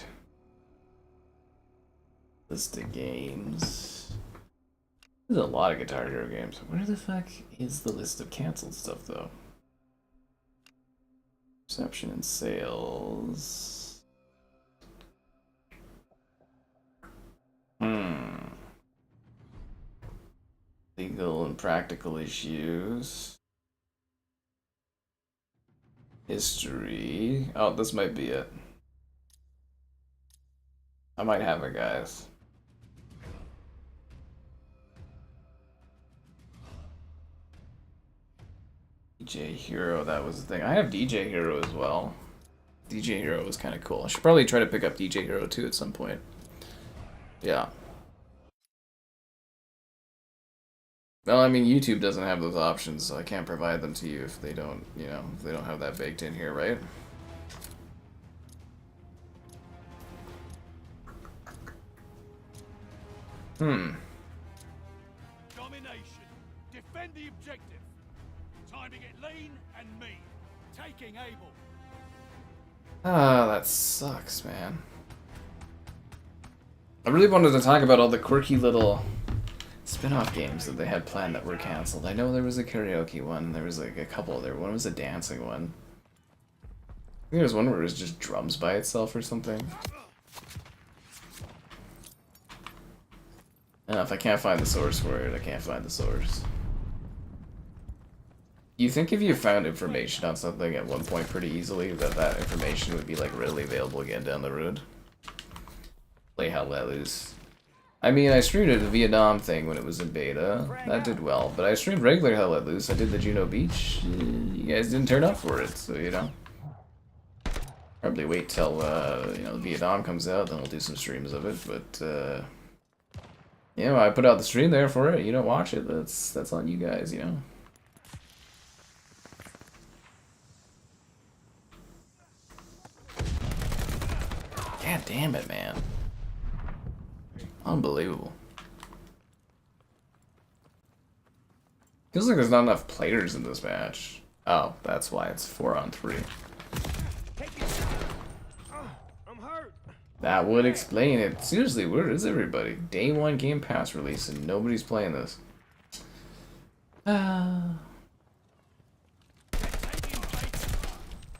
List of games. There's a lot of Guitar Hero games. Where the fuck is the list of canceled stuff, though? Reception and sales. Legal and practical issues. History. Oh, this might be it. I might have it, guys. DJ Hero, that was the thing. I have DJ Hero as well. DJ Hero was kind of cool. I should probably try to pick up DJ Hero 2 at some point. Yeah. Well, I mean, YouTube doesn't have those options, so I can't provide them to you if they don't, you know, if they don't have that baked in here, right? Domination. Defend the objective. Time to get lean and mean. Taking Able. Ah, that sucks, man. I really wanted to talk about all the quirky little spin-off games that they had planned that were canceled. I know there was a karaoke one. There was like a couple there. One was a dancing one. I think there was one where it was just drums by itself or something. If I can't find the source for it, I can't find the source. You think if you found information on something at one point pretty easily, that information would be like readily available again down the road? Play Hell Let Loose. I mean, I streamed the Vietnam thing when it was in beta. That did well, but I streamed regular Hell Let Loose. I did the Juno Beach. You guys didn't turn up for it, so you know. Probably wait till you know, Vietnam comes out, then we'll do some streams of it. But you know, I put out the stream there for it. You don't watch it. That's on you guys, you know. God damn it, man. Unbelievable. Feels like there's not enough players in this match. Oh, that's why it's 4-on-3. I'm hurt. That would explain it. Seriously, where is everybody? Day 1 Game Pass release and nobody's playing this.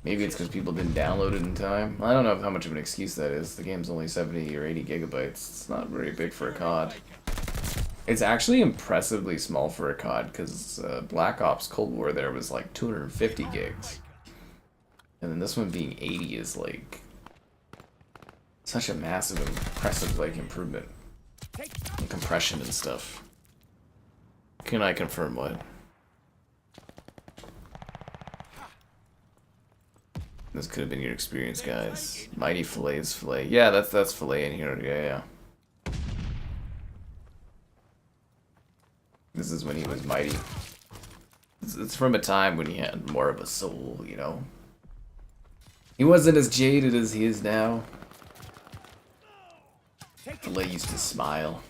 Maybe it's because people didn't download it in time. I don't know how much of an excuse that is. The game's only 70 or 80 gigabytes. It's not very big for a COD. It's actually impressively small for a COD, because Black Ops Cold War there was like 250 gigs. And then this one being 80 is like such a massive, impressive like improvement in compression and stuff. Can I confirm what? This could have been your experience, guys. Mighty Fille's Fillet. Yeah, that's Fillet in here. Yeah. This is when he was mighty. It's from a time when he had more of a soul, you know. He wasn't as jaded as he is now. Fillet used to smile.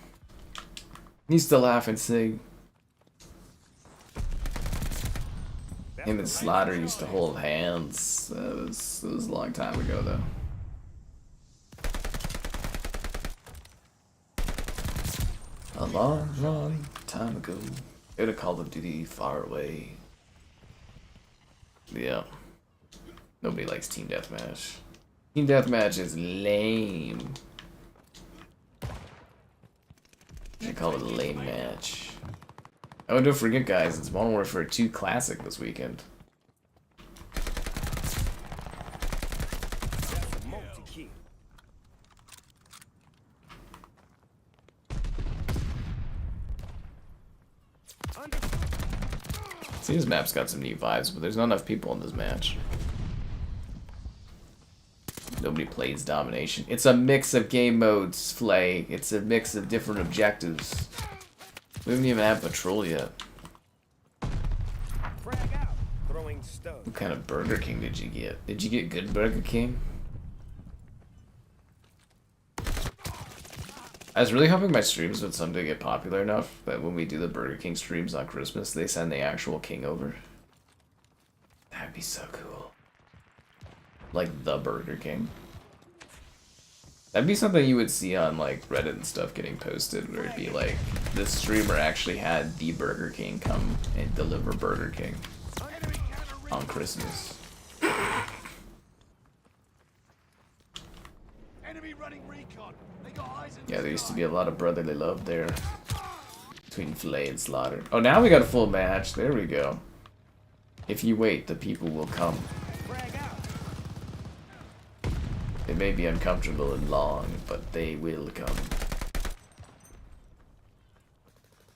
He used to laugh and sing. Him and Slaughter used to hold hands. It was a long time ago, though. A long, long time ago. Go to Call of Duty Far Away. Yeah. Nobody likes Team Deathmatch. Team Deathmatch is lame. You should call it a lame match. Oh, don't forget, guys, it's Modern Warfare 2 Classic this weekend. See, this map's got some neat vibes, but there's not enough people in this match. Nobody plays Domination. It's a mix of game modes, Flay. It's a mix of different objectives. We haven't even had Patrol yet. Frag out. Throwing stone. What kind of Burger King did you get? Did you get good Burger King? I was really hoping my streams would someday get popular enough that when we do the Burger King streams on Christmas, they send the actual king over. That'd be so cool. Like the Burger King. That'd be something you would see on like Reddit and stuff getting posted, where it'd be like, this streamer actually had the Burger King come and deliver Burger King on Christmas. Enemy running recon. They got eyes in Yeah, the there used to sky. be a lot of brotherly love there between Filet and Slaughter. Oh, now we got a full match. There we go. If you wait, the people will come. Frag out. It may be uncomfortable and long, but they will come.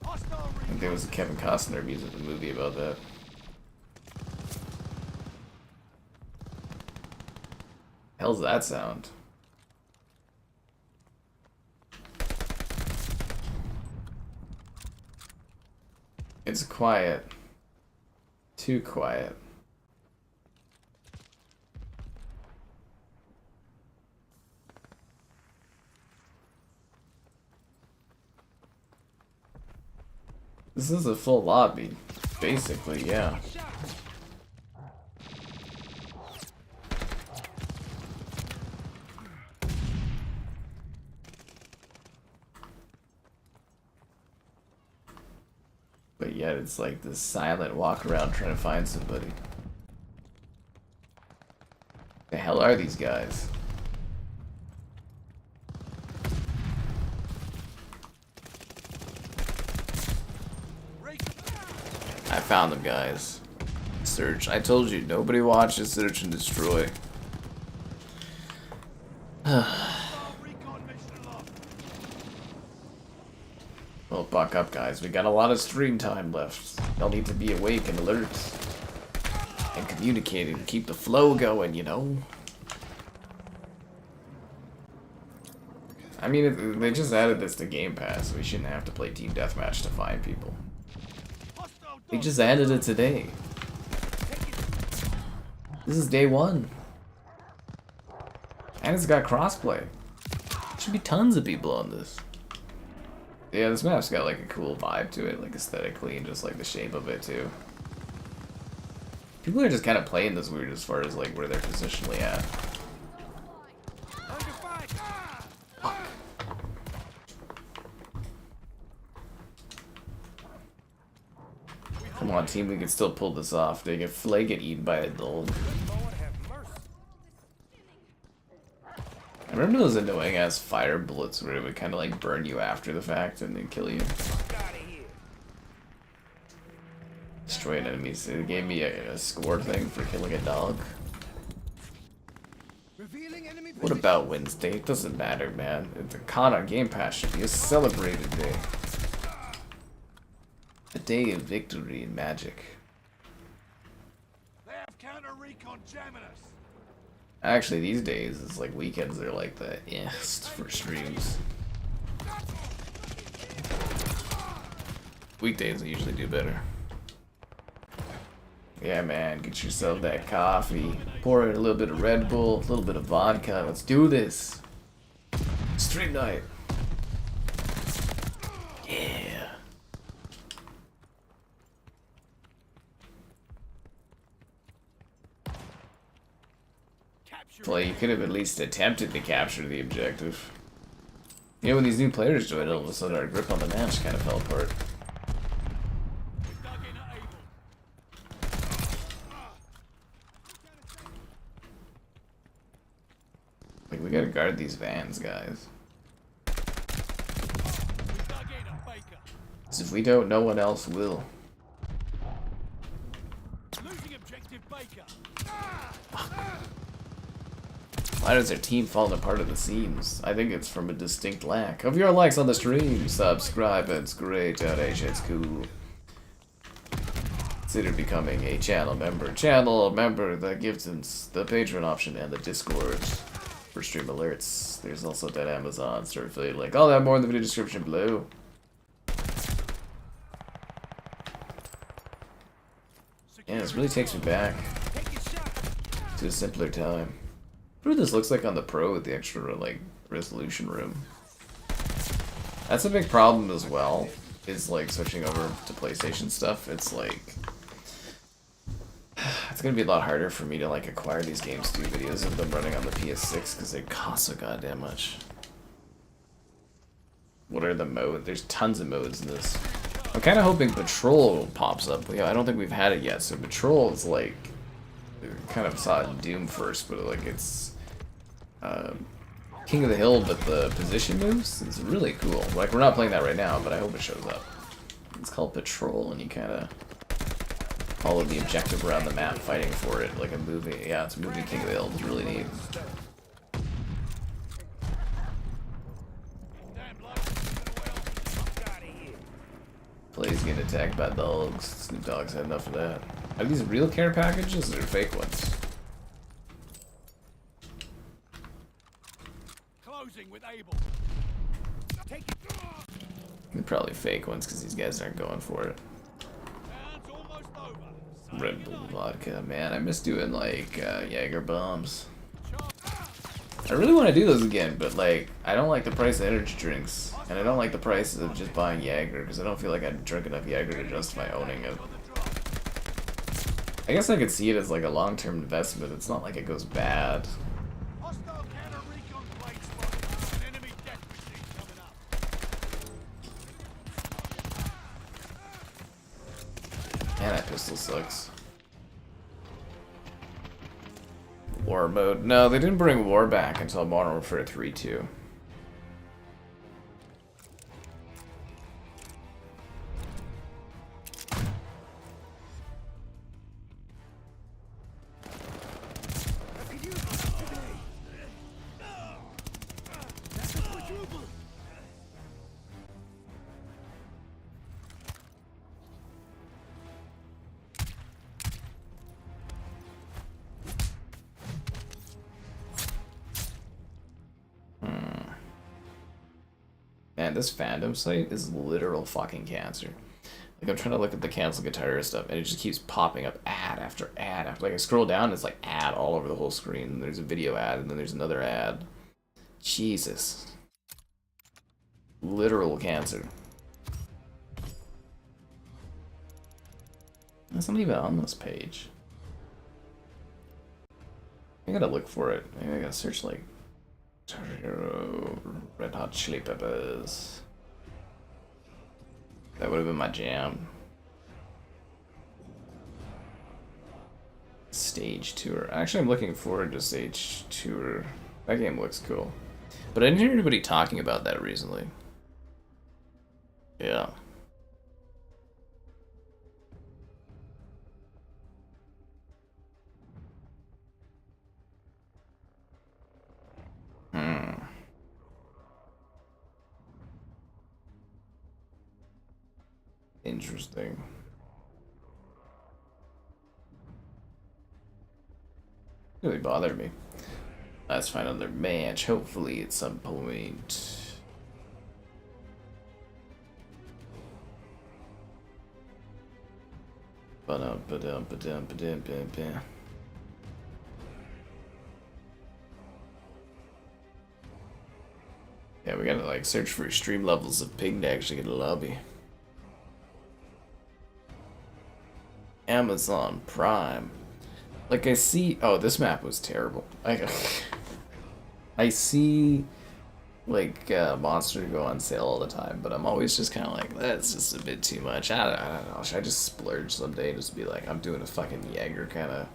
Hostile I think recon. there was a Kevin Costner movie about that. Hell's that sound? It's quiet. Too quiet. This is a full lobby, basically, yeah. But yet it's like this silent walk around trying to find somebody. The hell are these guys? I found them, guys. Search. I told you, nobody watches Search and Destroy. Hostile recon mission locked. Well, buck up, guys. We got a lot of stream time left. Y'all need to be awake and alert. And communicating. Keep the flow going, you know? I mean, they just added this to Game Pass, so we shouldn't have to play Team Deathmatch to find people. Hostile They dog. just added it today. This is day one. And it's got crossplay. Should be tons of people on this. Yeah, this map's got like a cool vibe to it, like aesthetically, and just like the shape of it too. People are just kind of playing this weird as far as like where they're positionally at. Under fire. Fuck. Come on, team, we can still pull this off. They get Flay get eaten by a dog. Lord have mercy. I remember those annoying ass fire bullets where it would kind of like burn you after the fact and then kill you. Get out of here. Destroying enemies. It gave me a score thing for killing a dog. Revealing enemy What position. about Wednesday? It doesn't matter, man. The con on Game Pass should be a celebrated day. A day of victory and magic. They have counter recon jamming us. Actually, these days, it's like weekends are like the best for streams. Weekdays I usually do better. Yeah, man, get yourself that coffee. Pour in a little bit of Red Bull, a little bit of vodka. Let's do this. Stream night. Yeah. Capture. Well, you could have at least attempted to capture the objective. You know, when these new players joined, all of a sudden our grip on the match kind of fell apart. We dug in at Able. Like, we gotta guard these vans, guys. We dug in at Baker. 'Cause if we don't, no one else will. Losing objective Baker. Why does their team fall apart at the seams? I think it's from a distinct lack of your likes on the stream. Subscribe, it's great. It's cool. Consider becoming a channel member. Channel member, the gifts, the Patreon option, and the Discord. For stream alerts. There's also that Amazon store affiliate link. I'll have more in the video description below. Yeah, this really takes me back to a simpler time. What this looks like on the Pro with the extra like resolution room. That's a big problem as well. Is like switching over to PlayStation stuff. It's like it's gonna be a lot harder for me to like acquire these games to do videos of them running on the PS6 because they cost so goddamn much. What are the modes? There's tons of modes in this. I'm kind of hoping Patrol pops up. Yeah, I don't think we've had it yet. So Patrol is like kind of saw it in Doom first, but like it's King of the Hill, but the position moves. It's really cool. Like we're not playing that right now, but I hope it shows up. It's called Patrol, and you kind of follow the objective around the map, fighting for it like a movie. Yeah, it's a movie. King of the Hill. It's really neat. Play's getting attacked by dogs. Snoop Dogg's had enough of that. Are these real care packages or fake ones? Closing with Able. Take it. They're probably fake ones because these guys aren't going for it. Round's almost over. Red Bull vodka, man. I miss doing like Jaeger bombs. I really want to do those again, but like I don't like the price of energy drinks, and I don't like the price of just buying Jaeger because I don't feel like I'd drink enough Jaeger to justify owning it. I guess I could see it as like a long-term investment. It's not like it goes bad. Hostile counter recon plate spotted. An enemy death machine coming up. Man, that pistol sucks. War mode. No, they didn't bring war back until Modern Warfare 3.2. Man, this fandom site is literal fucking cancer. Like, I'm trying to look at the cancel guitarist stuff, and it just keeps popping up ad after ad after. Like, I scroll down, and it's like ad all over the whole screen. And there's a video ad, and then there's another ad. Jesus. Literal cancer. That's not even on this page. I gotta look for it. Maybe I gotta search, like, Red Hot Chili Peppers. That would have been my jam. Stage Tour. Actually, I'm looking forward to Stage Tour. That game looks cool. But I didn't hear anybody talking about that recently. Yeah. Interesting. Really bothered me. Let's find another match, hopefully at some point. Yeah, we gotta like search for extreme levels of ping to actually get a lobby. Amazon Prime. Like I see, oh, this map was terrible. I see like Monster go on sale all the time, but I'm always just kind of like, that's just a bit too much. I don't know. Should I just splurge someday and just be like, I'm doing a fucking Jaeger kind of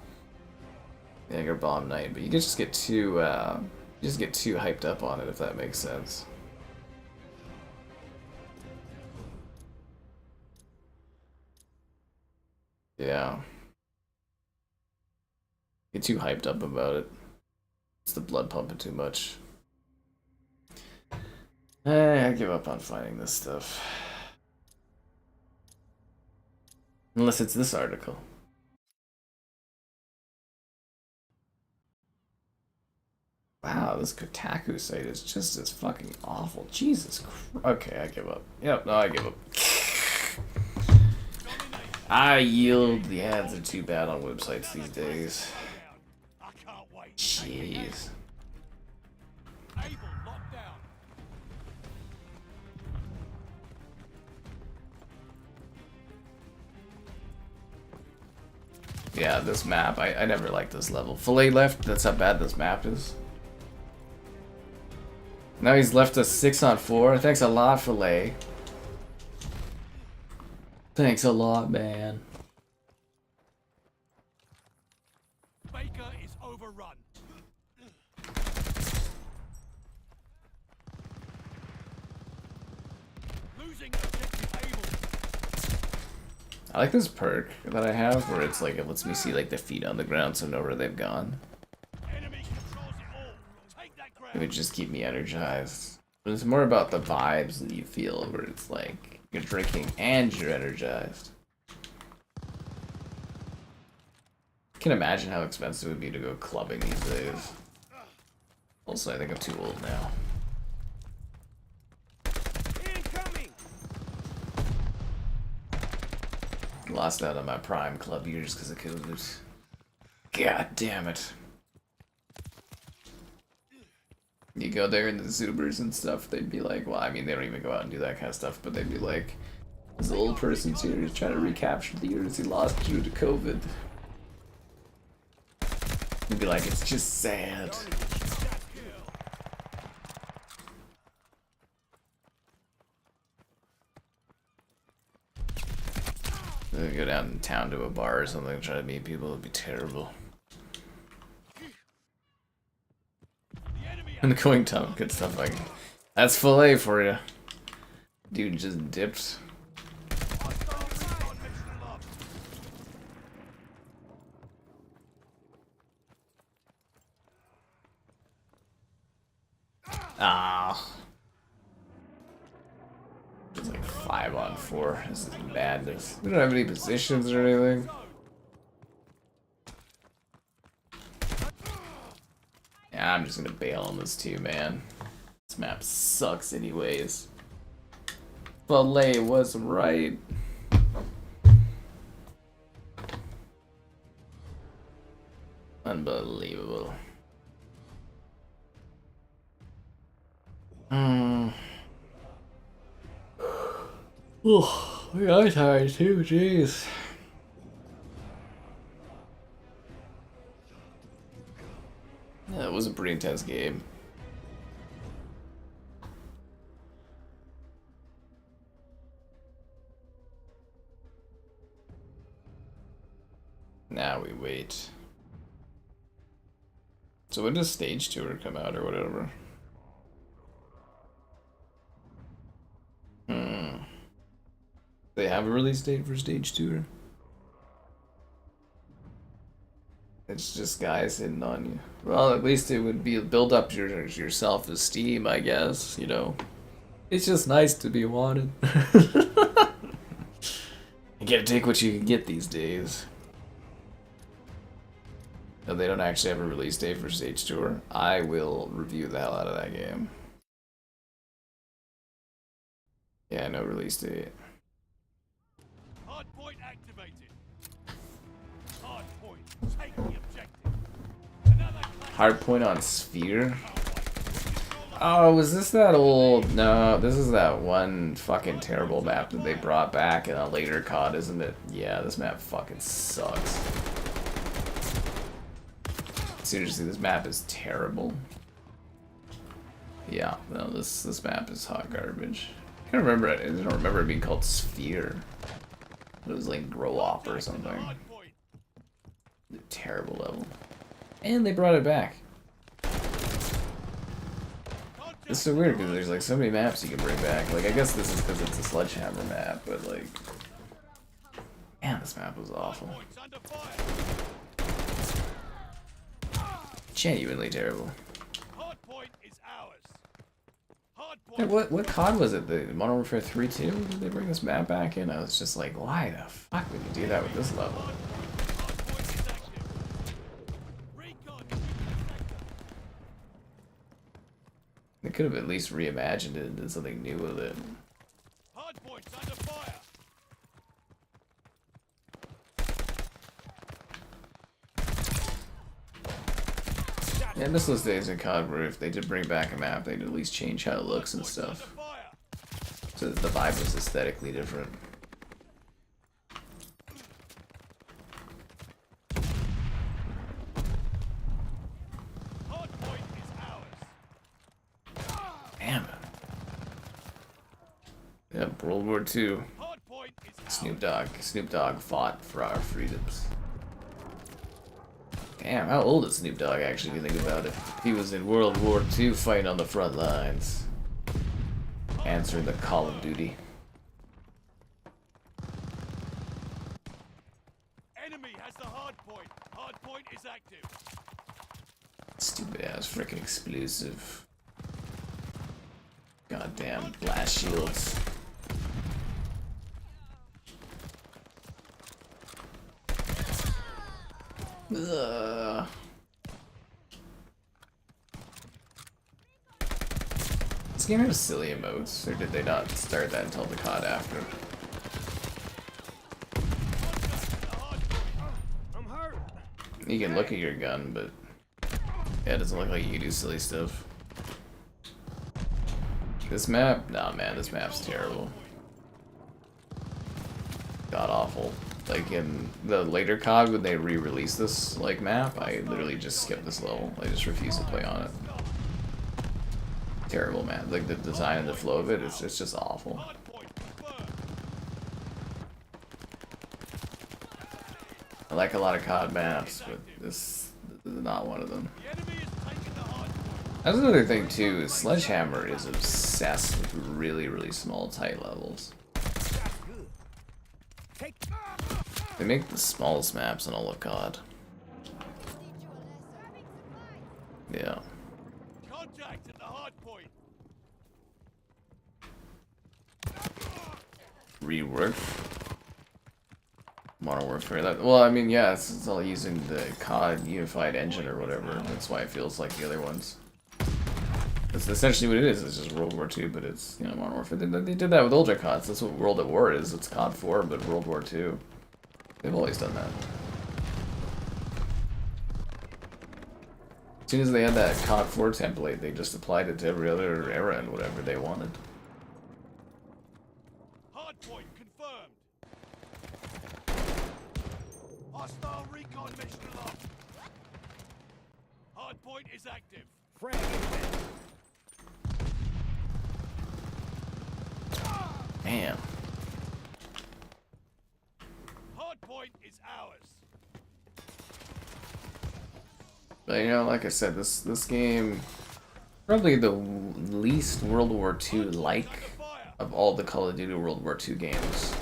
Jaeger bomb night? But you can just get too hyped up on it, if that makes sense. Yeah. Get too hyped up about it. It's the blood pumping too much. I give up on finding this stuff. Unless it's this article. Wow, this Kotaku site is just as fucking awful. Jesus Christ. Okay, I give up. Yep, no, I give up. I yield. The ads are too bad on websites these days. I can't wait. Jeez. Able, locked down. Yeah, this map, I never liked this level. Filet left, that's how bad this map is. Now he's left us 6-on-4. Thanks a lot, Filet. Thanks a lot, man. Baker is overrun. Losing objective Able. I like this perk that I have where it's like it lets me see like the feet on the ground so I know where they've gone. Enemy controls it all. Take that ground. It would just keep me energized. But it's more about the vibes that you feel where it's like you're drinking and you're energized. I can imagine how expensive it would be to go clubbing these days. Also, I think I'm too old now. Incoming! Lost out on my prime club years because of COVID. God damn it. You go there in the Zubers and stuff, they'd be like, well, I mean, they don't even go out and do that kind of stuff, but they'd be like, this old person's here, he's trying to recapture the years he lost due to COVID. They'd be like, it's just sad. They'd go down in town to a bar or something and try to meet people, it'd be terrible. And the going tunnel, good stuff like that's filet for you. Dude just dipped. Ah. It's like 5-on-4. This is madness. We don't have any positions or anything. Yeah, I'm just gonna bail on this too, man. This map sucks anyways. Filet was right. Unbelievable. Oh, I'm tired too, jeez. Yeah, it was a pretty intense game. Now we wait. So when does Stage Tour come out or whatever? They have a release date for Stage Tour? It's just guys hitting on you. Well, at least it would be build up your self-esteem, I guess, you know. It's just nice to be wanted. You gotta take what you can get these days. No, they don't actually have a release date for Stage Tour. I will review the hell out of that game. Yeah, no release date. Hardpoint activated. Hardpoint, take the objective. Another Hardpoint on Sphere? Oh, was this that old? No, this is that one fucking terrible map that they brought back in a later COD, isn't it? Yeah, this map fucking sucks. Seriously, this map is terrible. Yeah, no, this map is hot garbage. I don't remember it. I don't remember it being called Sphere. It was like Grow Op or something. Terrible level. And they brought it back. It's so weird because there's like so many maps you can bring back. Like, I guess this is because it's a Sledgehammer map, but like... Man, this map was awful. Genuinely terrible. Hardpoint is ours. Hey, Hardpoint. what COD was it? The Modern Warfare 3 2? Did they bring this map back in? I was just like, why the fuck would you do that with this level? Hardpoint is active. Recon. They could have at least reimagined it and did something new with it. Hardpoint's under fire. Yeah, I miss those days in COD where if they did bring back a map, they'd at least change how it looks and stuff. Fire. So that the vibe was aesthetically different. Hardpoint is ours. Damn it. Yep, World War II. Hardpoint is ours. Snoop Dogg fought for our freedoms. Damn, how old is Snoop Dogg actually, if you think about it? He was in World War II fighting on the front lines. Answering the Call of Duty. Enemy has the hardpoint. Hardpoint is active. Stupid ass freaking explosive. Goddamn blast shields. Ugh. This game has silly emotes, or did they not start that until the COD after? I'm hurt. You can look at your gun, but yeah, it doesn't look like you can do silly stuff. This map? Nah, man, this map's terrible. God awful. Like in the later COD, when they re-release this like map, I literally just skipped this level. I just refuse to play on it. Terrible, man. Like the design and the flow of it, it's just awful. I like a lot of COD maps, but this is not one of them. That's another thing too, is Sledgehammer is obsessed with really, really small, tight levels. They make the smallest maps in all of COD. Yeah. Contact at the hardpoint. Rework. Modern Warfare. Well, I mean, yeah, it's all using the COD unified engine or whatever. That's why it feels like the other ones. That's essentially what it is. It's just World War II, but it's, you know, Modern Warfare. They did that with older CODs. That's what World at War is. It's COD 4, but World War II. They've always done that. As soon as they had that COD 4 template, they just applied it to every other era and whatever they wanted. Hardpoint confirmed. Hostile recon mission aloft. Hardpoint is active. Frag inbound. Damn. Hardpoint is ours. But you know, like I said, this game probably the least World War II like of all the Call of Duty World War II games.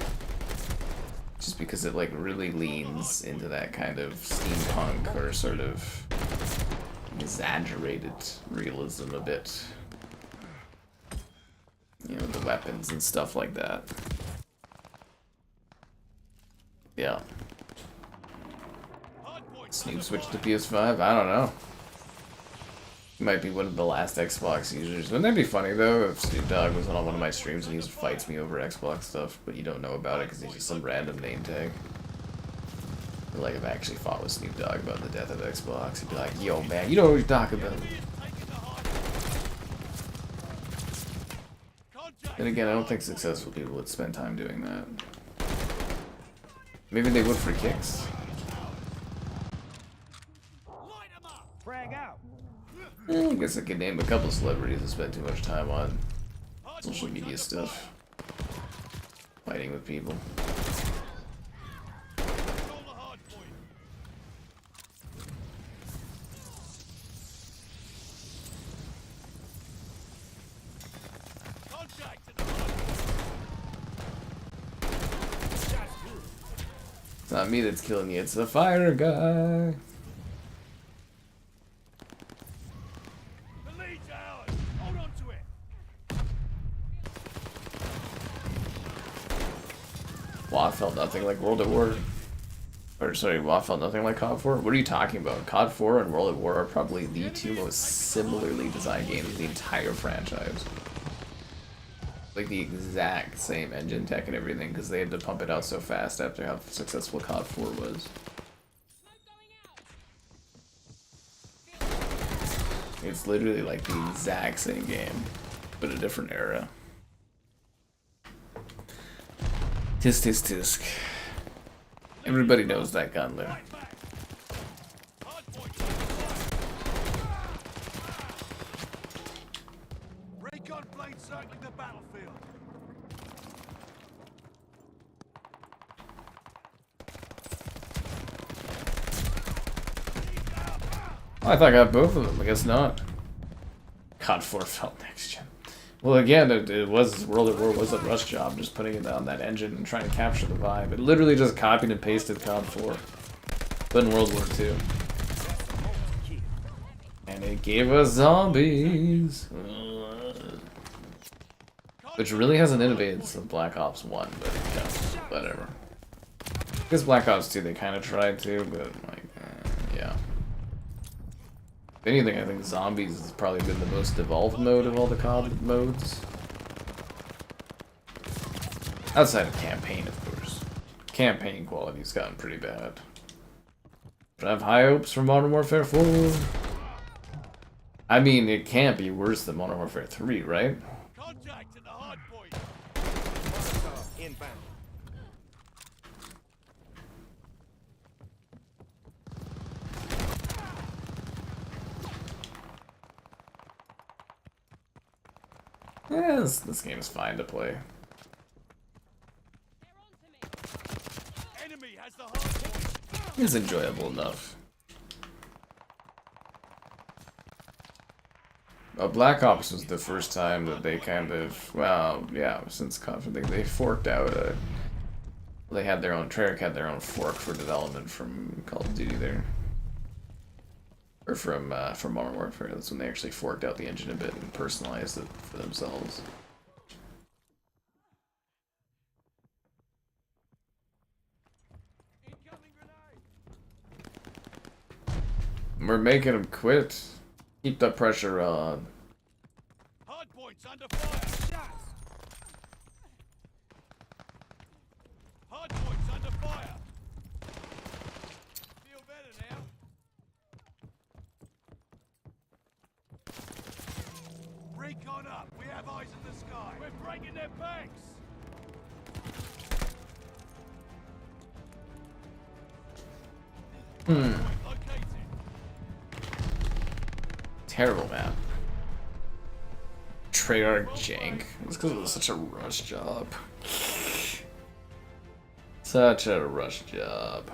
Just because it like really leans into that kind of steampunk or sort of exaggerated realism a bit. You know, the weapons and stuff like that. Yeah. Snoop switched to PS5? I don't know. He might be one of the last Xbox users. Wouldn't that be funny though if Snoop Dogg was on one of my streams and he just fights me over Xbox stuff, but you don't know about it because he's just some random name tag? Like if I actually fought with Snoop Dogg about the death of Xbox, he'd be like, yo man, you know what you're talking about. And again, I don't think successful people would spend time doing that. Maybe they would for kicks. Frag out. I guess I could name a couple celebrities that spend too much time on social media stuff. Fighting with people. It's not me that's killing you, it's the fire guy. Wow, I felt nothing like World at War. Or sorry, WoW felt nothing like COD 4? What are you talking about? COD 4 and World at War are probably the two most similarly designed games in the entire franchise. Like the exact same engine tech and everything, because they had to pump it out so fast after how successful COD 4 was. It's literally like the exact same game, but a different era. Tisk tisk tisk. Everybody knows that gun there. Recon plane circling the battlefield. Oh, I thought I got both of them. I guess not. COD 4 felt next gen. Well, again, it was World at War was a rush job, just putting it on that engine and trying to capture the vibe. It literally just copied and pasted COD 4, but in World War II. And it gave us zombies, which really hasn't innovated since Black Ops 1, but yeah, whatever. Because Black Ops 2 they kind of tried to, but like, yeah. If anything, I think zombies has probably been the most evolved mode of all the COD modes. Outside of campaign, of course. Campaign quality's gotten pretty bad. But I have high hopes for Modern Warfare 4. I mean, it can't be worse than Modern Warfare 3, right? Contact at the hard point. Inbound. Yeah, this game is fine to play. Enemy has the hard point. It's enjoyable enough. Black Ops was the first time that they kind of, well, yeah, since COD, they forked out they had their own, Treyarch had their own fork for development from Call of Duty there. Or from Modern Warfare. That's when they actually forked out the engine a bit and personalized it for themselves. Incoming grenade. We're making them quit. Keep the pressure on. Hard points under fire. Shots. Hard points under fire. Feel better now. Recon up. We have eyes in the sky. We're breaking their banks. Located. Terrible map. Treyarch jank. It's because it was such a rush job. Such a rush job.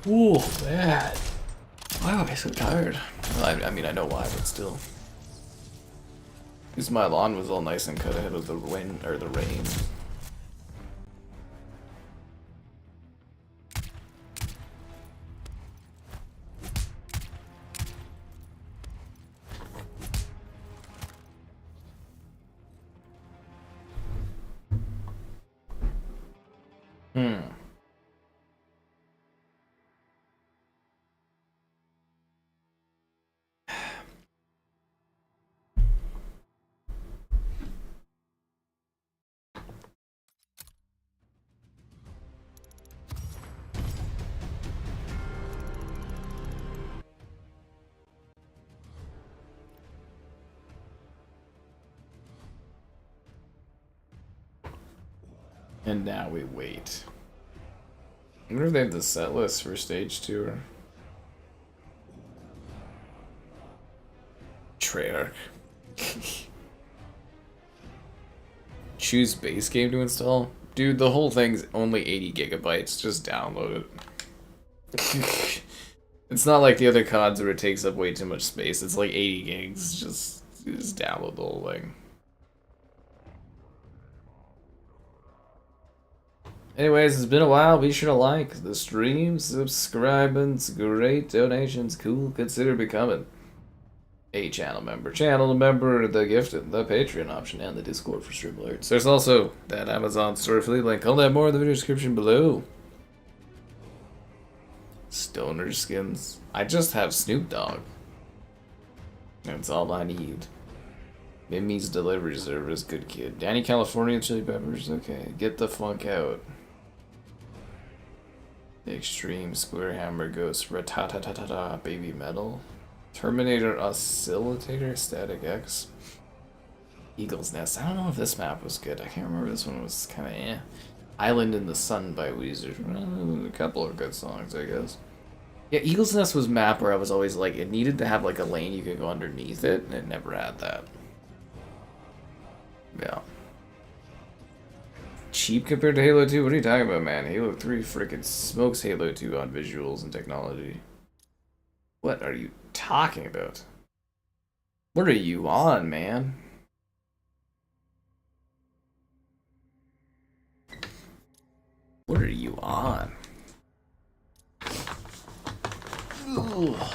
Ooh, man. Why am I so tired? Well, I mean, I know why, but still. Because my lawn was all nice and cut ahead of the wind, or the rain. And now we wait. I wonder if they have the set list for stage 2 or... Treyarch. Choose base game to install? Dude, the whole thing's only 80 gigabytes. Just download it. It's not like the other CODs where it takes up way too much space. It's like 80 gigs. Just download the whole thing. Anyways, it's been a while. Be sure to like the stream, subscribe, and great donations. Cool. Consider becoming. a channel member. Channel member, the gifted, the Patreon option, and the Discord for stream alerts. There's also that Amazon store affiliate link. I'll have more in the video description below. Stoner skins. I just have Snoop Dogg. That's all I need. Mimi's delivery service, good kid. Danny California, Chili Peppers, okay. Get the funk out. Extreme, Square Hammer, Ghost, Ratatatata, Baby Metal. Terminator, Oscillator, Static X. Eagle's Nest. I don't know if this map was good. I can't remember. This one was kind of eh. Island in the Sun by Weezer. A couple of good songs, I guess. Yeah, Eagle's Nest was a map where I was always like, it needed to have like a lane you could go underneath it, and it never had that. Yeah. Cheap compared to Halo 2? What are you talking about, man? Halo 3 freaking smokes Halo 2 on visuals and technology. What are you talking about? What are you on, man? What are you on? Ugh.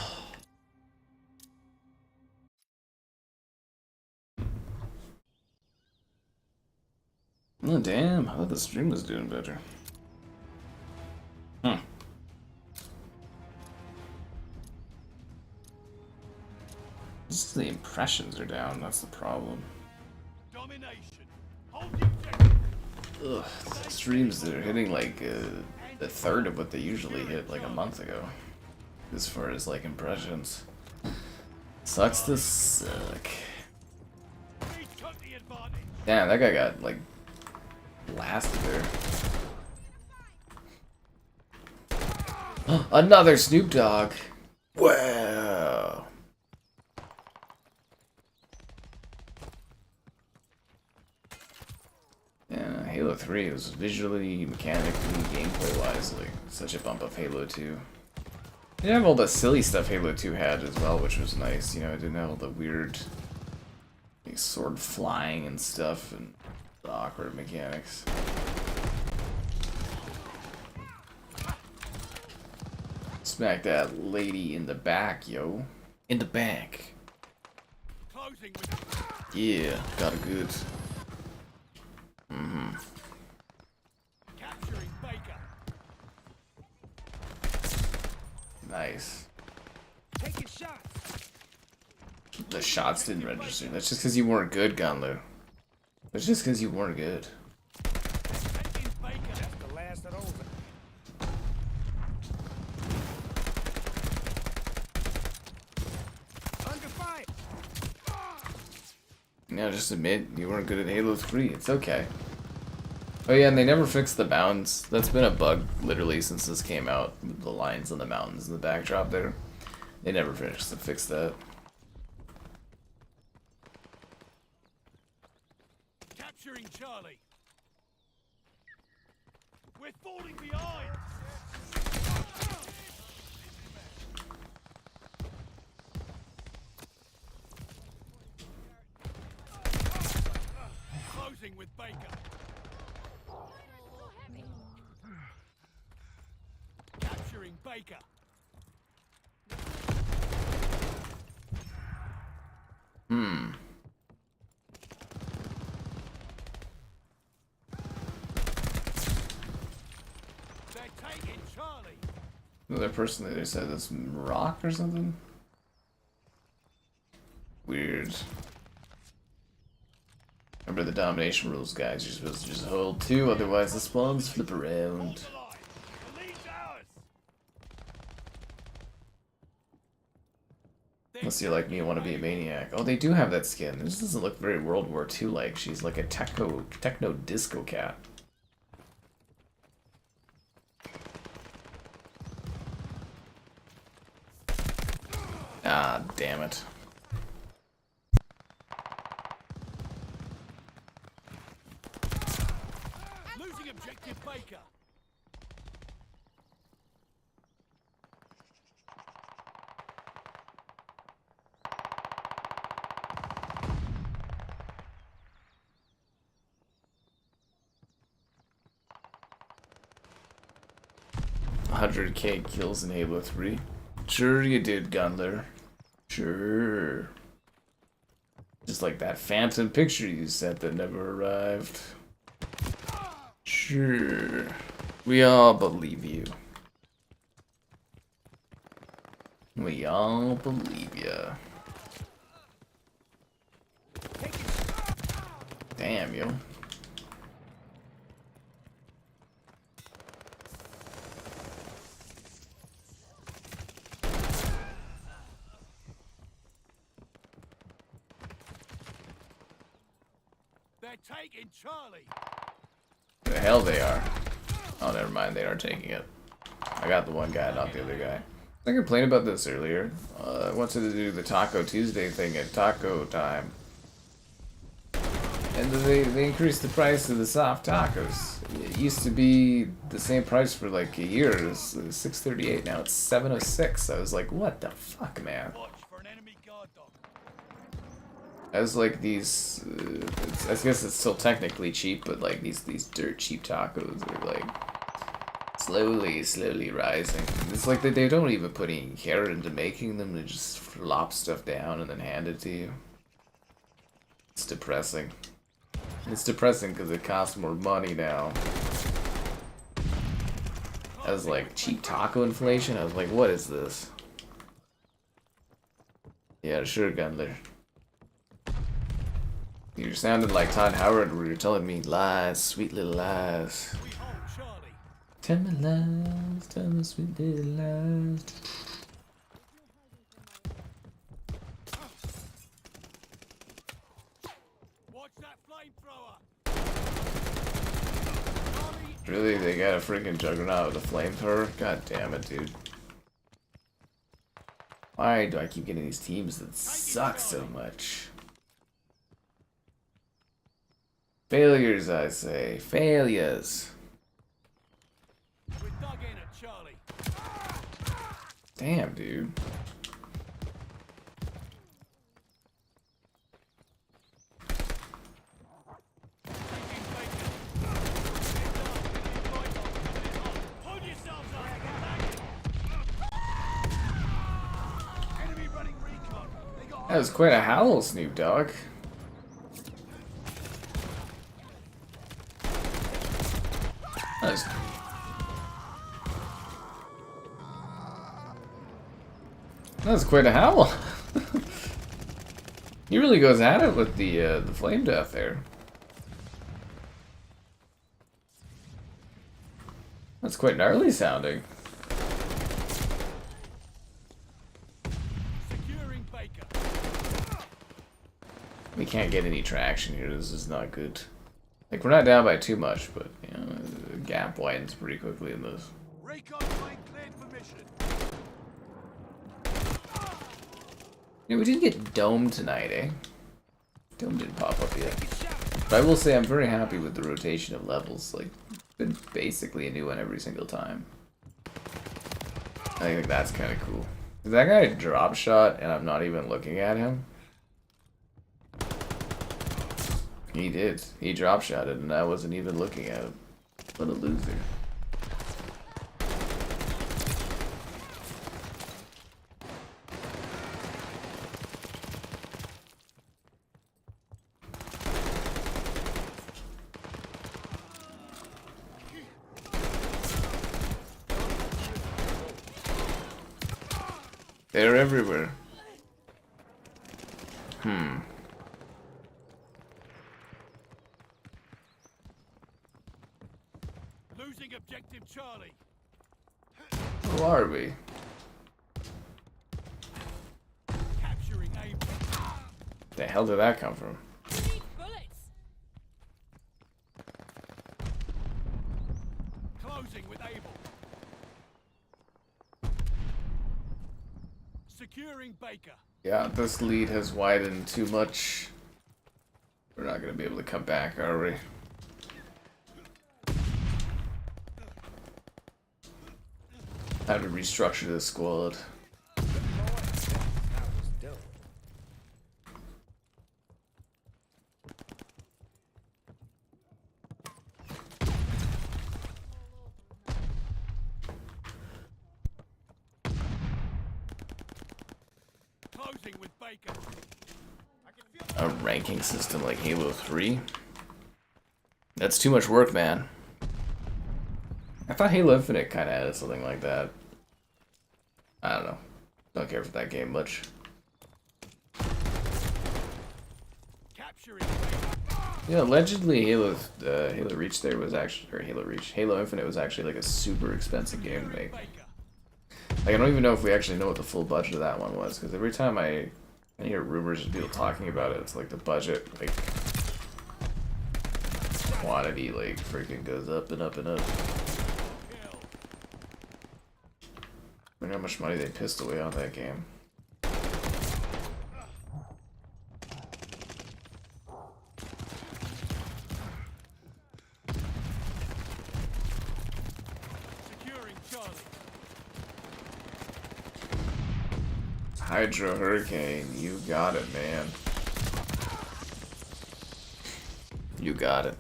Oh damn, I thought the stream was doing better. Just the impressions are down, that's the problem. Domination. Hold the objective. Ugh, the streams that are hitting like a third of what they usually hit like a month ago. As far as like impressions. Sucks to suck. Please cut the advantage. Damn, that guy got like blasted there. Another Snoop Dogg. Wow. Yeah, Halo 3 was visually, mechanically, gameplay-wise like such a bump of Halo 2. It didn't have all the silly stuff Halo 2 had as well, which was nice. You know, it didn't have all the weird like, sword flying and stuff and the awkward mechanics. Smack that lady in the back, yo. In the back. Closing with Yeah, got a good. capturing Baker. Nice. Taking shots. The shots didn't register. That's just because you weren't good, Gunlu. That's just because you weren't good. Taking Baker. That's the last of those. Under fire. Yeah, just admit you weren't good at Halo 3. It's okay. Oh yeah, and they never fixed the mountains. That's been a bug literally since this came out. The lines on the mountains in the backdrop there. They never finished to fix that. Capturing Charlie. We're falling behind. Closing with Baker. Capturing Baker. They're taking Charlie. Another person they said this rock or something? Weird. Remember the domination rules, guys. You're supposed to just hold 2, otherwise the spawns flip Hold around. the line. The lead's ours. Unless you're like me and want to be a maniac. Oh, they do have that skin. This doesn't look very World War II like. She's like a techno disco cat. Ah, damn it. Losing objective Baker. $100K kills in Halo 3. Sure you did, Gunler. Sure. Just like that phantom picture you sent that never arrived. Sure. We all believe you. We all believe ya. Damn, yo. They're taking Charlie. The hell they are. Oh, never mind. They are taking it. I got the one guy, not the other guy. I complained about this earlier. I wanted to do the Taco Tuesday thing at taco time. And they increased the price of the soft tacos. It used to be the same price for like a year. It was $6.38. Now it's $7.06. I was like, what the fuck, man? Watch for an enemy guard dog. I was like, these. I guess it's still technically cheap, but like these dirt cheap tacos are like slowly rising. It's like they don't even put any care into making them. They just flop stuff down and then hand it to you. It's depressing. It's depressing because it costs more money now. I was like, cheap taco inflation? I was like, what is this? Yeah, sure, Gundler. You sounded like Todd Howard where you're telling me lies, sweet little lies. We hold Charlie. Tell me lies, tell me sweet little lies. Watch that flamethrower. Really? They got a freaking juggernaut with a flamethrower? God damn it, dude. Why do I keep getting these teams that suck so much? Failures, I say. Failures. We're dug in at Charlie. Damn, dude. Taking Baker. Hold yourselves up. Enemy running recon. They got That was quite a howl, Snoop Dogg. That was quite a howl. He really goes at it with the flame death there. That's quite gnarly sounding. securing Baker. We can't get any traction here. This is not good. Like, we're not down by too much, but you know, the gap widens pretty quickly in this. Recon plane cleared for mission. Yeah, we didn't get Dome tonight, eh? Dome didn't pop up yet. But I will say I'm very happy with the rotation of levels. Like, been basically a new one every single time. I think that's kind of cool. Is that guy drop shot and I'm not even looking at him? He did. He drop shotted and I wasn't even looking at him. What a loser. They're everywhere. Losing objective Charlie. Who are we? Capturing aim. The hell did that come from? Need bullets. Closing with Able. Securing Baker. Yeah, this lead has widened too much. We're not gonna be able to come back, are we? Have to restructure the squad. That was dope. Closing with Baker. a ranking system like Halo 3. That's too much work, man. I thought Halo Infinite kind of had something like that. I don't know. Don't care for that game much. Yeah, allegedly Halo Reach there was actually, or Halo Infinite was actually like a super expensive game to make. Like, I don't even know if we actually know what the full budget of that one was, because every time I hear rumors of people talking about it, it's like the budget, like, quantity, like, freaking goes up and up and up. I wonder how much money they pissed away on that game. Hydro Hurricane, you got it, man. You got it.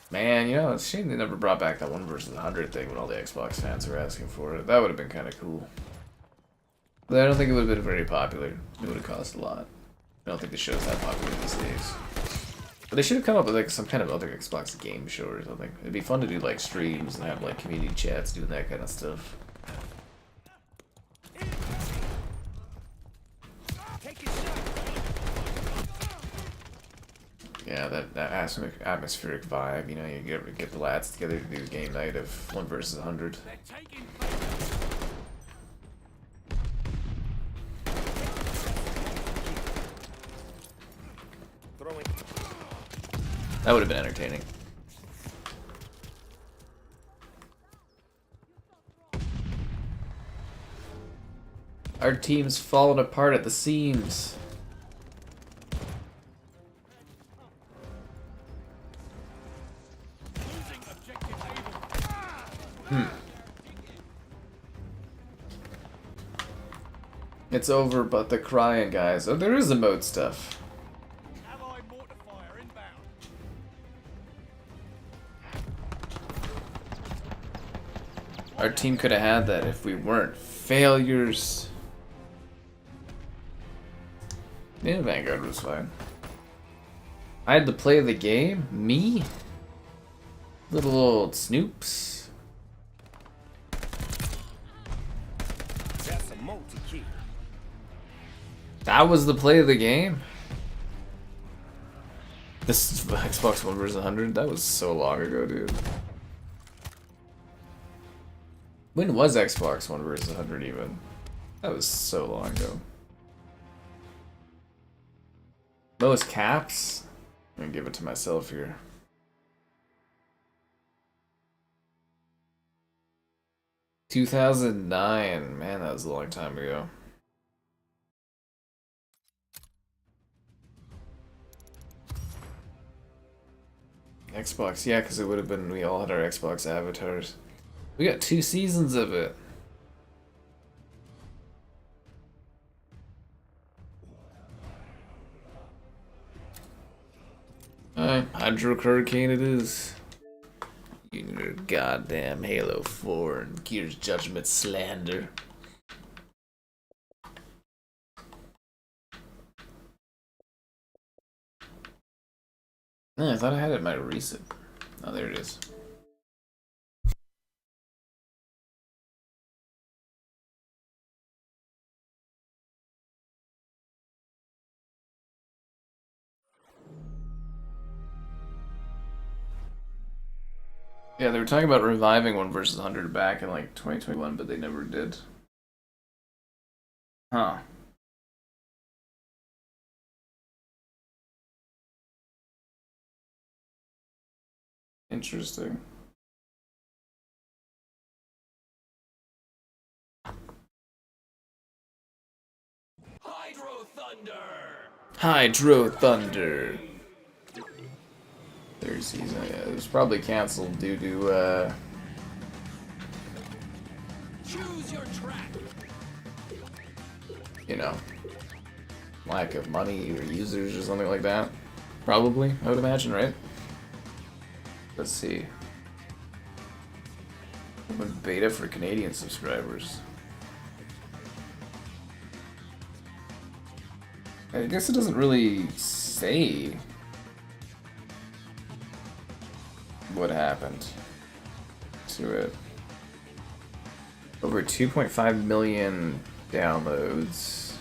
Man, you know, it's a shame they never brought back that 1 versus 100 thing when all the Xbox fans were asking for it. That would have been kind of cool. But I don't think it would have been very popular. It would have cost a lot. I don't think the show's that popular these days. But they should have come up with like some kind of other Xbox game show or something. It'd be fun to do like streams and have like community chats doing that kind of stuff. Yeah, that atmospheric vibe, you know, you get the lads together to do a game night of 1 versus 100. That would have been entertaining. Our team's falling apart at the seams. It's over, but the crying, guys. Oh, there is emote stuff. Our team could have had that if we weren't failures. Yeah, Vanguard was fine. I had to play the game? Me? Little old Snoops. That's a multi-kill. That was the play of the game? This is Xbox 1 vs 100? That was so long ago, dude. When was Xbox 1 vs 100 even? That was so long ago. Lowest caps? I'm gonna give it to myself here. $2009. Man, that was a long time ago. Xbox, yeah, because it would have been, we all had our Xbox avatars. We got 2 seasons of it. Alright, Hydro Hurricane it is. Your goddamn Halo 4 and Gears Judgment slander. I thought I had it in my recent. Oh, there it is. Yeah, they were talking about reviving 1 vs 100 back in like 2021, but they never did. Huh. Interesting. Hydro Thunder! Hydro Thunder. Third season, yeah, it was probably canceled due to Choose your track! you know, lack of money or users or something like that. Probably, I would imagine, right? Let's see. Open beta for Canadian subscribers. I guess it doesn't really say what happened to it. Over 2.5 million downloads.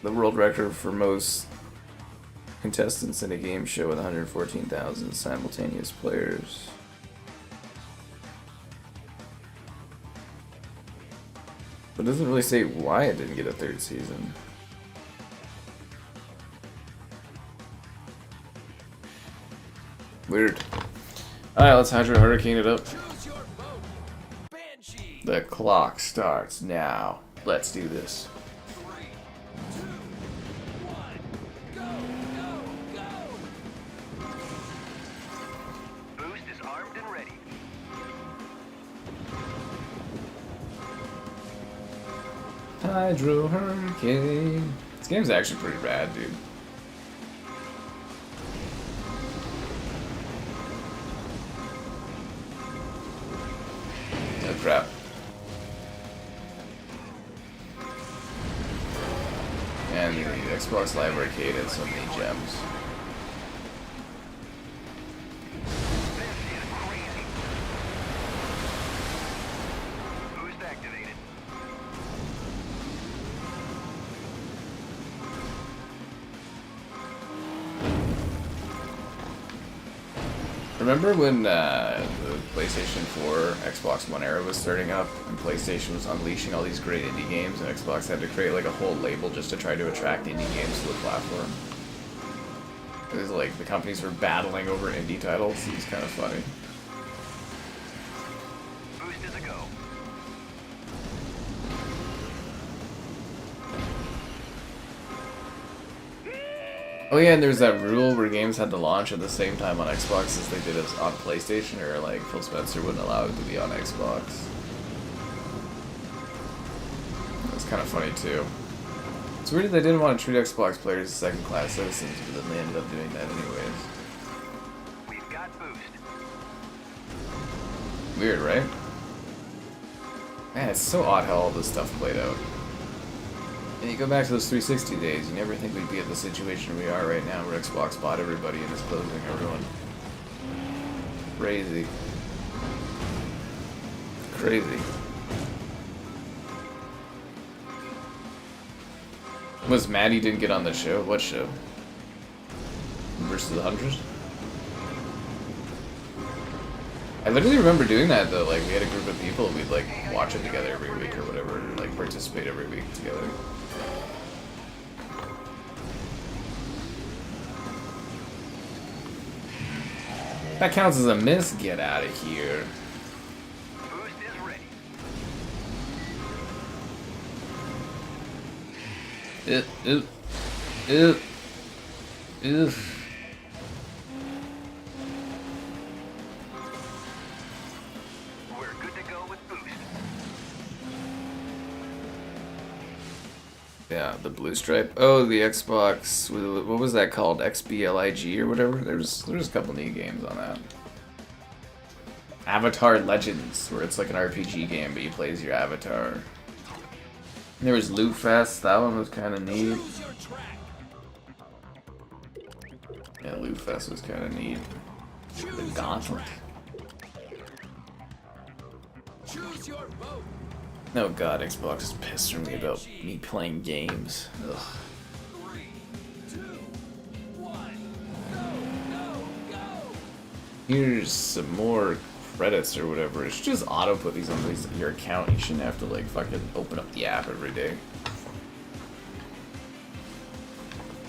The world record for most contestants in a game show with 114,000 simultaneous players. But it doesn't really say why it didn't get a third season. Weird. Alright, let's Hydro Hurricane it up. Choose your boat. Banshee. The clock starts now. Let's do this. 3, 2, 1. Go, go, go. Boost is armed and ready. Hydro Hurricane. This game's actually pretty rad, dude. Oh crap. And the Xbox Live Arcade has so many gems. Boost activated. Remember when the PlayStation 4, Xbox One era was starting up, and PlayStation was unleashing all these great indie games, and Xbox had to create like a whole label just to try to attract indie games to the platform? It was like the companies were battling over indie titles. It was kind of funny. Boost is a go. Oh yeah, and there's that rule where games had to launch at the same time on Xbox as they did as on PlayStation, or like Phil Spencer wouldn't allow it to be on Xbox. That's kind of funny too. It's weird that they didn't want to treat Xbox players as second-class citizens, but then they ended up doing that anyways. We've got boost. Weird, right? Man, it's so odd how all this stuff played out. And you go back to those 360 days, you never think we'd be at the situation we are right now where Xbox bought everybody and is closing everyone. Crazy. Crazy. Was Maddie didn't get on the show? What show? Versus the 100? I literally remember doing that though, like we had a group of people and we'd like watch it together every week or whatever, or like participate every week together. That counts as a miss, get out of here. Boost is ready. We're good to go with boost. Yeah, the blue stripe. Oh, the Xbox. What was that called? XBLIG or whatever. There's a couple neat games on that. Avatar Legends, where it's like an RPG game, but you play as your avatar. And there was Loot Fest. That one was kind of neat. Choose your track. Yeah, Loot Fest was kind of neat. Choose The your Gauntlet. track. Choose your boat. Oh god, Xbox is pissing me about me playing games. Ugh. 3, 2, 1. Go, go, go. Here's some more credits or whatever. It should just auto put these on your account. You shouldn't have to like fucking open up the app every day.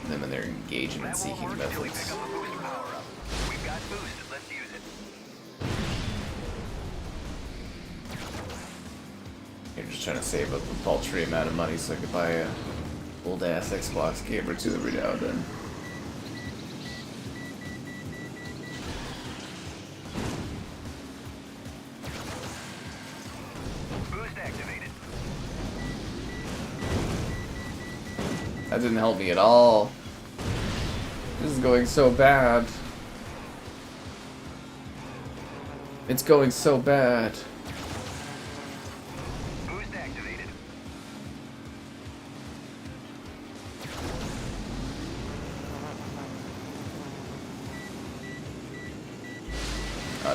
And then when they're engaging and That won't seeking work until we methods. pick up a boost power up. We've got boost. Let's use it. You're just trying to save up a paltry amount of money so I could buy a old ass Xbox game or two every now and then. Boost activated. That didn't help me at all. This is going so bad. It's going so bad. Boost activated.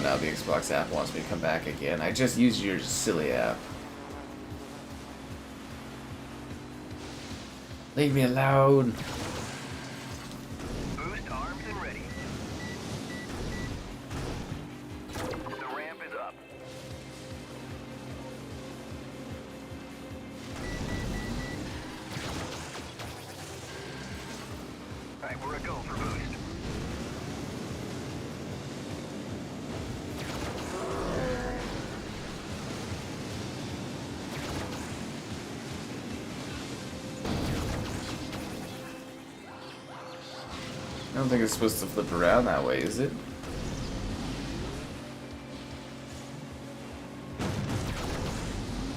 now the Xbox app wants me to come back again. I just used your silly app. Leave me alone. Boost armed and ready. The ramp is up. Alright, we're a go for boost. I don't think it's supposed to flip around that way, is it?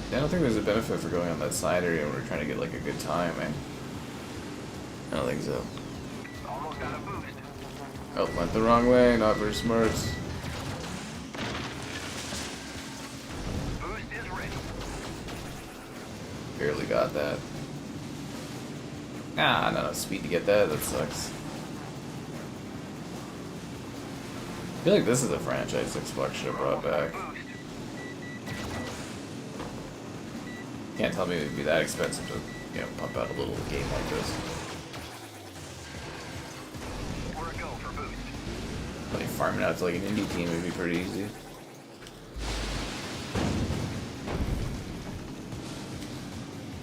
Yeah, I don't think there's a benefit for going on that side area when we're trying to get like a good time, eh? I don't think so. Almost got a boost. Oh, went the wrong way, not very smart. Boost is ready. Barely got that. Ah, not enough speed to get that, that sucks. I feel like this is a franchise Xbox should have brought back. Boost. Can't tell me it would be that expensive to, you know, pump out a little game like this. We're a go for boost. Like farming out to like an indie team would be pretty easy.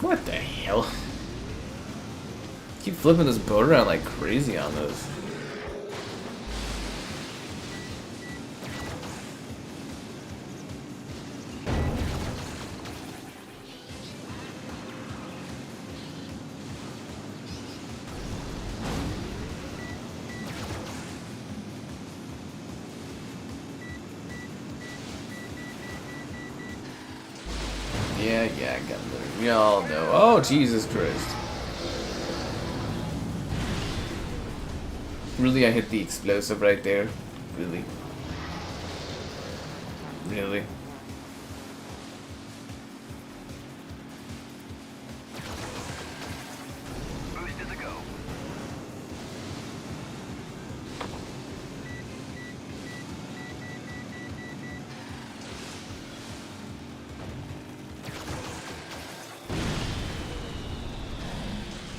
What the hell? Keep flipping this boat around like crazy on this. Yeah, I got it. We all know. Oh, Jesus Christ. Really, I hit the explosive right there? Really? Really? Boost is a go.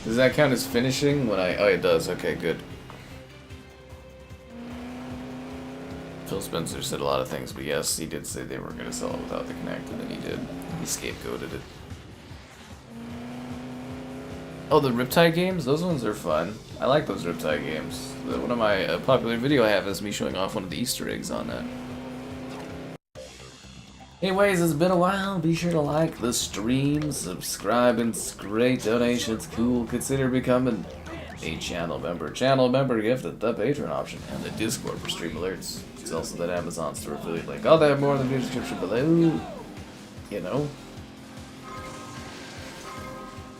Does that count as finishing when I... Oh, it does. Okay, good. Phil Spencer said a lot of things, but yes, he did say they were going to sell it without the Kinect, and then he did. He scapegoated it. Oh, the Riptide games? Those ones are fun. I like those Riptide games. One of my popular video I have is me showing off one of the Easter eggs on that. Anyways, it's been a while. Be sure to like the stream, subscribe, and great donations. Cool. Consider becoming a channel member. Channel member gift at the Patreon option and the Discord for stream alerts. It's also that Amazon store affiliate link. I'll have more in the video description below. You know.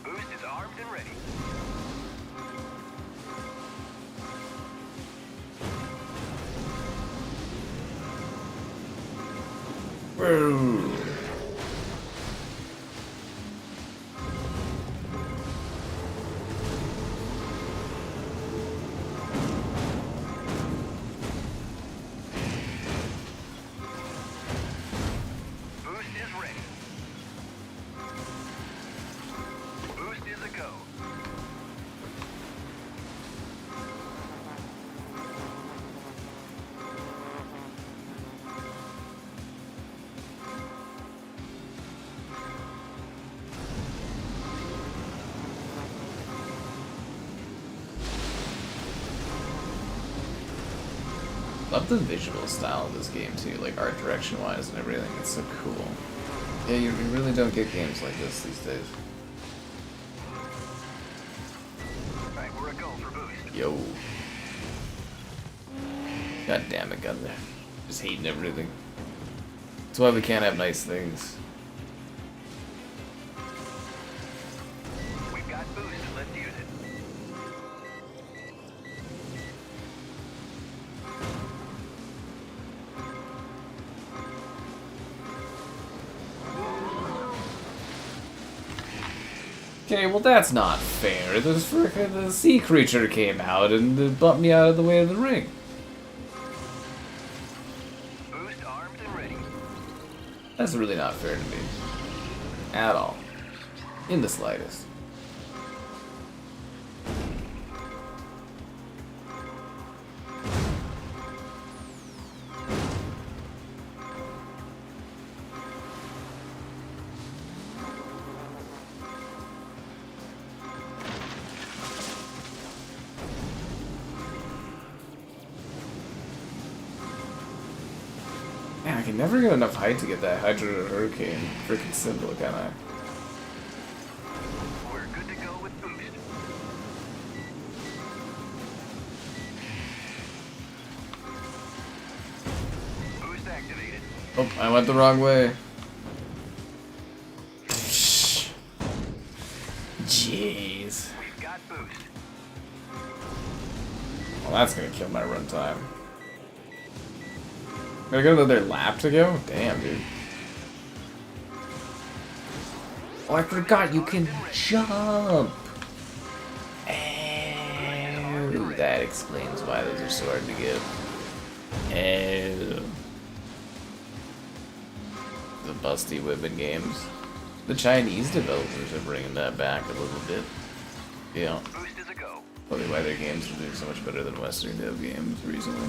Boost is armed and ready. Woo. Boost is ready. Boost is a go. Love the visual style of this game too, like art direction wise and everything. It's so cool. Yeah, you really don't get games like this these days. Alright, we're a go for boost. Yo. God damn it, got there. Just hating everything. That's why we can't have nice things. We've got boost. Let's use it. Okay, well that's not fair. This frickin' the sea creature came out and bumped me out of the way of the ring. Boost That's really not fair to me. At all. In the slightest. Man, I can never get enough height to get that Hydra Hurricane freaking symbol, can I? We're good to go with boost. Boost activated. Oh, I went the wrong way. Jeez. We've got boost. Well, that's gonna kill my runtime. Gotta get another lap to go? Damn, dude. Oh, I forgot you can jump! Oh, that explains why those are so hard to get. Oh. The busty women games. The Chinese developers are bringing that back a little bit. Yeah. Boost is a go. Probably why their games are doing so much better than Western dev games recently.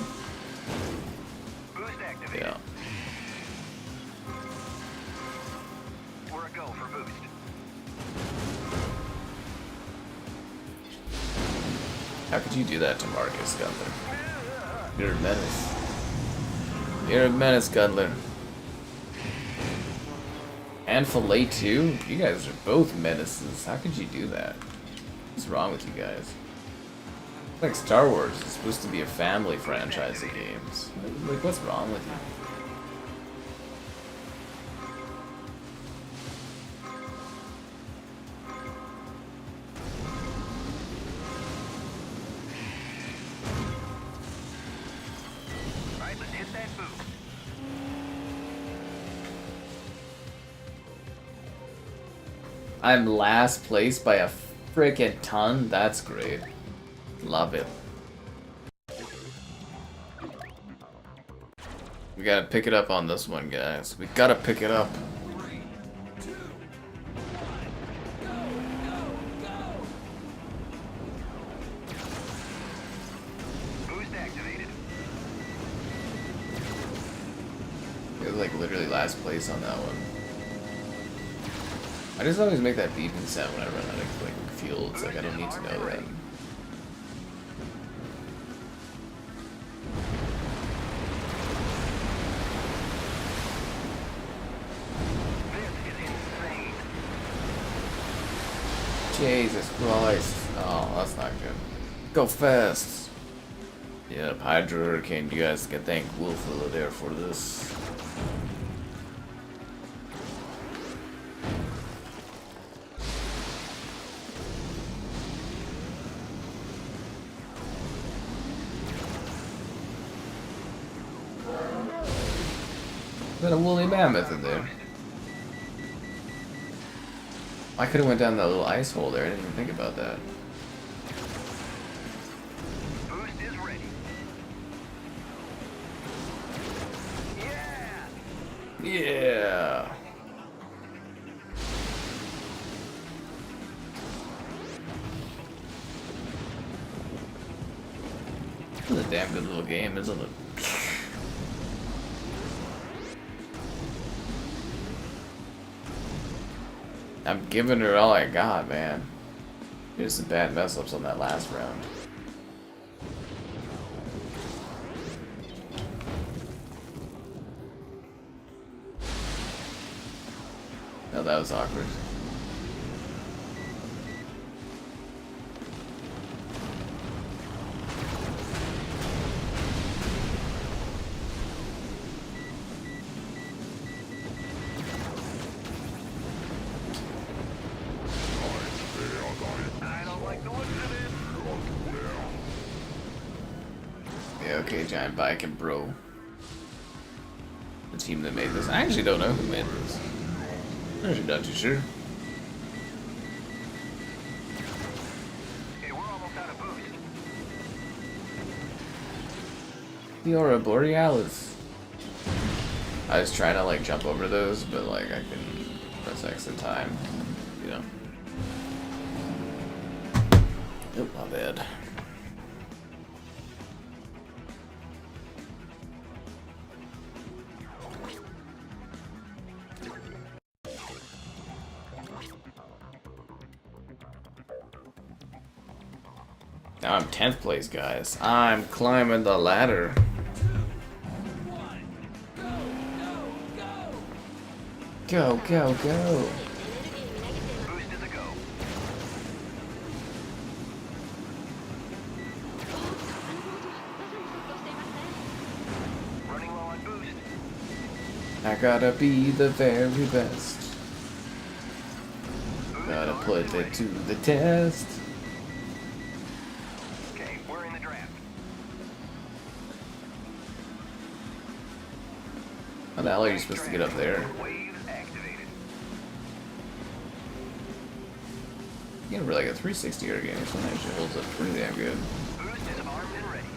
Boost activated. Yeah. We're a go for boost. How could you do that to Marcus, Gunler? You're a menace. You're a menace, Gunler. And Filet too? You guys are both menaces. How could you do that? What's wrong with you guys? It's like Star Wars is supposed to be a family franchise of games. Like, what's wrong with you? Alright, let's hit that boost. I'm last place by a frickin' ton? That's great. Love it. We gotta pick it up on this one, guys. We gotta pick it up. 3, 2, 1, go, go, go! Boost activated. It was like literally last place on that one. I just always make that beeping sound when I run out of like fuel. It's like I don't need to know that. This is insane. Jesus Christ. Oh, that's not good. Go fast. Yep, Hydra Hurricane. You guys can thank Wolfilla there for this. Got a woolly mammoth in there. I could have went down that little ice hole there. I didn't even think about that. Boost is ready. Yeah! Yeah. This is a damn good little game, isn't it? I'm giving her all I got, man. There's some bad mess ups on that last round. No, that was awkward. I don't like the looks of this. Yeah, okay, Giant Bike and Bro. The team that made this. I actually don't know who made this. I'm actually not too sure. Hey, we're almost out of boost. The Aurora Borealis. I was trying to like jump over those, but like I can press X in time, you know. Oh, my bad. Now I'm 10th place, guys. I'm climbing the ladder. 2, 1, go, go, go! Go, go, go. Boost is a go. Running low on boost. I gotta be the very best. Boost Gotta armed put and it ready. to the test. Okay, we're in the draft. How the hell are you supposed to get up there? Waves activated. You can really like a 360 air game. This one actually holds up pretty damn good. Boost is armed and ready.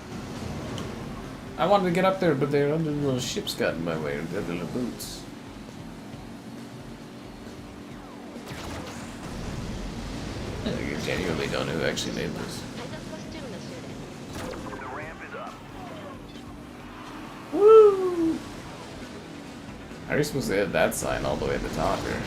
I wanted to get up there, but their other little ships got in my way with their little boots. I genuinely don't know who actually made this. The ramp is up. Woo! How are you supposed to hit that sign all the way at the top here?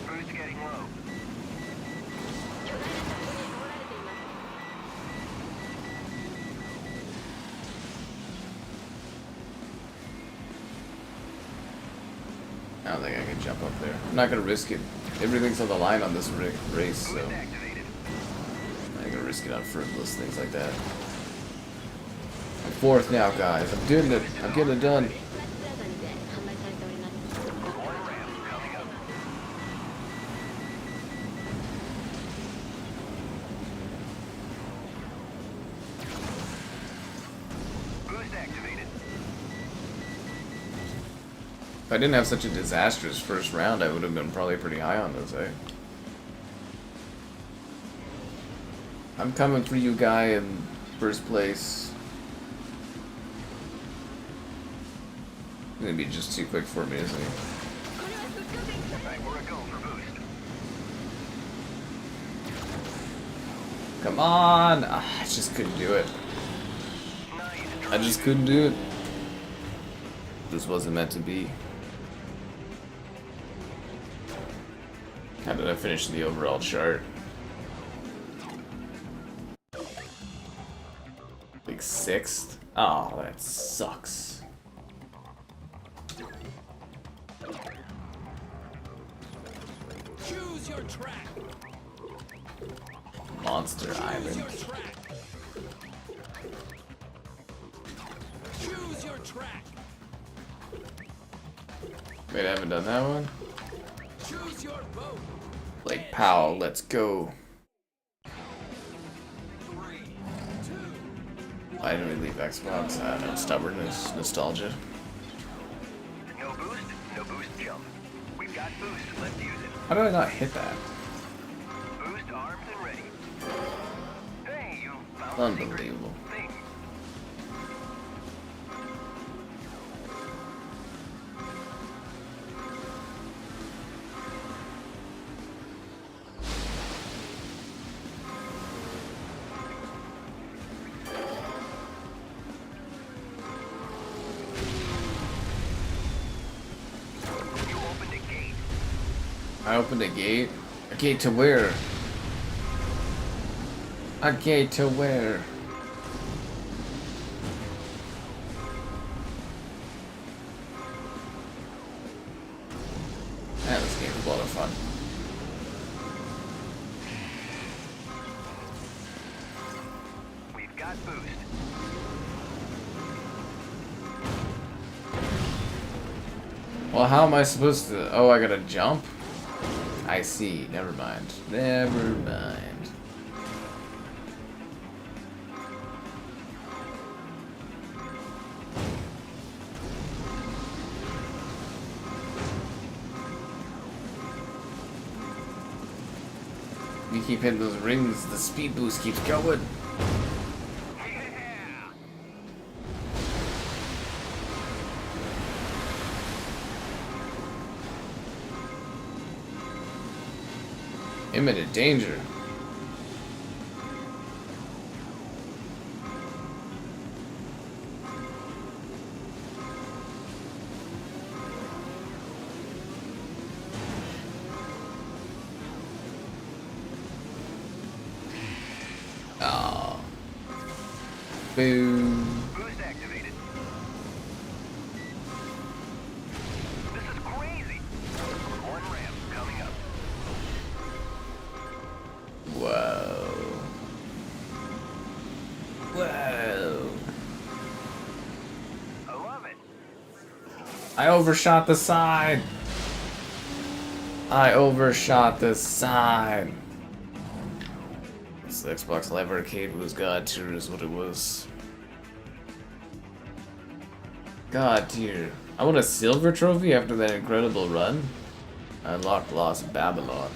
Boost getting low. I don't think I can jump up there. I'm not gonna risk it. Everything's on the line on this race, so Boost activated. I'm not gonna risk it on frivolous things like that. I'm 4th now, guys. I'm doing it. I'm getting it done. More ramp coming up. Boost activated. If I didn't have such a disastrous first round, I would have been probably pretty high on this, eh? I'm coming for you, guy, in first place. Gonna be just too quick for me, isn't he? Alright, we're a go for boost. Come on! Ah, I just couldn't do it. Nice. I just couldn't do it. This wasn't meant to be. How did I finish the overall chart? Like 6th? Oh, that sucks. Choose your track. Monster Choose Island. your track. Choose your track. Wait, I haven't done that one? Choose your boat. Like, pow, let's go. 3, 2, Why didn't we leave Xbox? I don't know, stubbornness, nostalgia. No boost jump. We've got boost, let's use it. How did I not hit that? Boost armed and ready. Hey, you found a secret Unbelievable. thing. You opened a gate. I opened a gate. A gate to where? A gate to where? Man, this game is a lot of fun. We've got boost. Well, how am I supposed to? Oh, I gotta jump? I see. Never mind. Never mind. You keep hitting those rings, the speed boost keeps going. Imminent danger. Oh. Boom. Boost activated. This is crazy. One ramp coming up. Whoa. Whoa. I love it. I overshot the side. I overshot the side. This Xbox Live Arcade was God tier is what it was. God tier. I want a silver trophy after that incredible run. I unlocked Lost Babylon.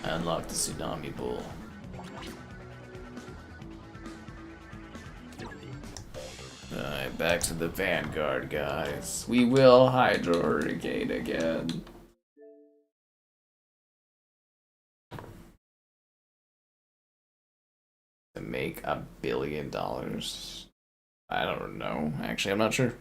I unlocked the Tsunami Bowl. Alright, back to the Vanguard, guys. We will Hydro Hurricane again. To make $1 billion. I don't know. Actually, I'm not sure.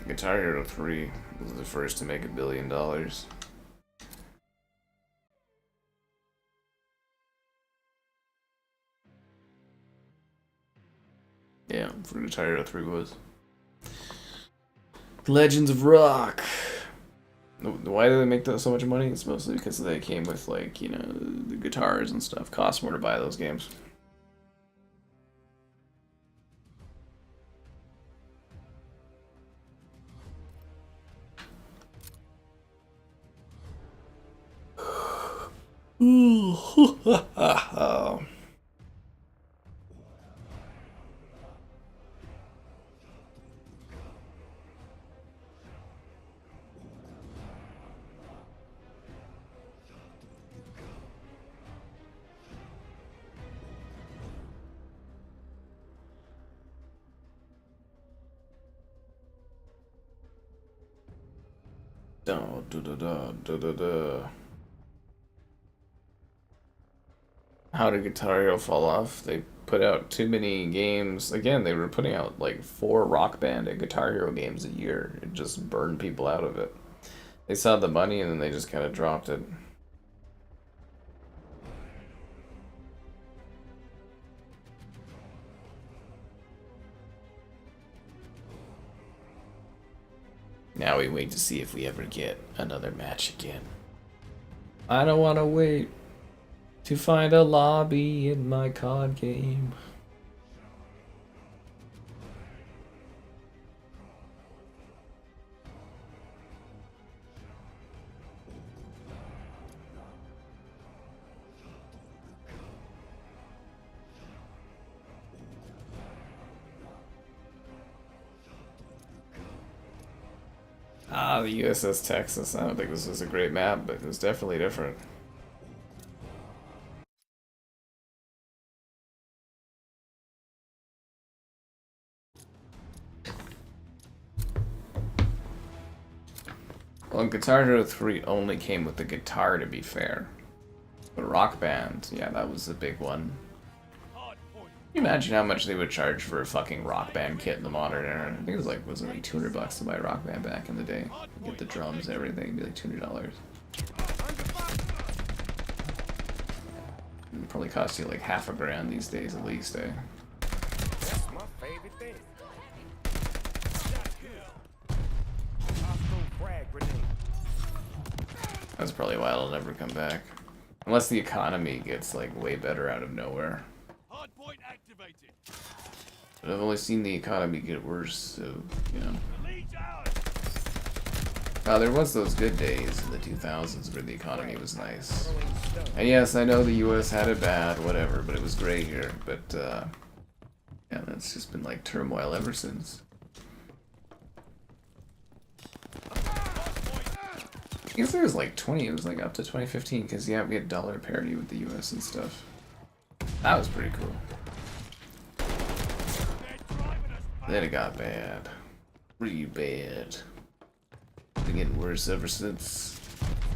Guitar Hero 3 was the first to make $1 billion. Yeah, for Guitar Hero 3 was. Legends of Rock. Why do they make so much money? It's mostly because they came with, like, you know, the guitars and stuff. Cost more to buy those games. How did Guitar Hero fall off? They put out too many games. Again, they were putting out like 4 Rock Band and Guitar Hero games a year. It just burned people out of it. They saw the money and then they just kind of dropped it. Now we wait to see if we ever get another match again. I don't want to wait to find a lobby in my COD game. Ah, the USS Texas. I don't think this was a great map, but it was definitely different. Well, Guitar Hero 3 only came with the guitar, to be fair. The Rock Band, yeah, that was the big one. Can you imagine how much they would charge for a fucking Rock Band kit in the modern era? I think it was like, wasn't it like $200 to buy a Rock Band back in the day? Get the drums and everything, it'd be like $200. It'd probably cost you like half a grand these days at least, eh? That's my favorite thing. That's probably why it'll never come back. Unless the economy gets like way better out of nowhere. Hardpoint activated. But I've only seen the economy get worse, so, you know. The lead's ours. There was those good days in the 2000s where the economy was nice. And yes, I know the US had it bad, whatever, but it was great here. But, yeah, that's just been like turmoil ever since. I guess there was like it was like up to 2015, because yeah, we had dollar parity with the US and stuff. That was pretty cool. Then it got bad. Pretty bad. Been getting worse ever since.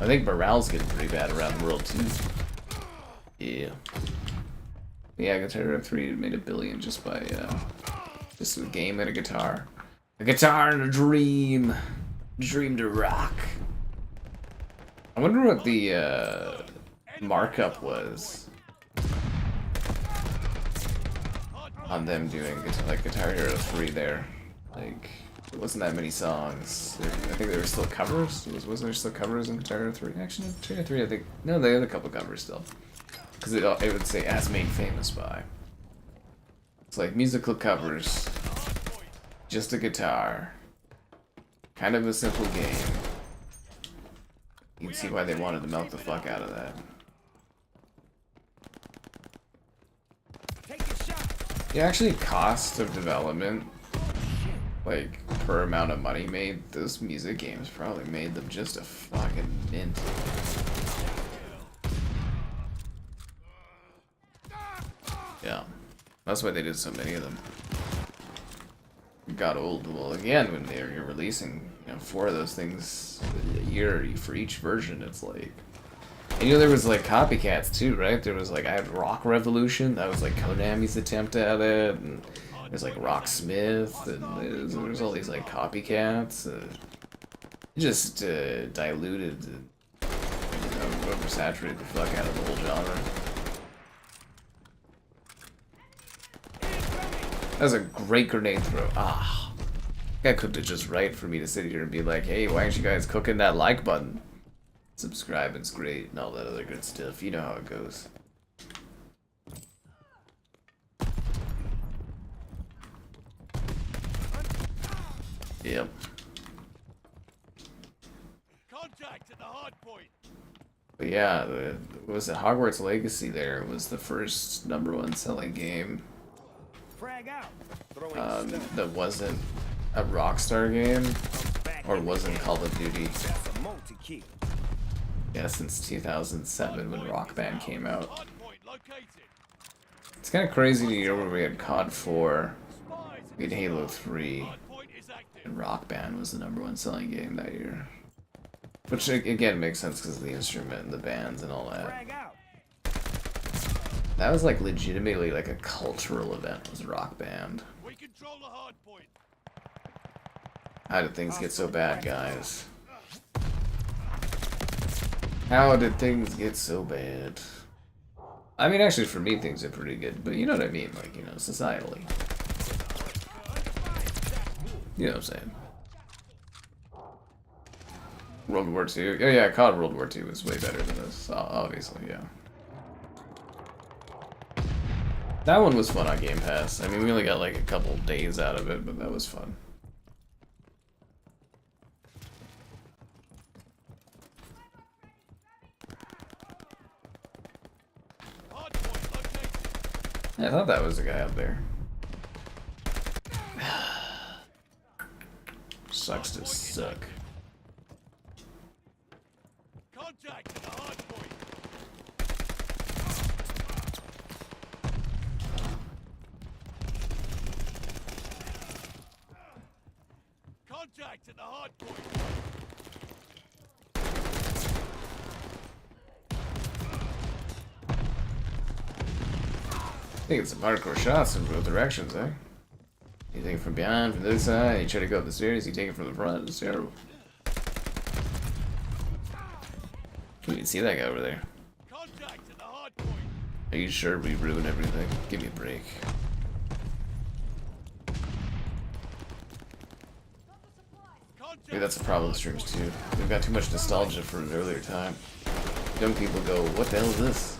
I think morale's getting pretty bad around the world too. Yeah. Yeah, Guitar 3 made $1 billion just by just a game and a guitar. A guitar and a dream. Dream to rock. I wonder what the markup was on them doing like Guitar Hero 3 there. Like, it wasn't that many songs. I think there were still covers. Wasn't there still covers in Guitar Hero 3? Actually, Guitar Hero 3, I think. No, they had a couple covers still. Because it would say as made famous by. It's like musical covers. Just a guitar. Kind of a simple game. You can see why they wanted to milk the fuck out of that. The actually cost of development, like per amount of money made, those music games probably made them just a fucking mint. Yeah, that's why they did so many of them. It got old. Well, again, when you're releasing, 4 of those things a year for each version, it's like, and there was like copycats too, right? There was like, I had Rock Revolution, that was like Konami's attempt at it, and there's like Rocksmith, and there's all these like copycats. It just diluted, oversaturated the fuck out of the whole genre. That was a great grenade throw. Ah, that cooked it just right for me to sit here and be like, hey, why aren't you guys cooking that like button? Subscribing's great and all that other good stuff. You know how it goes. Yep. Contact at the hardpoint. But yeah, was it Hogwarts Legacy there was the first #1 selling game that wasn't a Rockstar game or wasn't Call of Duty. Yeah, since 2007 when Rock Band came out. It's kind of crazy to hear where we had COD 4, we had Halo 3, and Rock Band was the #1 selling game that year. Which again makes sense because of the instrument and the bands and all that. That was like legitimately like a cultural event, was Rock Band. We control the hardpoint. How did things get so bad, guys? How did things get so bad? I mean, actually, for me, things are pretty good, but you know what I mean? Like, societally. You know what I'm saying? World War II? Oh yeah, COD World War II was way better than this, obviously, yeah. That one was fun on Game Pass. I mean, we only got like a couple days out of it, but that was fun. Yeah, I thought that was the guy up there. Sucks to suck. Contact at the hardpoint. Contact at the hardpoint. Taking some hardcore shots in both directions, eh? You take it from behind, from this side, you try to go up the stairs, you take it from the front, it's terrible. You can see that guy over there. Contact at the hardpoint. Are you sure we ruined everything? Give me a break. Maybe that's a problem with streams too. We've got too much nostalgia for an earlier time. Young people go, what the hell is this?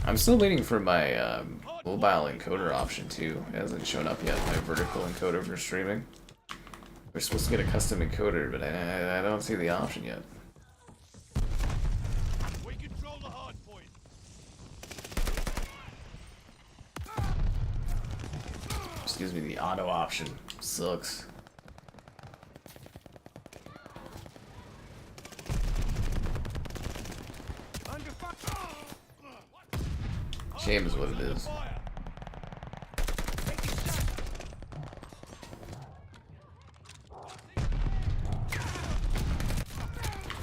I'm still waiting for my mobile encoder option too. It hasn't shown up yet, my vertical encoder for streaming. We're supposed to get a custom encoder, but I don't see the option yet. We control the hard point. Just gives me the auto option. Sucks. Under fire. Shame is what it is. Fire.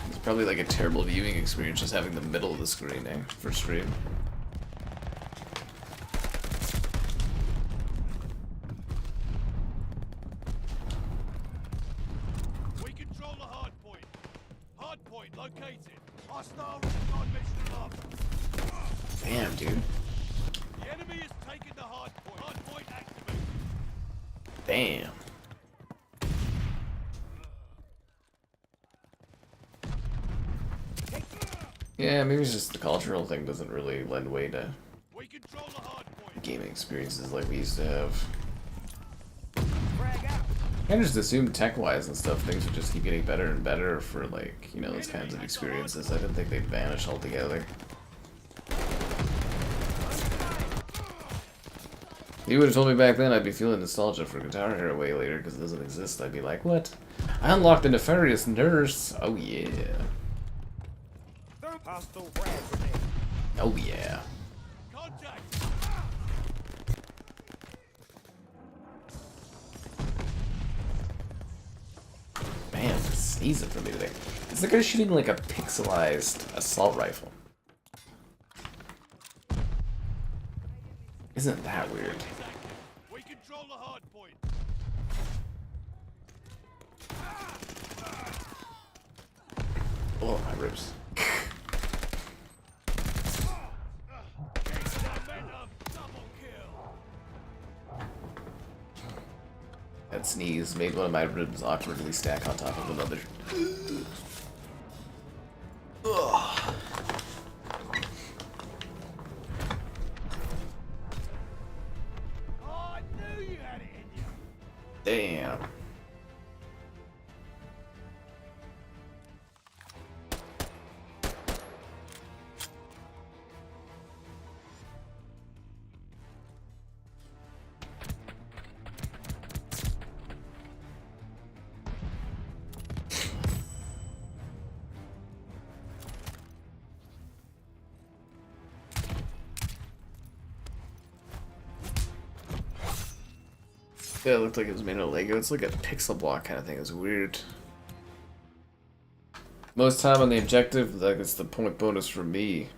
It's probably like a terrible viewing experience just having the middle of the screen, for stream. We control the hard point. Hard point located. Hostile recon mission up. Damn, dude. The enemy has taken the hard point. Hard point activated. Damn. Yeah, maybe it's just the cultural thing doesn't really lend way to We control the hard point. gaming experiences like we used to have. I just assumed tech-wise and stuff, things would just keep getting better and better for, like, you know, those kinds of experiences. I didn't think they'd vanish altogether. If you would have told me back then I'd be feeling nostalgia for Guitar Hero way later because it doesn't exist, I'd be like, what? I unlocked the nefarious nurse! Oh yeah. Oh yeah. Contact. Man, it's sneezing for me today. It's like I'm shooting like a pixelized assault rifle. Isn't that weird? We control the hard point. Oh, my ribs. Momentum. Double kill. That sneeze made one of my ribs awkwardly stack on top of another. Ugh. Oh, I knew you had it in you. Damn. Yeah, it looked like it was made out of Lego. It's like a pixel block kind of thing. It's weird. Most time on the objective, like it's the point bonus for me.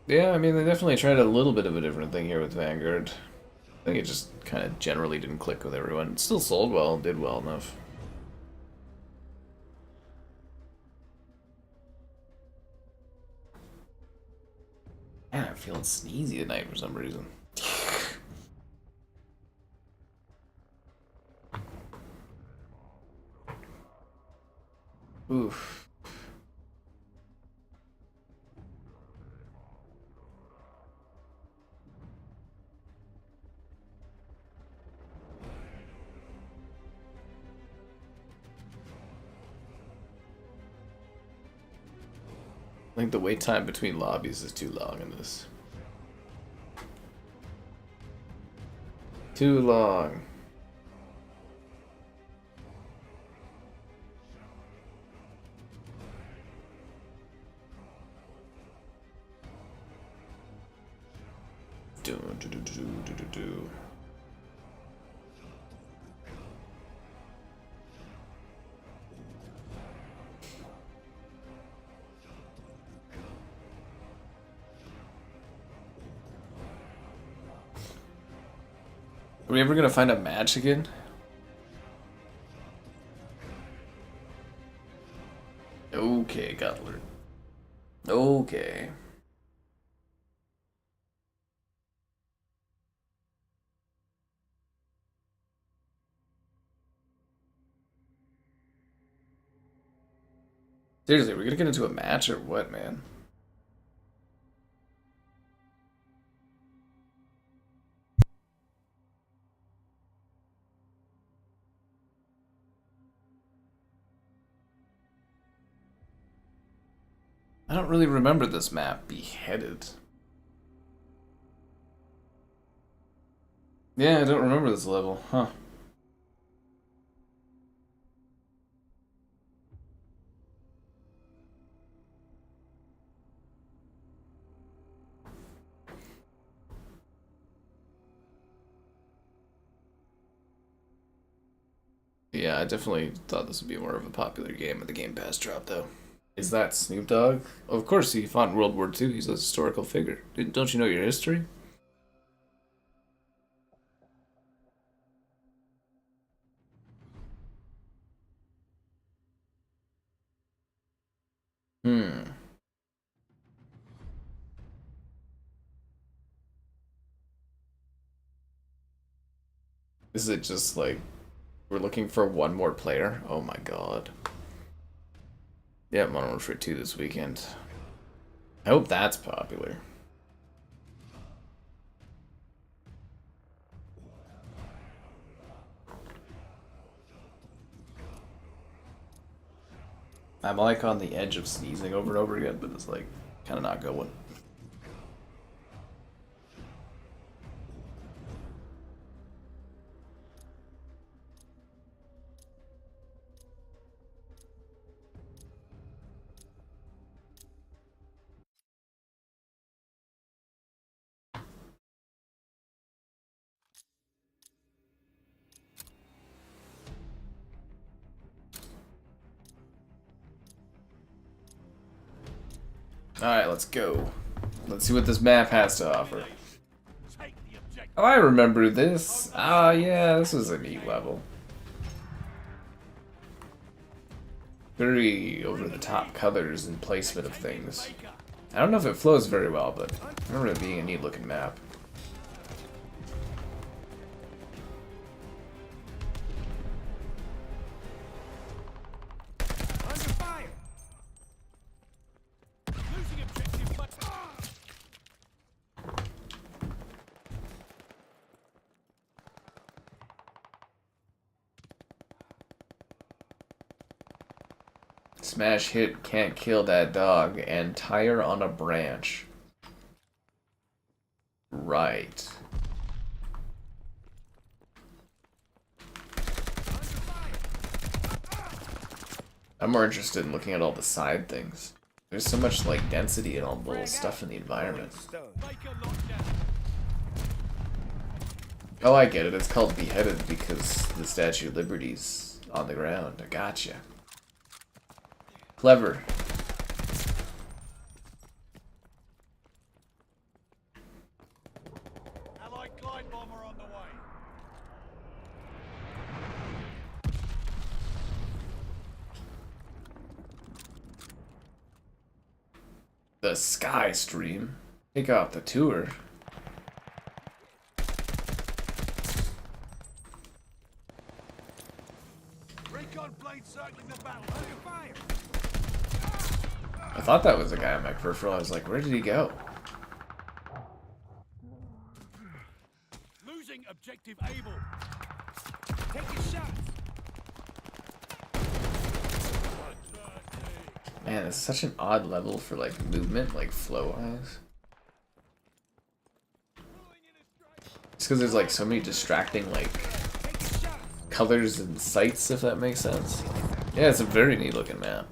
Yeah, I mean, they definitely tried a little bit of a different thing here with Vanguard. I think it just kind of generally didn't click with everyone. It still sold well, did well enough. Man, I'm feeling sneezy tonight for some reason. Oof. I think the wait time between lobbies is too long in this. Too long. Do. Are we ever gonna find a match again? Okay, Gutler. Okay. Seriously, we're gonna get into a match or what, man? I don't really remember this map. Beheaded. Yeah, I don't remember this level, huh? Yeah, I definitely thought this would be more of a popular game when the Game Pass dropped, though. Is that Snoop Dogg? Of course, he fought in World War II. He's a historical figure. Don't you know your history? Hmm. Is it just like we're looking for one more player? Oh my god. Yeah, Modern Warfare 2 this weekend. I hope that's popular. I'm like on the edge of sneezing over and over again, but it's like kind of not going. Alright, let's go. Let's see what this map has to offer. Take the objective. Oh, I remember this. Ah, yeah, this was a neat level. Very over-the-top colors and placement of things. I don't know if it flows very well, but I remember it being a neat-looking map. Under fire. Losing objective, but Smash hit can't kill that dog and tire on a branch. Right. I'm more interested in looking at all the side things. There's so much like density and all the little stuff in the environment. make a lockdown. Oh, I get it. It's called Beheaded because the Statue of Liberty's on the ground. I gotcha. Clever. Allied glide bomber on the way. The Sky Stream. Take off the tour. Recon plane circling the battle. Under fire. I thought that was a guy on my peripheral. I was like, where did he go? Losing objective able. Take your shots. Man, it's such an odd level for like movement, like flow wise. It's because there's like so many distracting like colors and sights, if that makes sense. Yeah, it's a very neat looking map.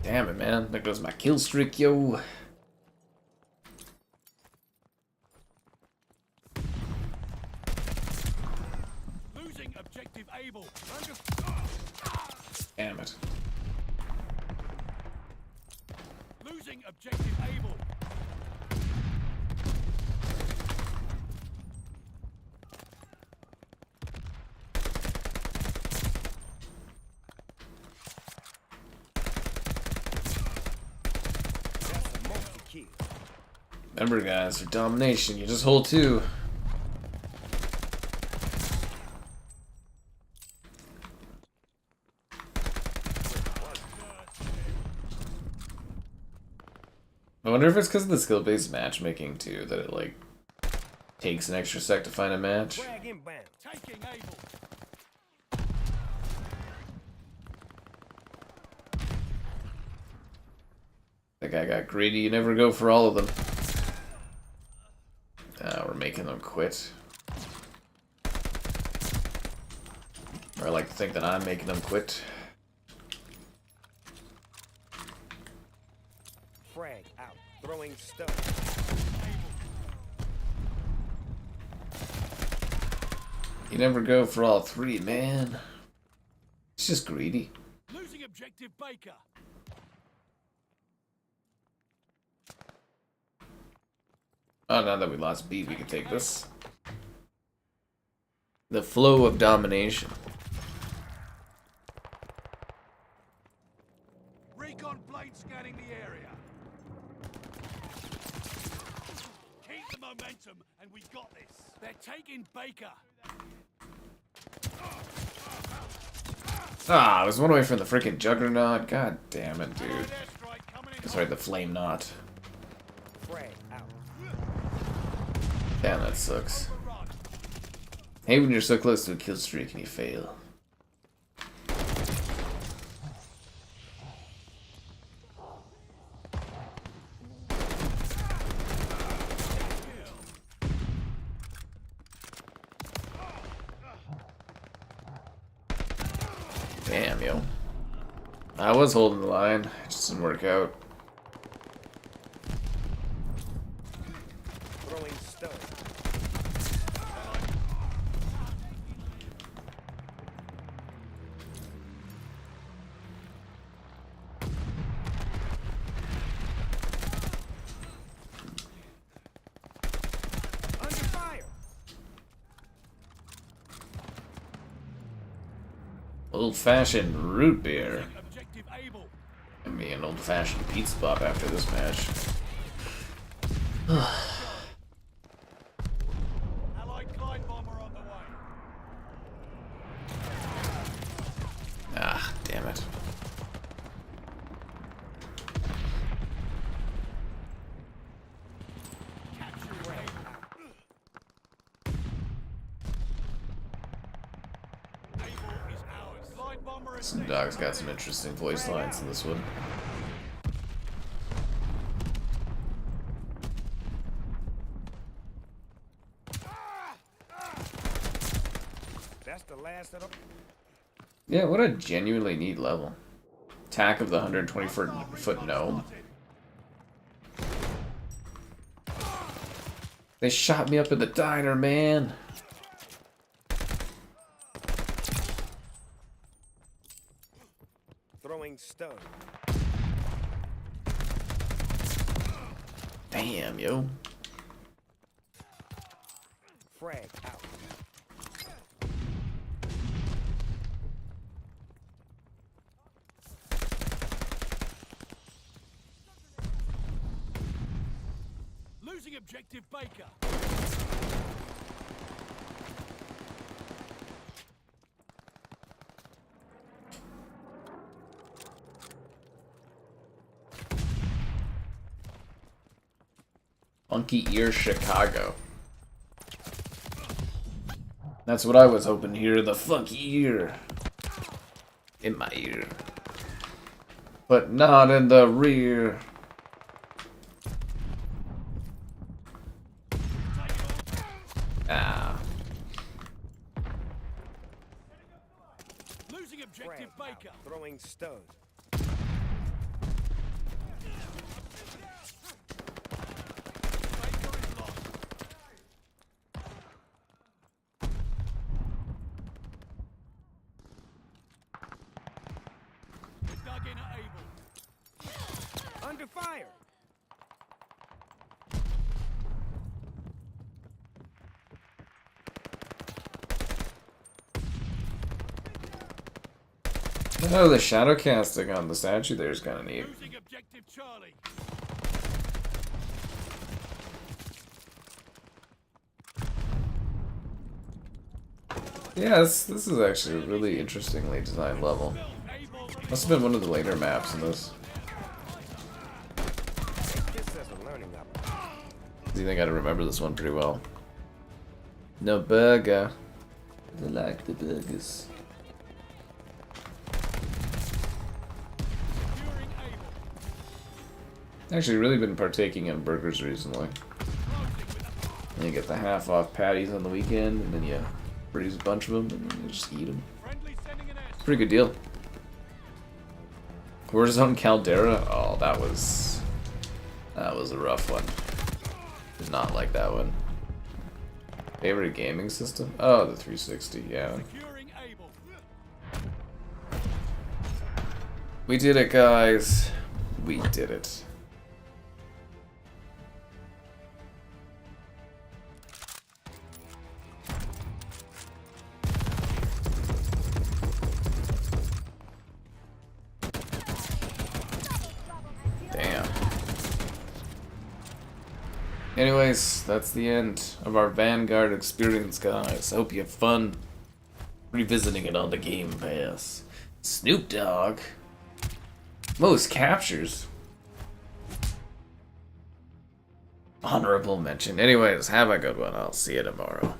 Damn it, man. There goes my kill streak, yo. Losing objective able. Under Damn it. Losing objective able. Remember, guys, for domination, you just hold 2. I wonder if it's because of the skill-based matchmaking, too, that it, like, takes an extra sec to find a match. Taking able. That guy got greedy. You never go for all of them. We're making them quit. Or I like to think that I'm making them quit. Frag out. Throwing stone. You never go for all 3, man. It's just greedy. Losing objective Baker. Oh, now that we lost B, we can take this. The flow of domination. Recon plane scanning the area. Keep the momentum, and we got this. They're taking Baker. Ah, I was one away from the freaking juggernaut. God damn it, dude. Airstrike coming in. Sorry, the flame knot. Frag out. Damn, that sucks. Overrun. Hey, when you're so close to a kill streak and you fail. Damn, yo. I was holding the line. It just didn't work out. Throwing stone. Under fire. Old-fashioned root beer. Objective able. I mean, an old-fashioned pizza pop after this match. Allied glide bomber on the way. Ah, damn it. Capture able. Able is ours. Glide bomber is Some dog's got some interesting voice lines in this one. That's the last of them. Yeah, what a genuinely neat level. Attack of the 120-foot gnome. They shot me up in the diner, man. Throwing stone. Damn, yo. Frag out. losing objective Baker. Funky Ear Chicago. That's what I was hoping to hear, the funky ear. In my ear. But not in the rear. Ah. Losing objective Baker. Throwing stone. Baker is lost. to fire. Oh, the shadow casting on the statue there is kind of neat. Losing objective Charlie. Yeah, this is actually a really interestingly designed level. Must have been one of the later maps in this. This is a learning opportunity. I think I remember this one pretty well. No burger. I like the burgers. Securing able. Actually, really been partaking in burgers recently. And you get the half off patties on the weekend, and then you freeze a bunch of them, and then you just eat them. Friendly sending an air. Pretty good deal. Warzone Caldera? Oh, that was a rough one. Did not like that one. Favorite gaming system? Oh, the 360, yeah. Securing able. We did it, guys. We did it. Damn. Anyways, that's the end of our Vanguard experience, guys. Hope you have fun revisiting it on the Game Pass. Snoop Dogg. Most captures. Honorable mention. Anyways, have a good one. I'll see you tomorrow.